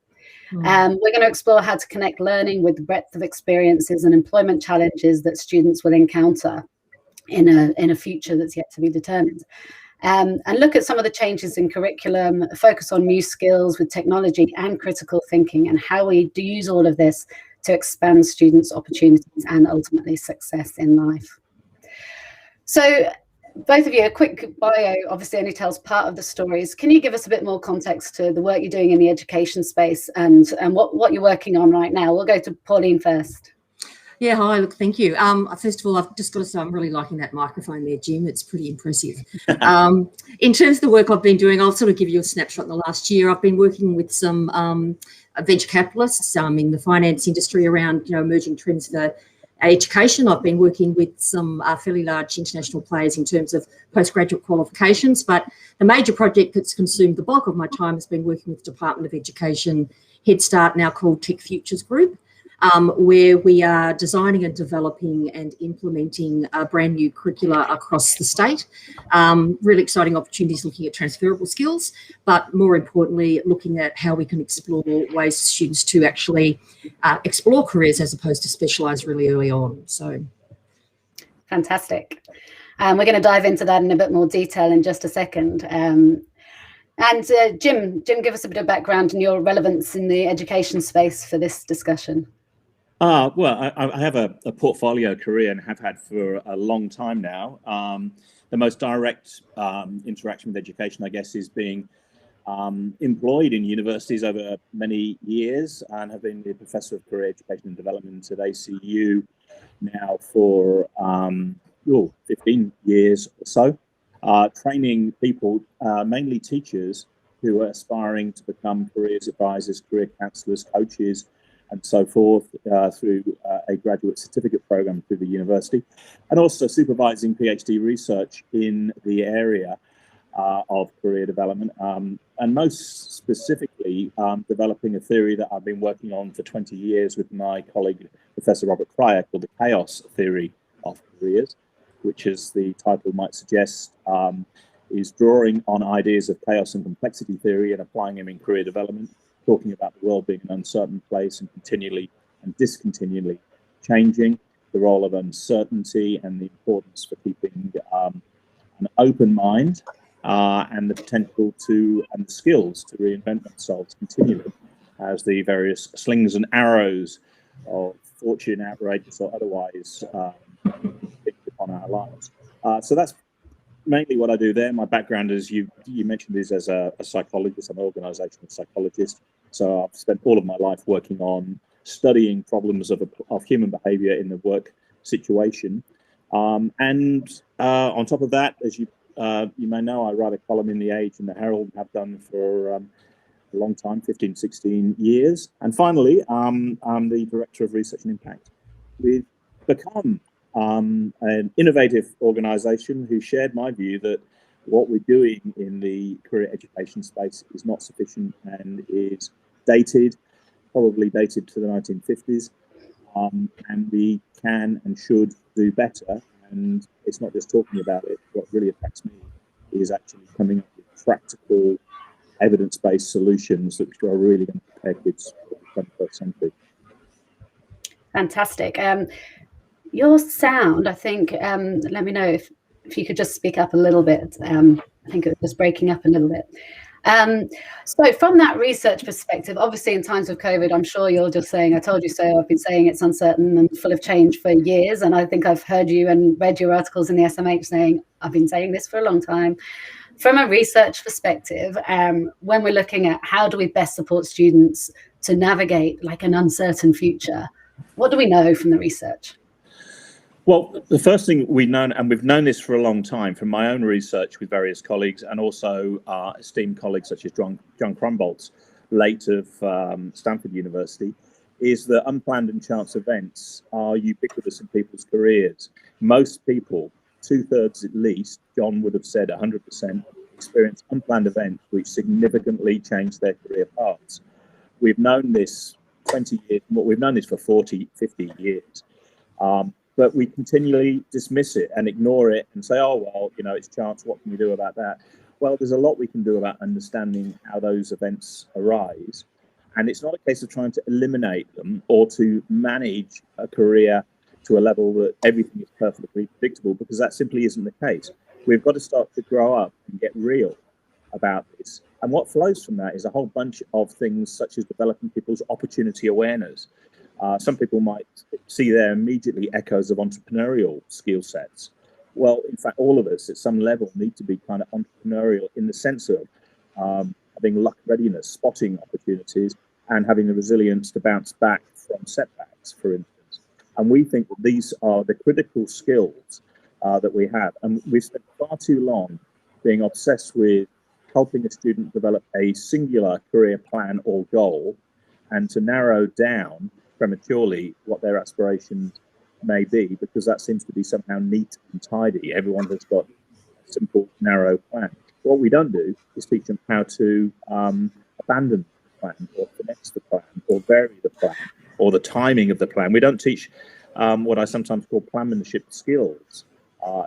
We're going to explore how to connect learning with the breadth of experiences and employment challenges that students will encounter in a future that's yet to be determined. And look at some of the changes in curriculum, focus on new skills with technology and critical thinking, and how we do use all of this to expand students' opportunities and ultimately success in life. So both of you, a quick bio obviously only tells part of the stories. Can you give us a bit more context to the work you're doing in the education space and what you're working on right now? We'll go to Pauline first. Yeah, hi, look, thank you. First of all, I've just got to say I'm really liking that microphone there, Jim. It's pretty impressive. In terms of the work I've been doing, I'll sort of give you a snapshot in the last year. I've been working with some venture capitalists in the finance industry around emerging trends for education. I've been working with some fairly large international players in terms of postgraduate qualifications, but the major project that's consumed the bulk of my time has been working with the Department of Education Head Start, now called Tech Futures Group, where we are designing and developing and implementing brand new curricula across the state. Really exciting opportunities looking at transferable skills, but more importantly, looking at how we can explore ways for students to actually explore careers as opposed to specialise really early on. So, fantastic. We're going to dive into that in a bit more detail in just a second. Jim, give us a bit of background and your relevance in the education space for this discussion. Well, I have a portfolio career and have had for a long time now. The most direct interaction with education, I guess, is being employed in universities over many years, and have been the Professor of Career Education and Development at ACU now for 15 years or so, training people, mainly teachers, who are aspiring to become careers advisors, career counsellors, coaches, and so forth, through a graduate certificate program through the university, and also supervising PhD research in the area of career development, and most specifically developing a theory that I've been working on for 20 years with my colleague, Professor Robert Cryer, called the chaos theory of careers, which, as the title might suggest, is drawing on ideas of chaos and complexity theory and applying them in career development, talking about the world being an uncertain place and continually and discontinually changing, the role of uncertainty and the importance for keeping an open mind and the potential to, and the skills to reinvent themselves continually as the various slings and arrows of fortune, outrageous or otherwise, on our lives. So that's mainly what I do there. My background, as you mentioned, is as a psychologist. I'm an organizational psychologist. So I've spent all of my life working on studying problems of human behavior in the work situation. And on top of that, as you may know, I write a column in The Age and The Herald, and have done for a long time, 15, 16 years. And finally, I'm the Director of Research and Impact with Become, an innovative organisation who shared my view that what we're doing in the career education space is not sufficient and is dated, probably dated to the 1950s, and we can and should do better. And it's not just talking about it. What really affects me is actually coming up with practical, evidence-based solutions which are really going to prepare kids for the 21st century. Fantastic. Your sound, I think, let me know if you could just speak up a little bit. I think it was just breaking up a little bit. So from that research perspective, obviously in times of COVID, I'm sure you're just saying, I told you so. I've been saying it's uncertain and full of change for years. And I think I've heard you and read your articles in the SMH saying, I've been saying this for a long time. From a research perspective, when we're looking at how do we best support students to navigate like an uncertain future, what do we know from the research? Well, the first thing we've known, and we've known this for a long time from my own research with various colleagues and also esteemed colleagues such as John Krumboltz, late of Stanford University, is that unplanned and chance events are ubiquitous in people's careers. Most people, 2/3 at least, John would have said 100%, experience unplanned events which significantly change their career paths. We've known this 20 years, we've known this for 40, 50 years. But we continually dismiss it and ignore it and say, oh, well, you know, it's chance, what can we do about that? Well, there's a lot we can do about understanding how those events arise. And it's not a case of trying to eliminate them or to manage a career to a level that everything is perfectly predictable, because that simply isn't the case. We've got to start to grow up and get real about this. And what flows from that is a whole bunch of things such as developing people's opportunity awareness. Some people might see there immediately echoes of entrepreneurial skill sets. Well, in fact, all of us at some level need to be kind of entrepreneurial in the sense of having luck readiness, spotting opportunities, and having the resilience to bounce back from setbacks, for instance. And we think that these are the critical skills that we have. And we've spent far too long being obsessed with helping a student develop a singular career plan or goal, and to narrow down prematurely what their aspirations may be, because that seems to be somehow neat and tidy. Everyone has got a simple, narrow plan. What we don't do is teach them how to abandon the plan, or finesse the plan, or vary the plan, or the timing of the plan. We don't teach what I sometimes call planmanship skills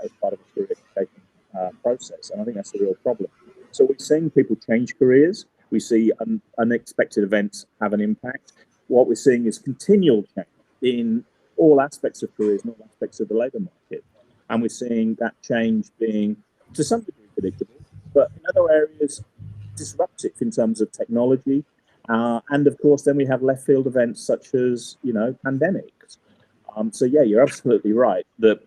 as part of a career education process, and I think that's a real problem. So we're seeing people change careers. We see unexpected events have an impact. What we're seeing is continual change in all aspects of careers and all aspects of the labour market. And we're seeing that change being, to some degree, predictable, but in other areas, disruptive in terms of technology. And of course, then we have left field events such as, you know, pandemics. So yeah, you're absolutely right that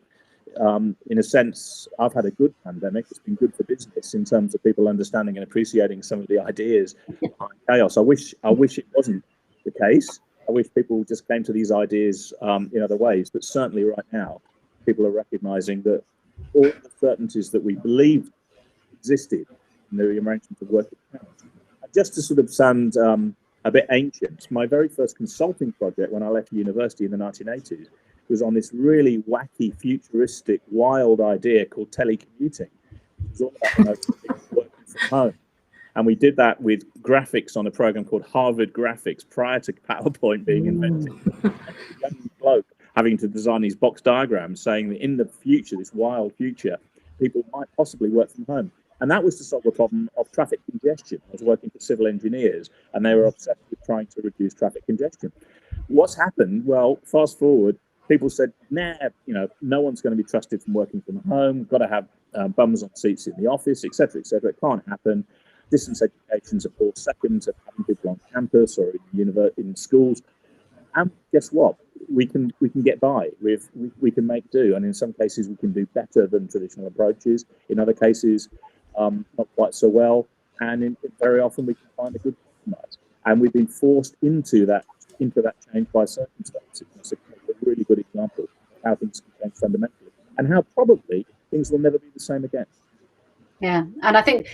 in a sense, I've had a good pandemic. It's been good for business in terms of people understanding and appreciating some of the ideas behind chaos. I wish it wasn't the case. I wish people just came to these ideas in other ways, but certainly right now, people are recognizing that all the certainties that we believed existed in the arrangement of working parents. Just to sort of sound a bit ancient, my very first consulting project when I left university in the 1980s was on this really wacky, futuristic, wild idea called telecommuting. It was all about working from home. And we did that with graphics on a program called Harvard Graphics prior to PowerPoint being invented. A young bloke having to design these box diagrams saying that in the future, this wild future, people might possibly work from home. And that was to solve the problem of traffic congestion. I was working for civil engineers, and they were obsessed with trying to reduce traffic congestion. What's happened? Well, fast forward, people said, nah, you know, no one's going to be trusted from working from home. We've got to have bums on seats in the office, etc., etc. It can't happen. Distance education's a poor second to having people on campus or in schools. And guess what? We can get by. We can make do. And in some cases, we can do better than traditional approaches. In other cases, not quite so well. And very often, we can find a good compromise. And we've been forced into that change by circumstances. It's a really good example of how things can change fundamentally, and how probably things will never be the same again. Yeah, and I think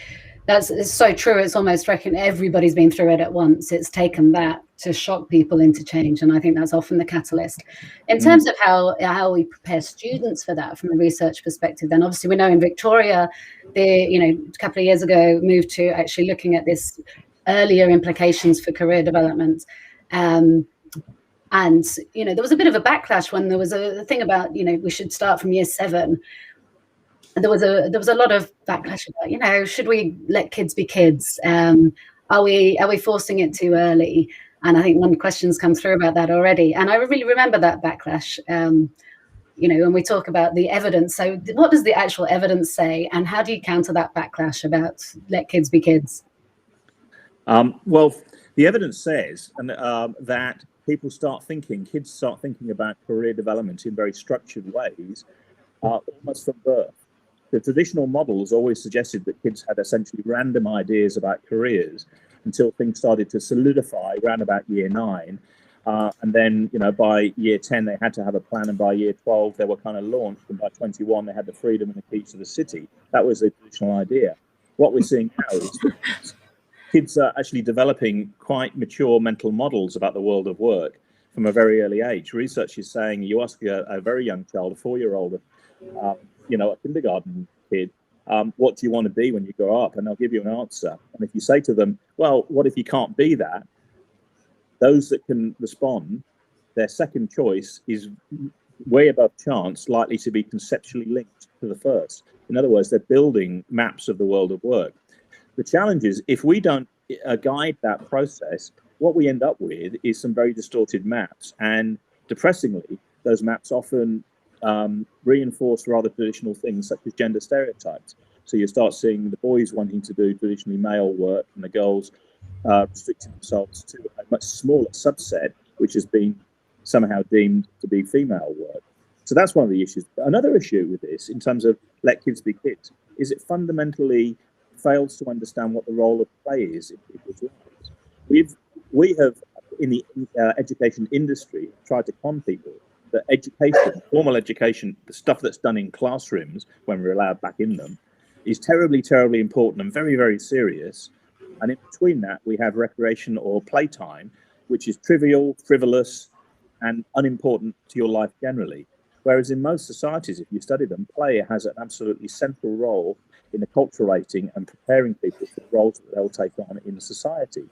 it's so true. It's almost everybody's been through it at once. It's taken that to shock people into change, and I think that's often the catalyst. In terms of how we prepare students for that from a research perspective, then obviously we know in Victoria, a couple of years ago moved to actually looking at this earlier implications for career development. And there was a bit of a backlash when there was a thing about we should start from year 7. And there was a lot of backlash about should we let kids be kids? Are we forcing it too early? And I think one question's come through about that already. And I really remember that backlash. When we talk about the evidence. So what does the actual evidence say, and how do you counter that backlash about let kids be kids? Well, the evidence says that kids start thinking about career development in very structured ways almost from birth. The traditional models always suggested that kids had essentially random ideas about careers until things started to solidify around about year 9. And then, by year 10, they had to have a plan. And by year 12, they were kind of launched. And by 21, they had the freedom and the keys to the city. That was the traditional idea. What we're seeing now is that kids are actually developing quite mature mental models about the world of work from a very early age. Research is saying you ask a very young child, a 4-year-old, a kindergarten kid, what do you want to be when you grow up? And they'll give you an answer. And if you say to them, well, what if you can't be that? Those that can respond, their second choice is way above chance likely to be conceptually linked to the first. In other words, they're building maps of the world of work. The challenge is if we don't guide that process, what we end up with is some very distorted maps. And depressingly, those maps often reinforce rather traditional things such as gender stereotypes. So you start seeing the boys wanting to do traditionally male work and the girls restricting themselves to a much smaller subset, which has been somehow deemed to be female work. So that's one of the issues. Another issue with this, in terms of let kids be kids, is it fundamentally fails to understand what the role of play is in people's lives. We have, in the education industry, tried to con people that education, formal education, the stuff that's done in classrooms when we're allowed back in them, is terribly, terribly important and very, very serious. And in between that, we have recreation or playtime, which is trivial, frivolous, and unimportant to your life generally. Whereas in most societies, if you study them, play has an absolutely central role in acculturating and preparing people for the roles that they'll take on in society.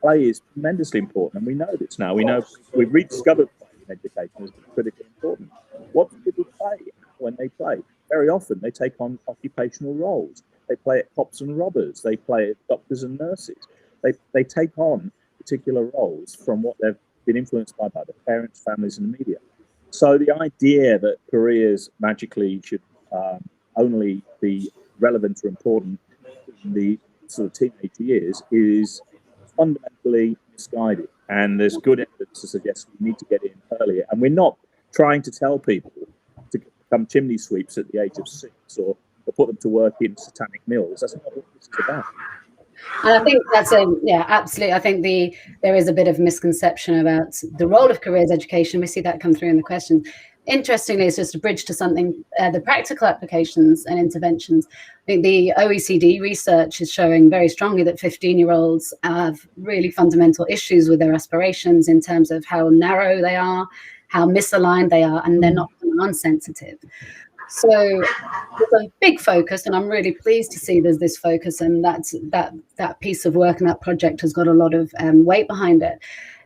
Play is tremendously important, and we know this now. We know we've rediscovered play in education as critically important. What do people play when they play? Very often they take on occupational roles. They play at cops and robbers. They play at doctors and nurses. They take on particular roles from what they've been influenced by their parents, families, and the media. So the idea that careers magically should only be relevant or important in the sort of teenage years is fundamentally misguided. And there's good evidence to suggest we need to get in earlier. And we're not trying to tell people to become chimney sweeps at the age of 6 or put them to work in satanic mills. That's not what this is about. And I think that's absolutely. I think there is a bit of misconception about the role of careers education. We see that come through in the questions. Interestingly, it's just a bridge to something, the practical applications and interventions. I think the OECD research is showing very strongly that 15-year-olds have really fundamental issues with their aspirations in terms of how narrow they are, how misaligned they are, and they're not demand sensitive. So there's a big focus, and I'm really pleased to see there's this focus, and that piece of work and that project has got a lot of weight behind it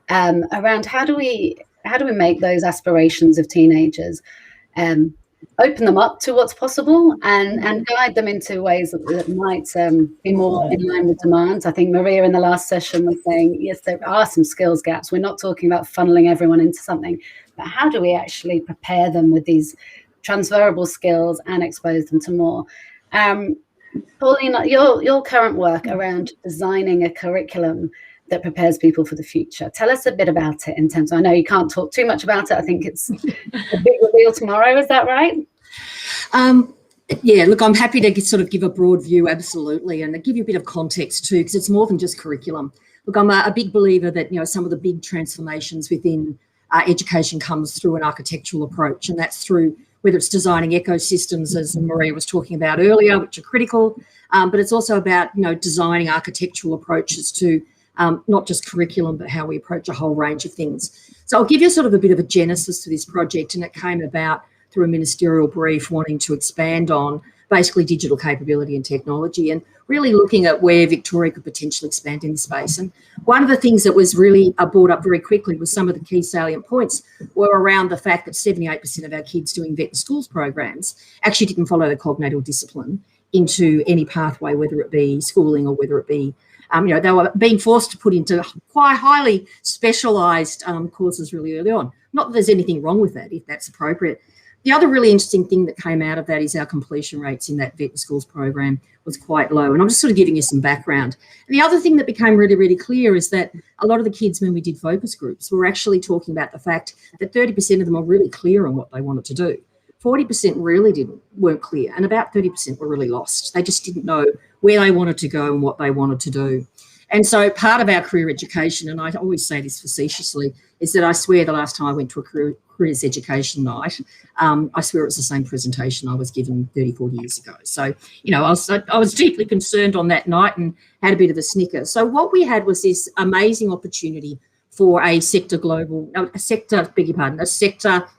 around how do we make those aspirations of teenagers, open them up to what's possible and guide them into ways that might be more in line with demands. I think Maria in the last session was saying, yes, there are some skills gaps. We're not talking about funneling everyone into something, but how do we actually prepare them with these transferable skills and expose them to more? Pauline, your current work around designing a curriculum that prepares people for the future. Tell us a bit about it in terms of, I know you can't talk too much about it. I think it's a big reveal tomorrow. Is that right? Yeah, look, I'm happy to sort of give a broad view, absolutely, and give you a bit of context too, because it's more than just curriculum. Look, I'm a big believer that, some of the big transformations within education comes through an architectural approach, and that's through whether it's designing ecosystems, as Maria was talking about earlier, which are critical, but it's also about, designing architectural approaches to not just curriculum, but how we approach a whole range of things. So I'll give you sort of a bit of a genesis to this project, and it came about through a ministerial brief wanting to expand on basically digital capability and technology and really looking at where Victoria could potentially expand in this space. And one of the things that was really brought up very quickly was some of the key salient points were around the fact that 78% of our kids doing vet in schools programs actually didn't follow the cognitive discipline into any pathway, whether it be schooling or whether it be they were being forced to put into quite highly specialised courses really early on. Not that there's anything wrong with that, if that's appropriate. The other really interesting thing that came out of that is our completion rates in that vet schools program was quite low. And I'm just sort of giving you some background. And the other thing that became really, really clear is that a lot of the kids, when we did focus groups, were actually talking about the fact that 30% of them are really clear on what they wanted to do. 40% really weren't clear, and about 30% were really lost. They just didn't know where they wanted to go and what they wanted to do. And so part of our career education, and I always say this facetiously, is that I swear the last time I went to a careers education night, I swear it was the same presentation I was given 30, 40 years ago. So, you know, I was deeply concerned on that night and had a bit of a snicker. So what we had was this amazing opportunity for a sector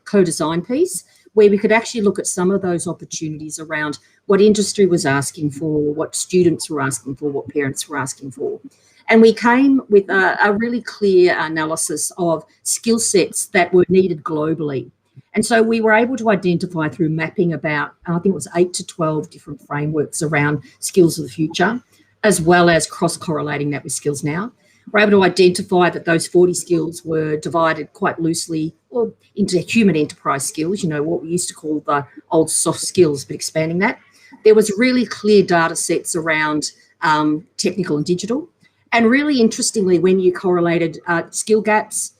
co-design piece, where we could actually look at some of those opportunities around what industry was asking for, what students were asking for, what parents were asking for. And we came with a really clear analysis of skill sets that were needed globally. And so we were able to identify through mapping about, I think it was 8 to 12 different frameworks around skills of the future, as well as cross-correlating that with skills now. We're able to identify that those 40 skills were divided quite loosely into human enterprise skills, you know, what we used to call the old soft skills, but expanding that. There was really clear data sets around technical and digital. And really interestingly, when you correlated skill gaps,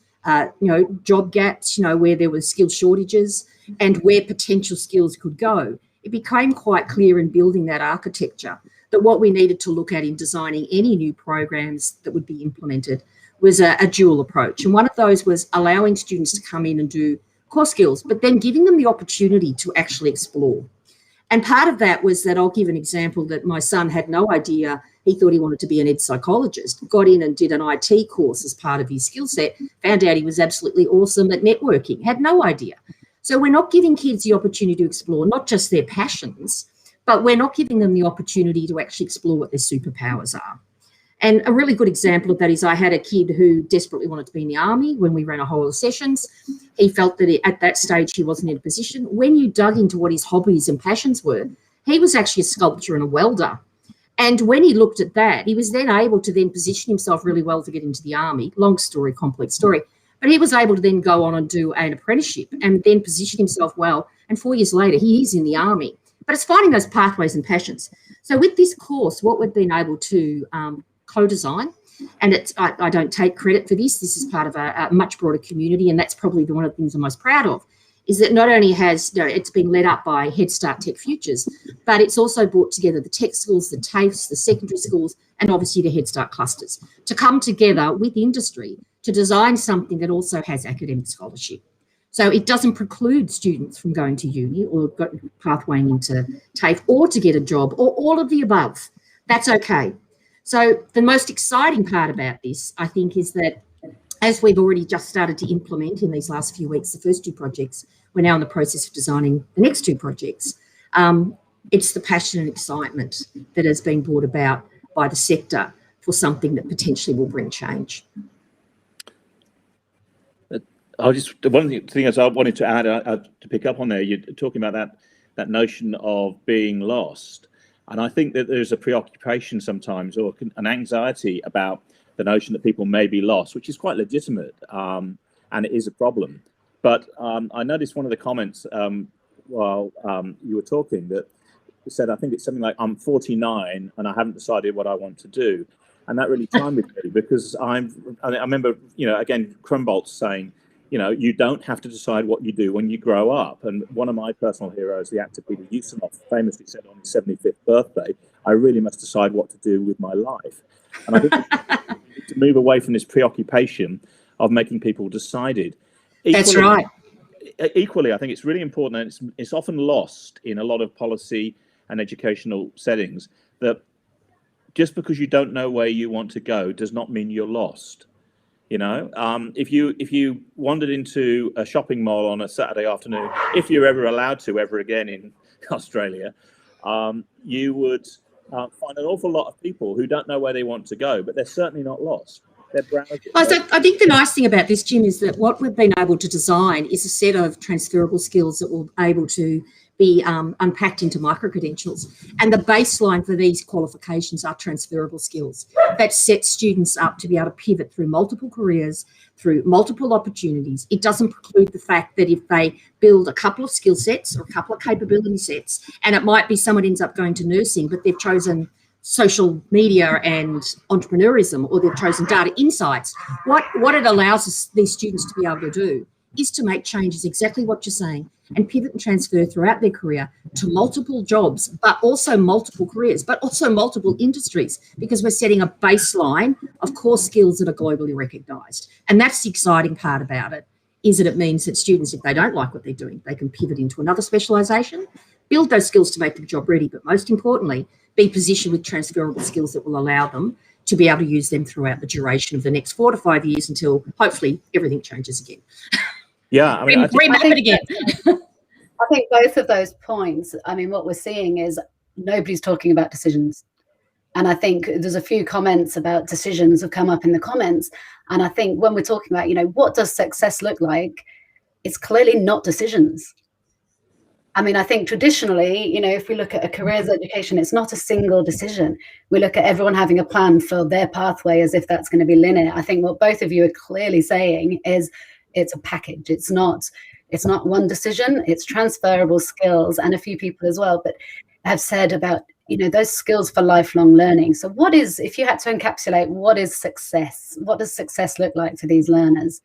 job gaps, where there were skill shortages and where potential skills could go, it became quite clear in building that architecture that what we needed to look at in designing any new programs that would be implemented was a dual approach. And one of those was allowing students to come in and do core skills, but then giving them the opportunity to actually explore. And part of that was that, I'll give an example, that my son had no idea. He thought he wanted to be an ed psychologist, got in and did an IT course as part of his skill set, found out he was absolutely awesome at networking, had no idea. So we're not giving kids the opportunity to explore not just their passions, but we're not giving them the opportunity to actually explore what their superpowers are. And a really good example of that is I had a kid who desperately wanted to be in the army. When we ran a whole of sessions, he felt that at that stage he wasn't in a position. When you dug into what his hobbies and passions were, he was actually a sculptor and a welder. And when he looked at that, he was then able to then position himself really well to get into the army. Long story, complex story. But he was able to then go on and do an apprenticeship and then position himself well. And 4 years later, he is in the army. But it's finding those pathways and passions. So with this course, what we've been able to co-design, and I don't take credit for this, this is part of a much broader community, and that's probably one of the things I'm most proud of, is that not only has, it's been led up by Head Start Tech Futures, but it's also brought together the tech schools, the TAFEs, the secondary schools, and obviously the Head Start clusters to come together with industry to design something that also has academic scholarship. So it doesn't preclude students from going to uni or pathwaying into TAFE or to get a job or all of the above. That's okay. So the most exciting part about this, I think, is that as we've already just started to implement in these last few weeks, the first two projects, we're now in the process of designing the next two projects. It's the passion and excitement that has been brought about by the sector for something that potentially will bring change. One thing I wanted to add to pick up on there, you're talking about that notion of being lost. And I think that there's a preoccupation sometimes or an anxiety about the notion that people may be lost, which is quite legitimate, and it is a problem. But I noticed one of the comments while you were talking that said, I think it's something like, I'm 49 and I haven't decided what I want to do. And that really chimed with me because I remember, again, Krumboltz saying, you don't have to decide what you do when you grow up. And one of my personal heroes, the actor Peter Ustinov, famously said on his 75th birthday, I really must decide what to do with my life. And I think we need to move away from this preoccupation of making people decided. That's right. Equally, I think it's really important, and it's often lost in a lot of policy and educational settings, that just because you don't know where you want to go does not mean you're lost. If you wandered into a shopping mall on a Saturday afternoon, if you're ever allowed to ever again in Australia, you would find an awful lot of people who don't know where they want to go, but they're certainly not lost. They're browsing. I think the nice thing about this, Jim, is that what we've been able to design is a set of transferable skills that will be able to be unpacked into micro-credentials. And the baseline for these qualifications are transferable skills that set students up to be able to pivot through multiple careers, through multiple opportunities. It doesn't preclude the fact that if they build a couple of skill sets or a couple of capability sets, and it might be someone ends up going to nursing, but they've chosen social media and entrepreneurism, or they've chosen data insights, what it allows these students to be able to do is to make changes, exactly what you're saying, and pivot and transfer throughout their career to multiple jobs, but also multiple careers, but also multiple industries, because we're setting a baseline of core skills that are globally recognised. And that's the exciting part about it, is that it means that students, if they don't like what they're doing, they can pivot into another specialisation, build those skills to make them job ready, but most importantly, be positioned with transferable skills that will allow them to be able to use them throughout the duration of the next 4 to 5 years until hopefully everything changes again. Yeah, I mean, I think both of those points, I mean, what we're seeing is nobody's talking about decisions. And I think there's a few comments about decisions have come up in the comments. And I think when we're talking about, you know, what does success look like? It's clearly not decisions. I mean, I think traditionally, you know, if we look at a careers education, it's not a single decision. We look at everyone having a plan for their pathway as if that's going to be linear. I think what both of you are clearly saying is it's a package. It's not one decision. It's transferable skills, and a few people as well, but have said about, you know, those skills for lifelong learning. So what is, if you had to encapsulate, what is success? What does success look like to these learners?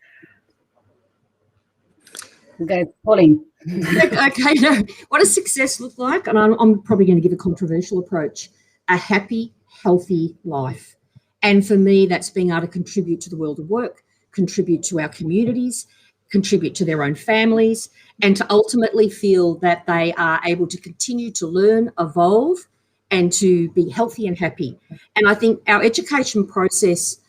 Go, Pauline. Okay, no. What does success look like? And I'm probably going to give a controversial approach. A happy, healthy life. And for me, that's being able to contribute to the world of work, contribute to our communities, contribute to their own families, and to ultimately feel that they are able to continue to learn, evolve, and to be healthy and happy. And I think our education process,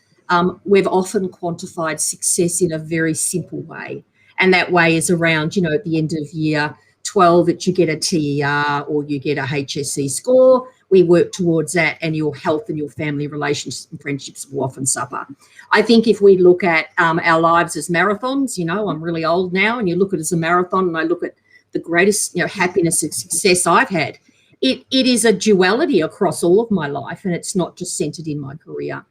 we've often quantified success in a very simple way. And that way is around, you know, at the end of year 12 that you get a TER or you get a HSC score. We work towards that, and your health and your family relationships and friendships will often suffer. I think if we look at our lives as marathons, you know, I'm really old now, and you look at it as a marathon, and I look at the greatest, you know, happiness and success I've had. It is a duality across all of my life, and it's not just centered in my career.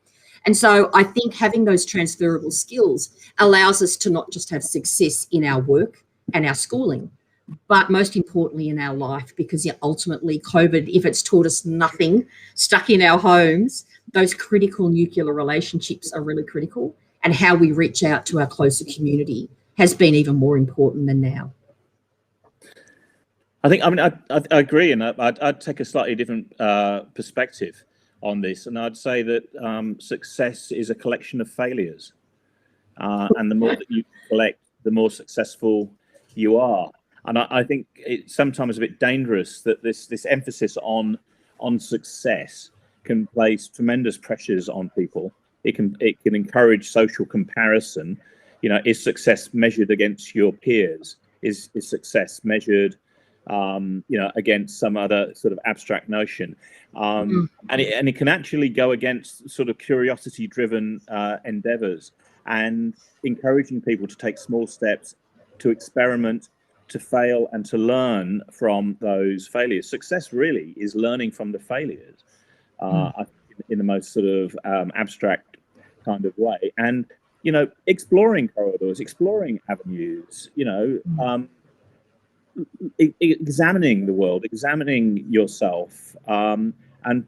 And so I think having those transferable skills allows us to not just have success in our work and our schooling, but most importantly in our life, because ultimately COVID, if it's taught us nothing, stuck in our homes, those critical nuclear relationships are really critical, and how we reach out to our closer community has been even more important than now. I agree, and I'd take a slightly different perspective on this, and I'd say that success is a collection of failures, and the more that you collect, the more successful you are. And I think it's sometimes a bit dangerous that this emphasis on success can place tremendous pressures on people. It can encourage social comparison. You know, is success measured against your peers? Is success measured against some other sort of abstract notion? And it can actually go against sort of curiosity-driven endeavors, and encouraging people to take small steps, to experiment, to fail, and to learn from those failures. Success really is learning from the failures in the most sort of abstract kind of way. And, you know, exploring corridors, exploring avenues, you know, examining the world, examining yourself, and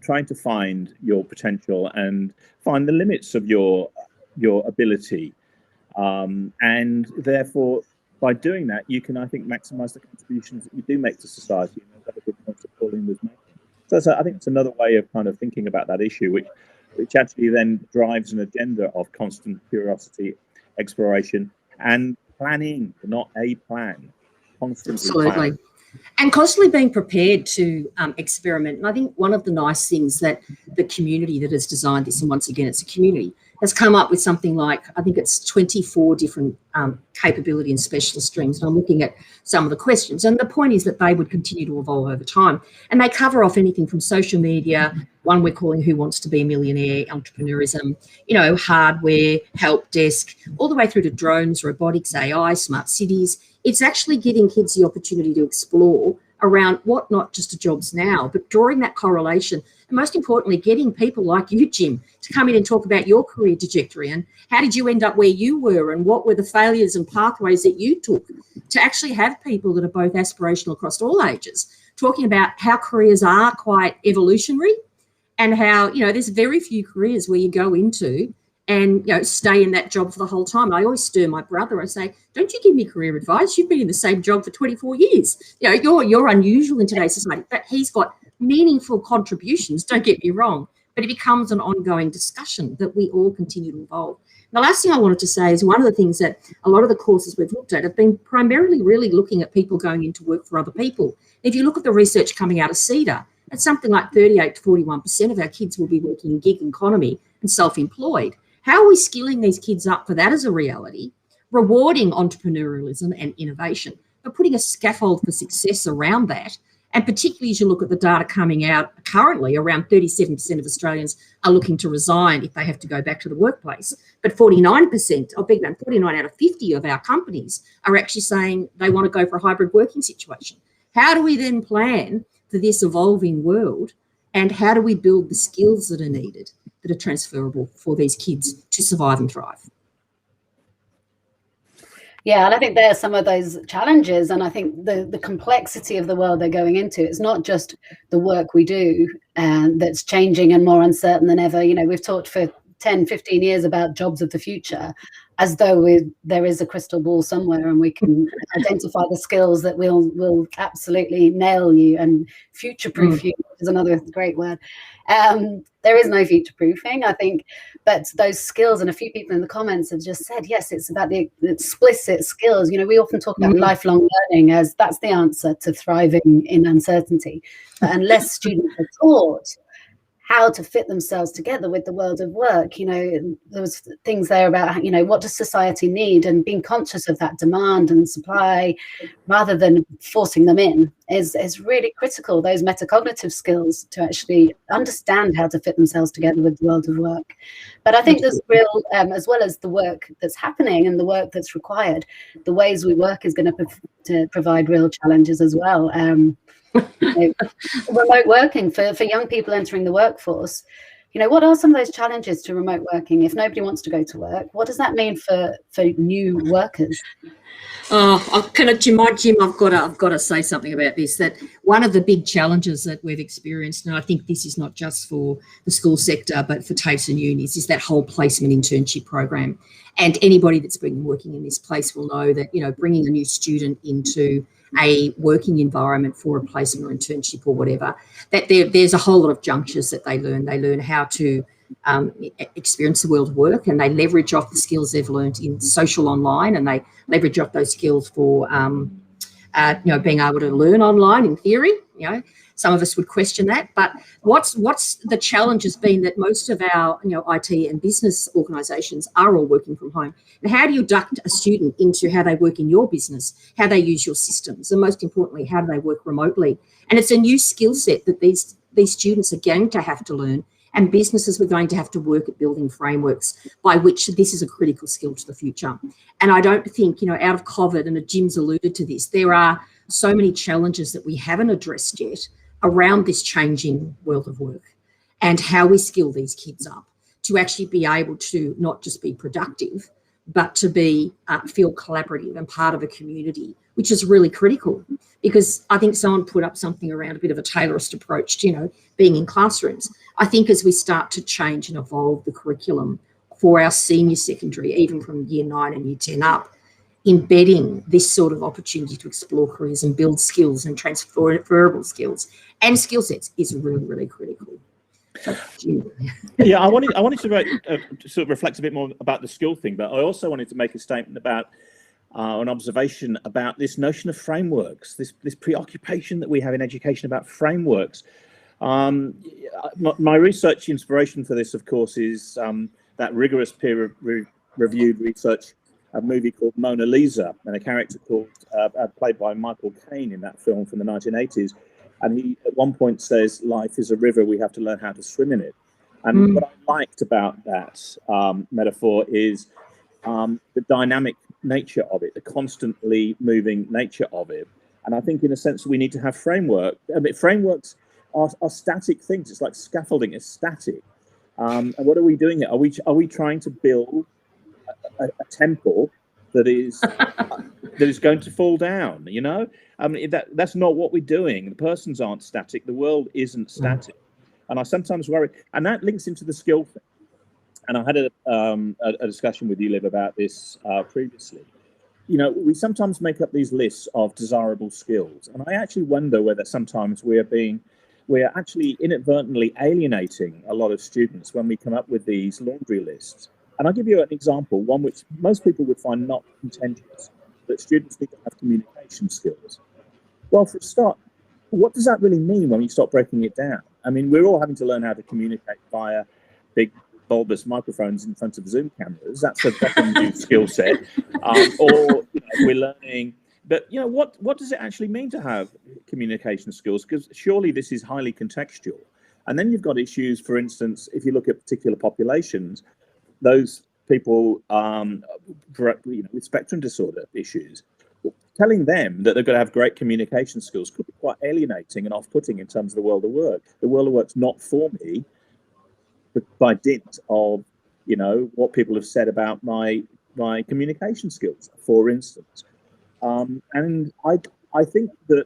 trying to find your potential and find the limits of your ability. And therefore, by doing that, you can, I think, maximize the contributions that you do make to society. And that's a good point that Pauline was making. So I think it's another way of kind of thinking about that issue, which actually then drives an agenda of constant curiosity, exploration, and planning, not a plan. Absolutely. Planning. And constantly being prepared to experiment. And I think one of the nice things that the community that has designed this, and once again, it's a community, has come up with something like, I think it's 24 different capability and specialist streams. And I'm looking at some of the questions. And the point is that they would continue to evolve over time. And they cover off anything from social media, one we're calling Who Wants to Be a Millionaire, entrepreneurism, you know, hardware, help desk, all the way through to drones, robotics, AI, smart cities. It's actually giving kids the opportunity to explore around what not just the jobs now, but drawing that correlation, and most importantly, getting people like you, Jim, to come in and talk about your career trajectory and how did you end up where you were and what were the failures and pathways that you took, to actually have people that are both aspirational across all ages, talking about how careers are quite evolutionary and how, there's very few careers where you go into and stay in that job for the whole time. I always stir my brother. I say, don't you give me career advice. You've been in the same job for 24 years. You're unusual in today's society, but he's got meaningful contributions, don't get me wrong, but it becomes an ongoing discussion that we all continue to evolve. The last thing I wanted to say is one of the things that a lot of the courses we've looked at have been primarily really looking at people going into work for other people. If you look at the research coming out of CEDA, it's something like 38 to 41% of our kids will be working in gig economy and self-employed. How are we skilling these kids up for that as a reality, rewarding entrepreneurialism and innovation, but putting a scaffold for success around that? And particularly as you look at the data coming out currently, around 37% of Australians are looking to resign if they have to go back to the workplace. But 49%, 49 out of 50 of our companies are actually saying they want to go for a hybrid working situation. How do we then plan for this evolving world? And how do we build the skills that are needed, that are transferable for these kids to survive and thrive? Yeah, and I think there are some of those challenges, and I think the complexity of the world they're going into, it's not just the work we do that's changing and more uncertain than ever. We've talked for 10, 15 years about jobs of the future, as though there is a crystal ball somewhere and we can identify the skills that will absolutely nail you and future-proof you, which is another great word. There is no future-proofing, I think, but those skills, and a few people in the comments have just said, yes, it's about the explicit skills. We often talk about lifelong learning as that's the answer to thriving in uncertainty. But unless students are taught how to fit themselves together with the world of work, there was things there about, what does society need, and being conscious of that demand and supply rather than forcing them in is really critical, those metacognitive skills to actually understand how to fit themselves together with the world of work. But I think there's real, as well as the work that's happening and the work that's required, the ways we work is going to provide real challenges as well. Remote working for young people entering the workforce, what are some of those challenges to remote working? If nobody wants to go to work, what does that mean for new workers? Jim, I've got to say something about this, that one of the big challenges that we've experienced, and I think this is not just for the school sector, but for TAFEs and unis, is that whole placement internship program. And anybody that's been working in this place will know that, bringing a new student into a working environment for a placement or internship or whatever, that there's a whole lot of junctures that they learn. They learn how to experience the world of work, and they leverage off the skills they've learned in social online, and they leverage off those skills for being able to learn online in theory. Some of us would question that, but what's the challenge has been that most of our IT and business organisations are all working from home. And how do you induct a student into how they work in your business, how they use your systems, and most importantly, how do they work remotely? And it's a new skill set that these students are going to have to learn, and businesses were going to have to work at building frameworks by which this is a critical skill to the future. And I don't think, out of COVID, and Jim's alluded to this, there are so many challenges that we haven't addressed yet around this changing world of work and how we skill these kids up to actually be able to not just be productive, but to be feel collaborative and part of a community, which is really critical. Because I think someone put up something around a bit of a Taylorist approach to, being in classrooms. I think as we start to change and evolve the curriculum for our senior secondary, even from year 9 and year 10 up, embedding this sort of opportunity to explore careers and build skills and transferable skills and skill sets is really, really critical. Yeah, I wanted to sort of reflect a bit more about the skill thing, but I also wanted to make a statement about an observation about this notion of frameworks, this preoccupation that we have in education about frameworks. My research inspiration for this, of course, is that rigorous peer-reviewed research, a movie called Mona Lisa, and a character played by Michael Caine in that film from the 1980s. And he at one point says, life is a river, we have to learn how to swim in it. And what I liked about that metaphor is the dynamic nature of it, the constantly moving nature of it. And I think in a sense we need to have framework. I mean, frameworks are static things. It's like scaffolding is static. And what are we doing here? Are we trying to build a temple that is going to fall down? You know, I mean that's not what we're doing. The persons aren't static. The world isn't static. And I sometimes worry, and that links into the skill thing. And I had a discussion with you, Liv, about this previously. You know, we sometimes make up these lists of desirable skills, and I actually wonder whether sometimes we're actually inadvertently alienating a lot of students when we come up with these laundry lists. And I'll give you an example, one which most people would find not contentious, that students need to have communication skills. Well, for a start, what does that really mean when you start breaking it down? I mean, we're all having to learn how to communicate via big bulbous microphones in front of Zoom cameras. That's a new skill set. Or we're learning. But what does it actually mean to have communication skills? Because surely this is highly contextual. And then you've got issues, for instance, if you look at particular populations, those people with spectrum disorder issues, telling them that they're going to have great communication skills could be quite alienating and off-putting in terms of the world of work. The world of work's not for me, but by dint of what people have said about my communication skills, for instance. And I think that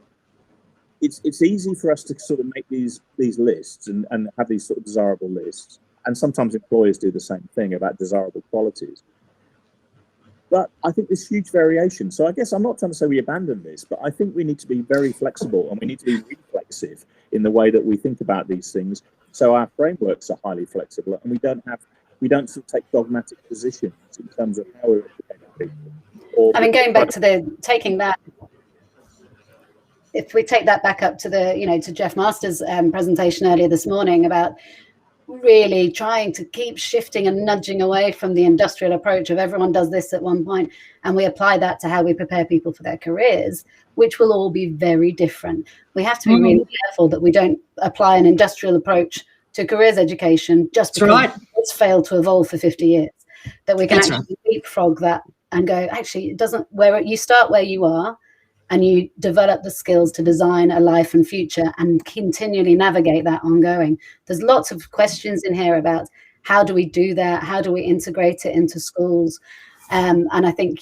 it's easy for us to sort of make these lists and have these sort of desirable lists. And sometimes employers do the same thing about desirable qualities. But I think there's huge variation. So I guess I'm not trying to say we abandon this, but I think we need to be very flexible and we need to be reflexive in the way that we think about these things. So our frameworks are highly flexible and we don't sort of take dogmatic positions in terms of how we're educating people. I mean, going back to taking that, if we take that back up to to Jeff Masters' presentation earlier this morning about really trying to keep shifting and nudging away from the industrial approach of everyone does this at one point, and we apply that to how we prepare people for their careers, which will all be very different. We have to be really careful that we don't apply an industrial approach to careers education just because it's failed to evolve for 50 years, that we can actually leapfrog that and go, actually, it doesn't, where you start where you are and you develop the skills to design a life and future and continually navigate that ongoing. There's lots of questions in here about how do we do that? How do we integrate it into schools? And I think,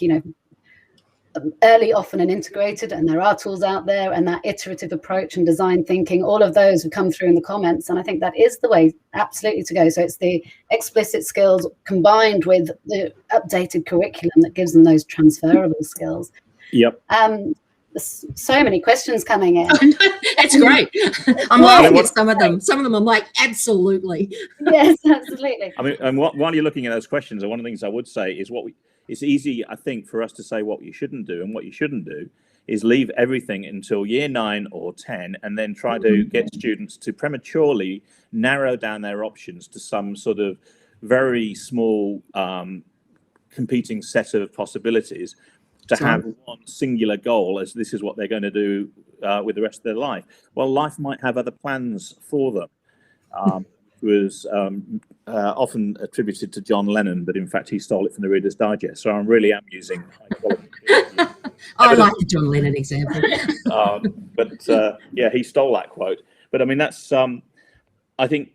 early, often, and integrated, and there are tools out there, and that iterative approach and design thinking, all of those have come through in the comments. And I think that is the way absolutely to go. So it's the explicit skills combined with the updated curriculum that gives them those transferable skills. Yep. There's so many questions coming in. That's great. I'm laughing at some of them. Some of them I'm like, absolutely. Yes, absolutely. I mean, and while you're looking at those questions, one of the things I would say is it's easy, I think, for us to say what you shouldn't do, and what you shouldn't do is leave everything until year 9 or 10 and then try to get students to prematurely narrow down their options to some sort of very small competing set of possibilities to have one singular goal as this is what they're going to do with the rest of their life. Well, life might have other plans for them. Was often attributed to John Lennon, but in fact he stole it from the Reader's Digest. So I really am using high quality. I like the John Lennon example. Yeah, he stole that quote. But I mean, that's I think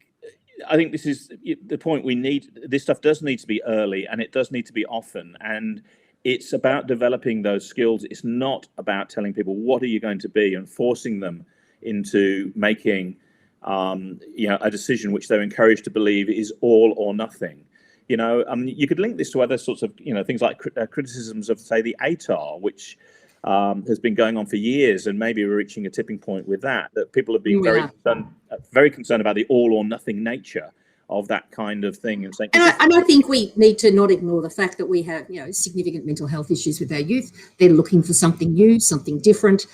this is the point we need. This stuff does need to be early, and it does need to be often. And it's about developing those skills. It's not about telling people what are you going to be and forcing them into making a decision which they're encouraged to believe is all or nothing. You could link this to other sorts of things like criticisms of, say, the ATAR, which has been going on for years, and maybe we're reaching a tipping point with that people have been very concerned about the all or nothing nature of that kind of thing, and saying. And I think we need to not ignore the fact that we have, significant mental health issues with our youth. They're looking for something new, something different.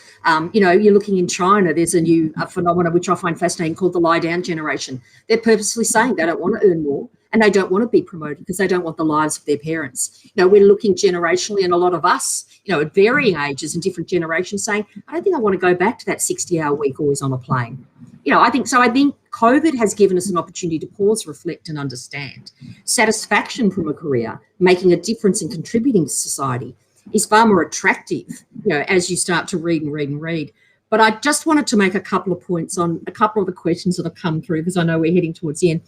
You're looking in China. There's a new phenomenon which I find fascinating called the lie down generation. They're purposely saying they don't want to earn more and they don't want to be promoted because they don't want the lives of their parents. We're looking generationally, and a lot of us, at varying ages and different generations, saying, I don't think I want to go back to that 60-hour week always on a plane. I think COVID has given us an opportunity to pause, reflect, and understand. Satisfaction from a career, making a difference and contributing to society, is far more attractive, as you start to read and read and read. But I just wanted to make a couple of points on a couple of the questions that have come through, because I know we're heading towards the end.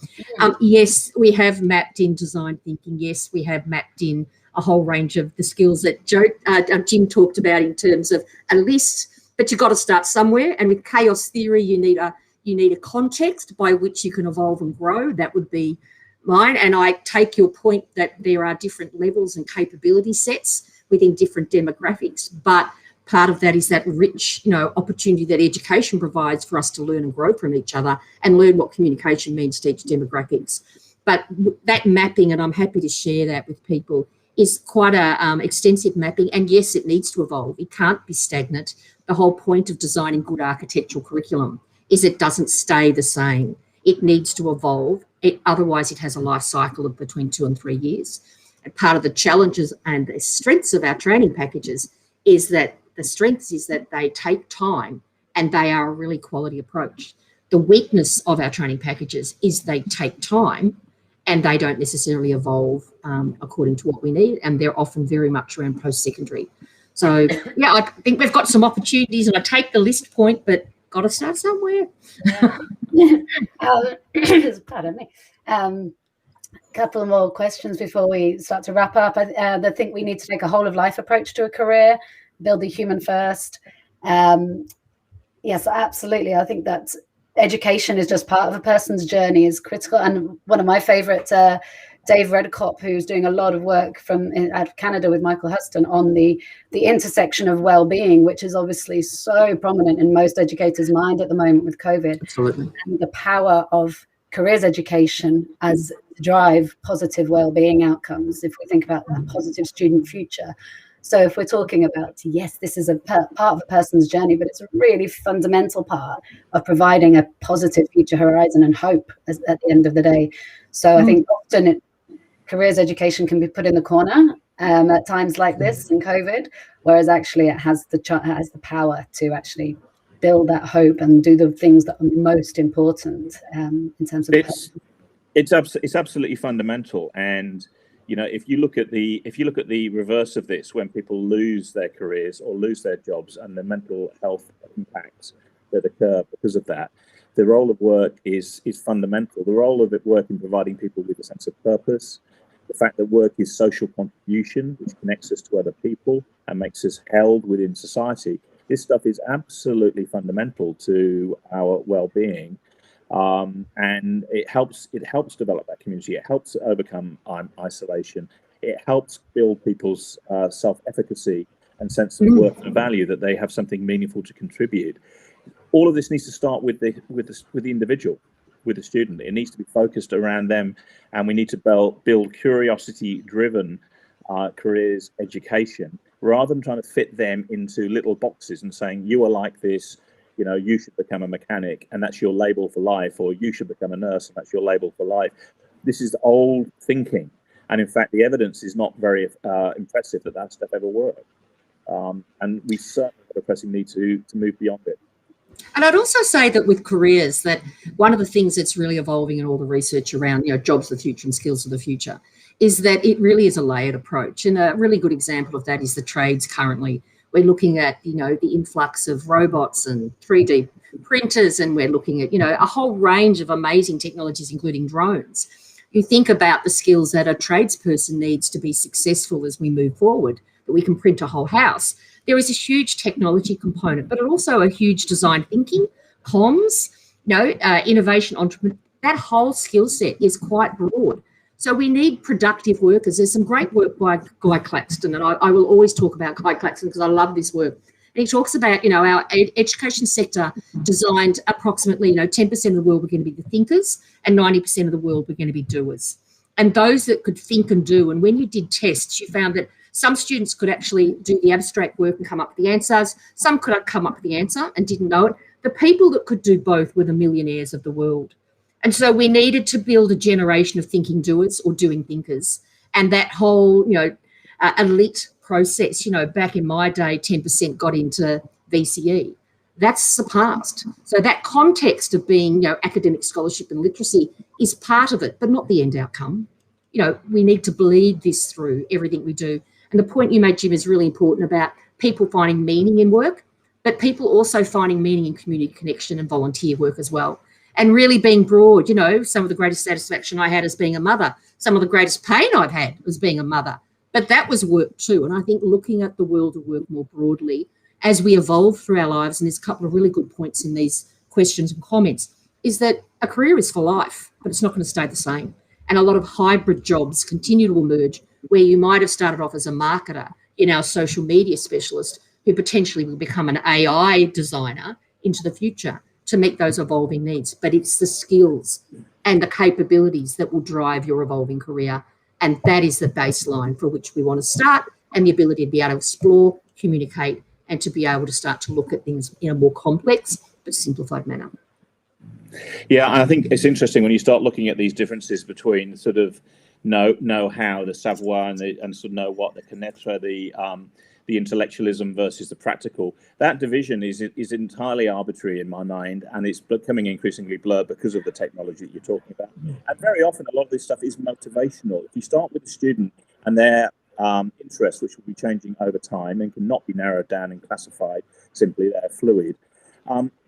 Yes, we have mapped in design thinking. Yes, we have mapped in a whole range of the skills that Jim talked about in terms of a list, but you've got to start somewhere. And with chaos theory, you need a context by which you can evolve and grow. That would be mine. And I take your point that there are different levels and capability sets within different demographics, but part of that is that rich, opportunity that education provides for us to learn and grow from each other and learn what communication means to each demographics. But that mapping, and I'm happy to share that with people, is quite a extensive mapping. And yes, it needs to evolve. It can't be stagnant. The whole point of designing good architectural curriculum is it doesn't stay the same. It needs to evolve. Otherwise, it has a life cycle of between 2 and 3 years. And part of the challenges and the strengths of our training packages is that they take time and they are a really quality approach. The weakness of our training packages is they take time and they don't necessarily evolve according to what we need, and they're often very much around post-secondary. So, yeah, I think we've got some opportunities, and I take the list point, but got to start somewhere. Pardon me. Couple more questions before we start to wrap up. I think we need to take a whole of life approach to a career, build the human first. Yes, absolutely. I think that education is just part of a person's journey is critical. And one of my favorite, Dave Redcott, who's doing a lot of work out of Canada with Michael Huston on the intersection of well-being, which is obviously so prominent in most educators' mind at the moment with COVID. Absolutely. And the power of careers education as drive positive well-being outcomes, if we think about that positive student future. So if we're talking about, yes, this is a part of a person's journey, but it's a really fundamental part of providing a positive future horizon and hope at the end of the day. So I think often careers education can be put in the corner at times like this in COVID, whereas actually it has the power to actually build that hope and do the things that are most important in terms of it's absolutely fundamental. And if you look at the reverse of this, when people lose their careers or lose their jobs and the mental health impacts that occur because of that, the role of work is fundamental. The role of work in providing people with a sense of purpose, the fact that work is social contribution, which connects us to other people and makes us held within society. This stuff is absolutely fundamental to our well-being. And it helps develop that community. It helps overcome isolation. It helps build people's self-efficacy and sense of worth and value, that they have something meaningful to contribute. All of this needs to start with the individual, with the student. It needs to be focused around them, and we need to build curiosity-driven careers education, rather than trying to fit them into little boxes and saying, you are like this, you should become a mechanic and that's your label for life, or you should become a nurse and that's your label for life. This is old thinking. And in fact, the evidence is not very impressive that stuff ever worked. And we certainly have a pressing need to move beyond it. And I'd also say that with careers, that one of the things that's really evolving in all the research around, jobs of the future and skills of the future, is that it really is a layered approach. And a really good example of that is the trades currently. We're looking at, the influx of robots and 3D printers, and we're looking at, a whole range of amazing technologies, including drones. You think about the skills that a tradesperson needs to be successful as we move forward, that we can print a whole house. There is a huge technology component, but also a huge design thinking, comms, innovation, entrepreneur. That whole skill set is quite broad. So we need productive workers. There's some great work by Guy Claxton, and I will always talk about Guy Claxton because I love this work. And he talks about, our education sector designed approximately, 10% of the world were going to be the thinkers and 90% of the world were going to be doers. And those that could think and do, and when you did tests, you found that some students could actually do the abstract work and come up with the answers. Some could come up with the answer and didn't know it. The people that could do both were the millionaires of the world. And so we needed to build a generation of thinking doers or doing thinkers. And that whole, elite process, back in my day, 10% got into VCE. That's surpassed. So that context of being, academic scholarship and literacy is part of it, but not the end outcome. We need to bleed this through everything we do. And the point you made, Jim, is really important about people finding meaning in work, but people also finding meaning in community connection and volunteer work as well. And really being broad, you know, some of the greatest satisfaction I had as being a mother, some of the greatest pain I've had as being a mother. But that was work too. And I think looking at the world of work more broadly as we evolve through our lives, and there's a couple of really good points in these questions and comments, is that a career is for life, but it's not going to stay the same. And a lot of hybrid jobs continue to emerge where you might have started off as a marketer, in our social media specialist, who potentially will become an AI designer into the future to meet those evolving needs. But it's the skills and the capabilities that will drive your evolving career. And that is the baseline for which we want to start, and the ability to be able to explore, communicate, and to be able to start to look at things in a more complex but simplified manner. Yeah, and I think it's interesting when you start looking at these differences between sort of know-how, the savoir, and sort of know what, the connaître, the intellectualism versus the practical. That division is entirely arbitrary in my mind, and it's becoming increasingly blurred because of the technology that you're talking about. And very often, a lot of this stuff is motivational. If you start with a student and their interests, which will be changing over time and cannot be narrowed down and classified, simply they're fluid,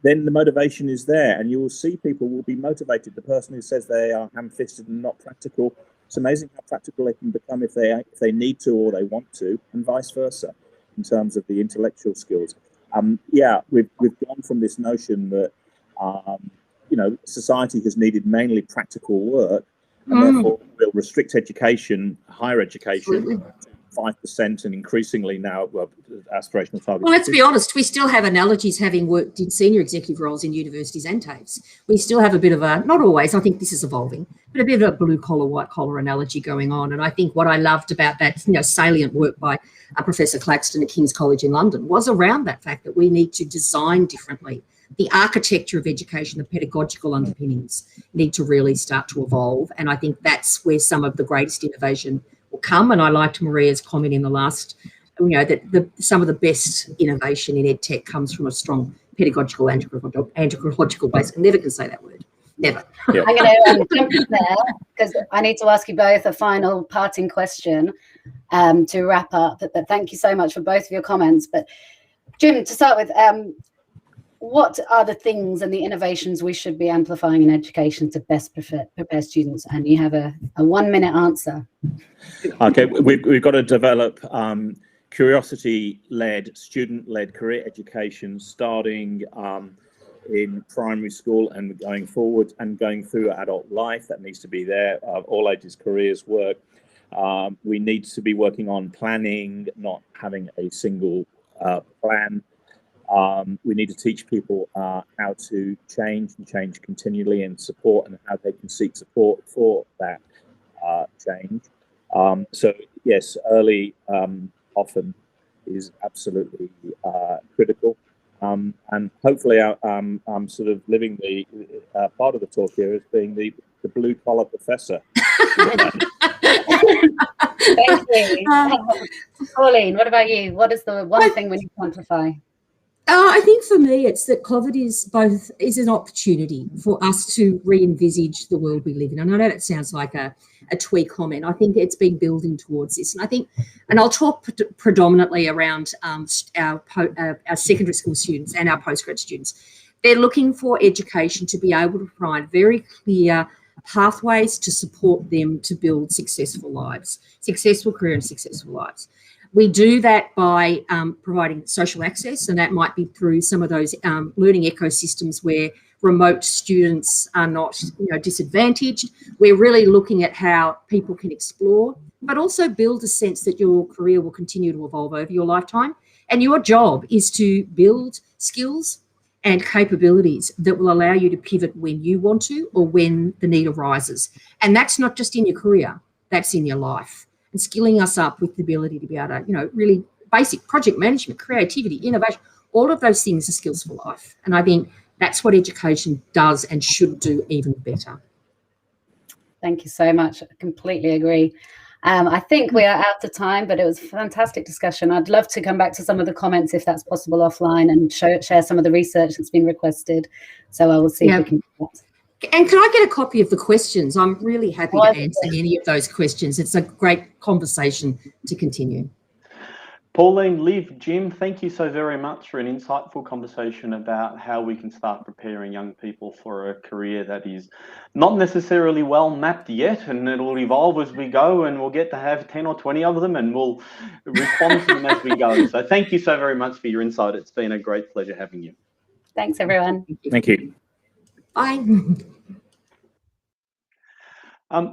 then the motivation is there, and you will see people will be motivated. The person who says they are ham-fisted and not practical, it's amazing how practical they can become if they need to or they want to, and vice versa in terms of the intellectual skills. Yeah, we've gone from this notion that you know, society has needed mainly practical work, and therefore we'll restrict education, higher education, to 5%, and increasingly now, well, aspirational targets. Well, let's be honest, we still have analogies, having worked in senior executive roles in universities and TAFEs. We still have a bit of a, not always, I think this is evolving, but a bit of a blue collar, white collar analogy going on. And I think what I loved about that, you know, salient work by Professor Claxton at King's College in London was around that fact that we need to design differently. The architecture of education, the pedagogical underpinnings need to really start to evolve. And I think that's where some of the greatest innovation will come. And I liked Maria's comment in the last, you know, that some of the best innovation in EdTech comes from a strong pedagogical, anthropological base. I never can say that word. Never. Yeah. I'm going to jump in there because I need to ask you both a final parting question to wrap up. But thank you so much for both of your comments. But Jim, to start with, what are the things and the innovations we should be amplifying in education to best prepare students? And you have a 1-minute answer. Okay, we've got to develop curiosity-led, student-led career education starting in primary school and going forward and going through adult life. That needs to be there, all ages, careers, work. We need to be working on planning, not having a single plan. We need to teach people how to change and change continually, and support, and how they can seek support for that change. So yes, early often is absolutely critical. And hopefully I'm sort of living the part of the talk here as being the blue collar professor. Thank you. Pauline, what about you? What is the one thing we need to quantify? I think for me, it's that COVID is an opportunity for us to re-envisage the world we live in. And I know that sounds like a twee comment. I think it's been building towards this. And I think, and I'll talk predominantly around our secondary school students and our postgrad students. They're looking for education to be able to provide very clear pathways to support them to build successful lives, successful career and successful lives. We do that by providing social access, and that might be through some of those learning ecosystems where remote students are not, disadvantaged. We're really looking at how people can explore, but also build a sense that your career will continue to evolve over your lifetime. And your job is to build skills and capabilities that will allow you to pivot when you want to or when the need arises. And that's not just in your career, that's in your life. And skilling us up with the ability to be able to, really basic project management, creativity, innovation, all of those things are skills for life. And I think that's what education does and should do even better. Thank you so much. I completely agree. I think we are out of time, but it was a fantastic discussion. I'd love to come back to some of the comments if that's possible offline and share some of the research that's been requested. So I will see if we can do that. And can I get a copy of the questions? I'm really happy to answer any of those questions. It's a great conversation to continue. Pauline, Liv, Jim, thank you so very much for an insightful conversation about how we can start preparing young people for a career that is not necessarily well mapped yet, and it'll evolve as we go, and we'll get to have 10 or 20 of them, and we'll respond to them as we go. So thank you so very much for your insight. It's been a great pleasure having you. Thanks, everyone. Thank you. Bye.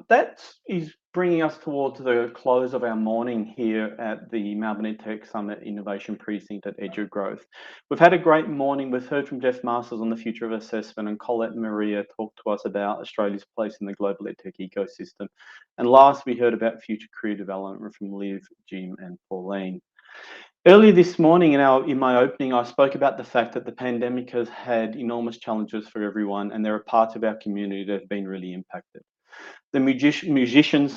That is bringing us towards the close of our morning here at the Melbourne EdTech Summit Innovation Precinct at EduGrowth. We've had a great morning. We've heard from Jeff Masters on the future of assessment, and Colette and Maria talked to us about Australia's place in the global EdTech ecosystem. And last, we heard about future career development from Liv, Jim, and Pauline. Earlier this morning in my opening, I spoke about the fact that the pandemic has had enormous challenges for everyone, and there are parts of our community that have been really impacted. The musicians,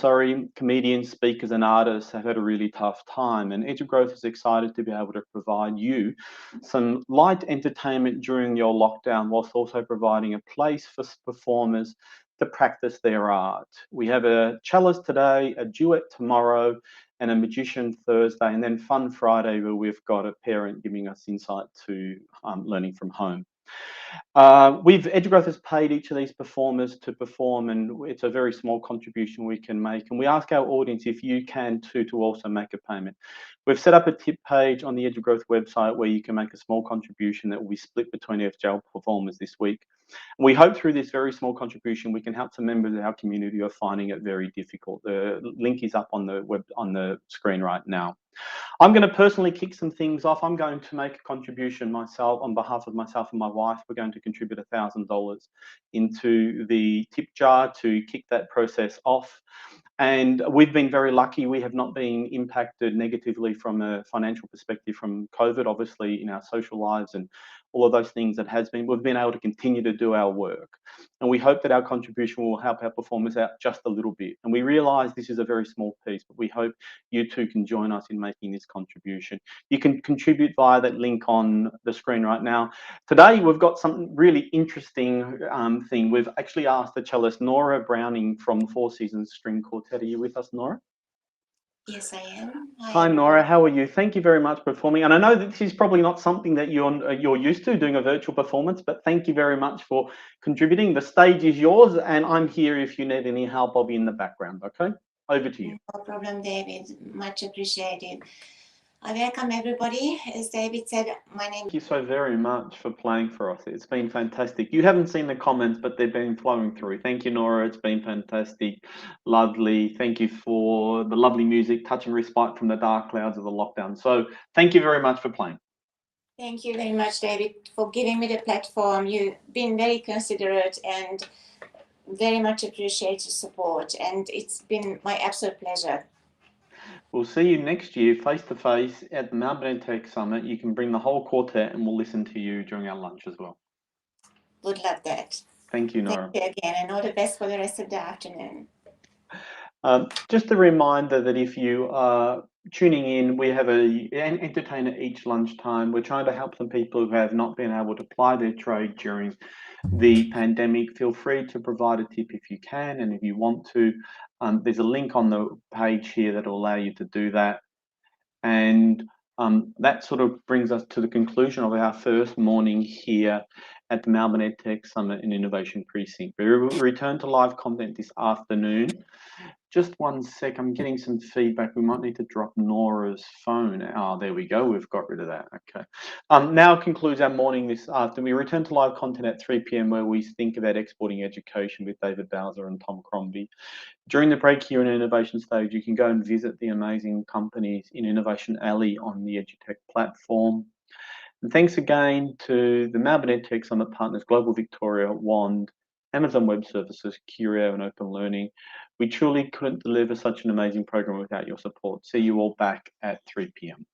comedians, speakers, and artists have had a really tough time, and EduGrowth is excited to be able to provide you some light entertainment during your lockdown, whilst also providing a place for performers to practice their art. We have a cellist today, a duet tomorrow, and a magician Thursday, and then Fun Friday, where we've got a parent giving us insight to learning from home. EduGrowth has paid each of these performers to perform, and it's a very small contribution we can make. And we ask our audience if you can too to also make a payment. We've set up a tip page on the EduGrowth website where you can make a small contribution that will be split between FGL performers this week. And we hope through this very small contribution we can help some members of our community who are finding it very difficult. The link is up on the screen right now. I'm going to personally kick some things off. I'm going to make a contribution myself on behalf of myself and my wife. We're going to contribute $1,000 into the tip jar to kick that process off. And we've been very lucky. We have not been impacted negatively from a financial perspective from COVID, obviously in our social lives and all of those things we've been able to continue to do our work. And we hope that our contribution will help our performers out just a little bit. And we realize this is a very small piece, but we hope you too can join us in making this contribution. You can contribute via that link on the screen right now. Today, we've got something really interesting thing. We've actually asked the cellist Nora Browning from Four Seasons String Quartet. Are you with us, Nora? Yes, I am. Hi, Nora. How are you? Thank you very much for performing. And I know that this is probably not something that you're used to, doing a virtual performance, but thank you very much for contributing. The stage is yours, and I'm here if you need any help. I'll be in the background. Okay, over to you. No problem, David. Much appreciated. I welcome everybody. As David said, my name. Thank you so very much for playing for us. It's been fantastic. You haven't seen the comments, but they've been flowing through. Thank you, Nora. It's been fantastic. Lovely. Thank you for the lovely music, touching respite from the dark clouds of the lockdown. So thank you very much for playing. Thank you very much, David, for giving me the platform. You've been very considerate and very much appreciate your support. And it's been my absolute pleasure. We'll see you next year face-to-face at the Melbourne EdTech Summit. You can bring the whole quartet and we'll listen to you during our lunch as well. Would love that. Thank you, Nora. Thank you again, and all the best for the rest of the afternoon. Just a reminder that if you are tuning in, we have an entertainer each lunchtime. We're trying to help some people who have not been able to ply their trade during the pandemic. Feel free to provide a tip if you can, and if you want to, there's a link on the page here that will allow you to do that. And that sort of brings us to the conclusion of our first morning here at the Melbourne EdTech Summit and Innovation Precinct. We will return to live content this afternoon. Just one sec, I'm getting some feedback. We might need to drop Nora's phone. Oh, there we go. We've got rid of that. Okay. Now concludes our morning this afternoon. We return to live content at 3 p.m. where we think about exporting education with David Bowser and Tom Crombie. During the break here in Innovation Stage, you can go and visit the amazing companies in Innovation Alley on the EduTech platform. And thanks again to the Melbourne EdTech Summit partners, Global Victoria, WAND, Amazon Web Services, Curio, and Open Learning. We truly couldn't deliver such an amazing program without your support. See you all back at 3 p.m.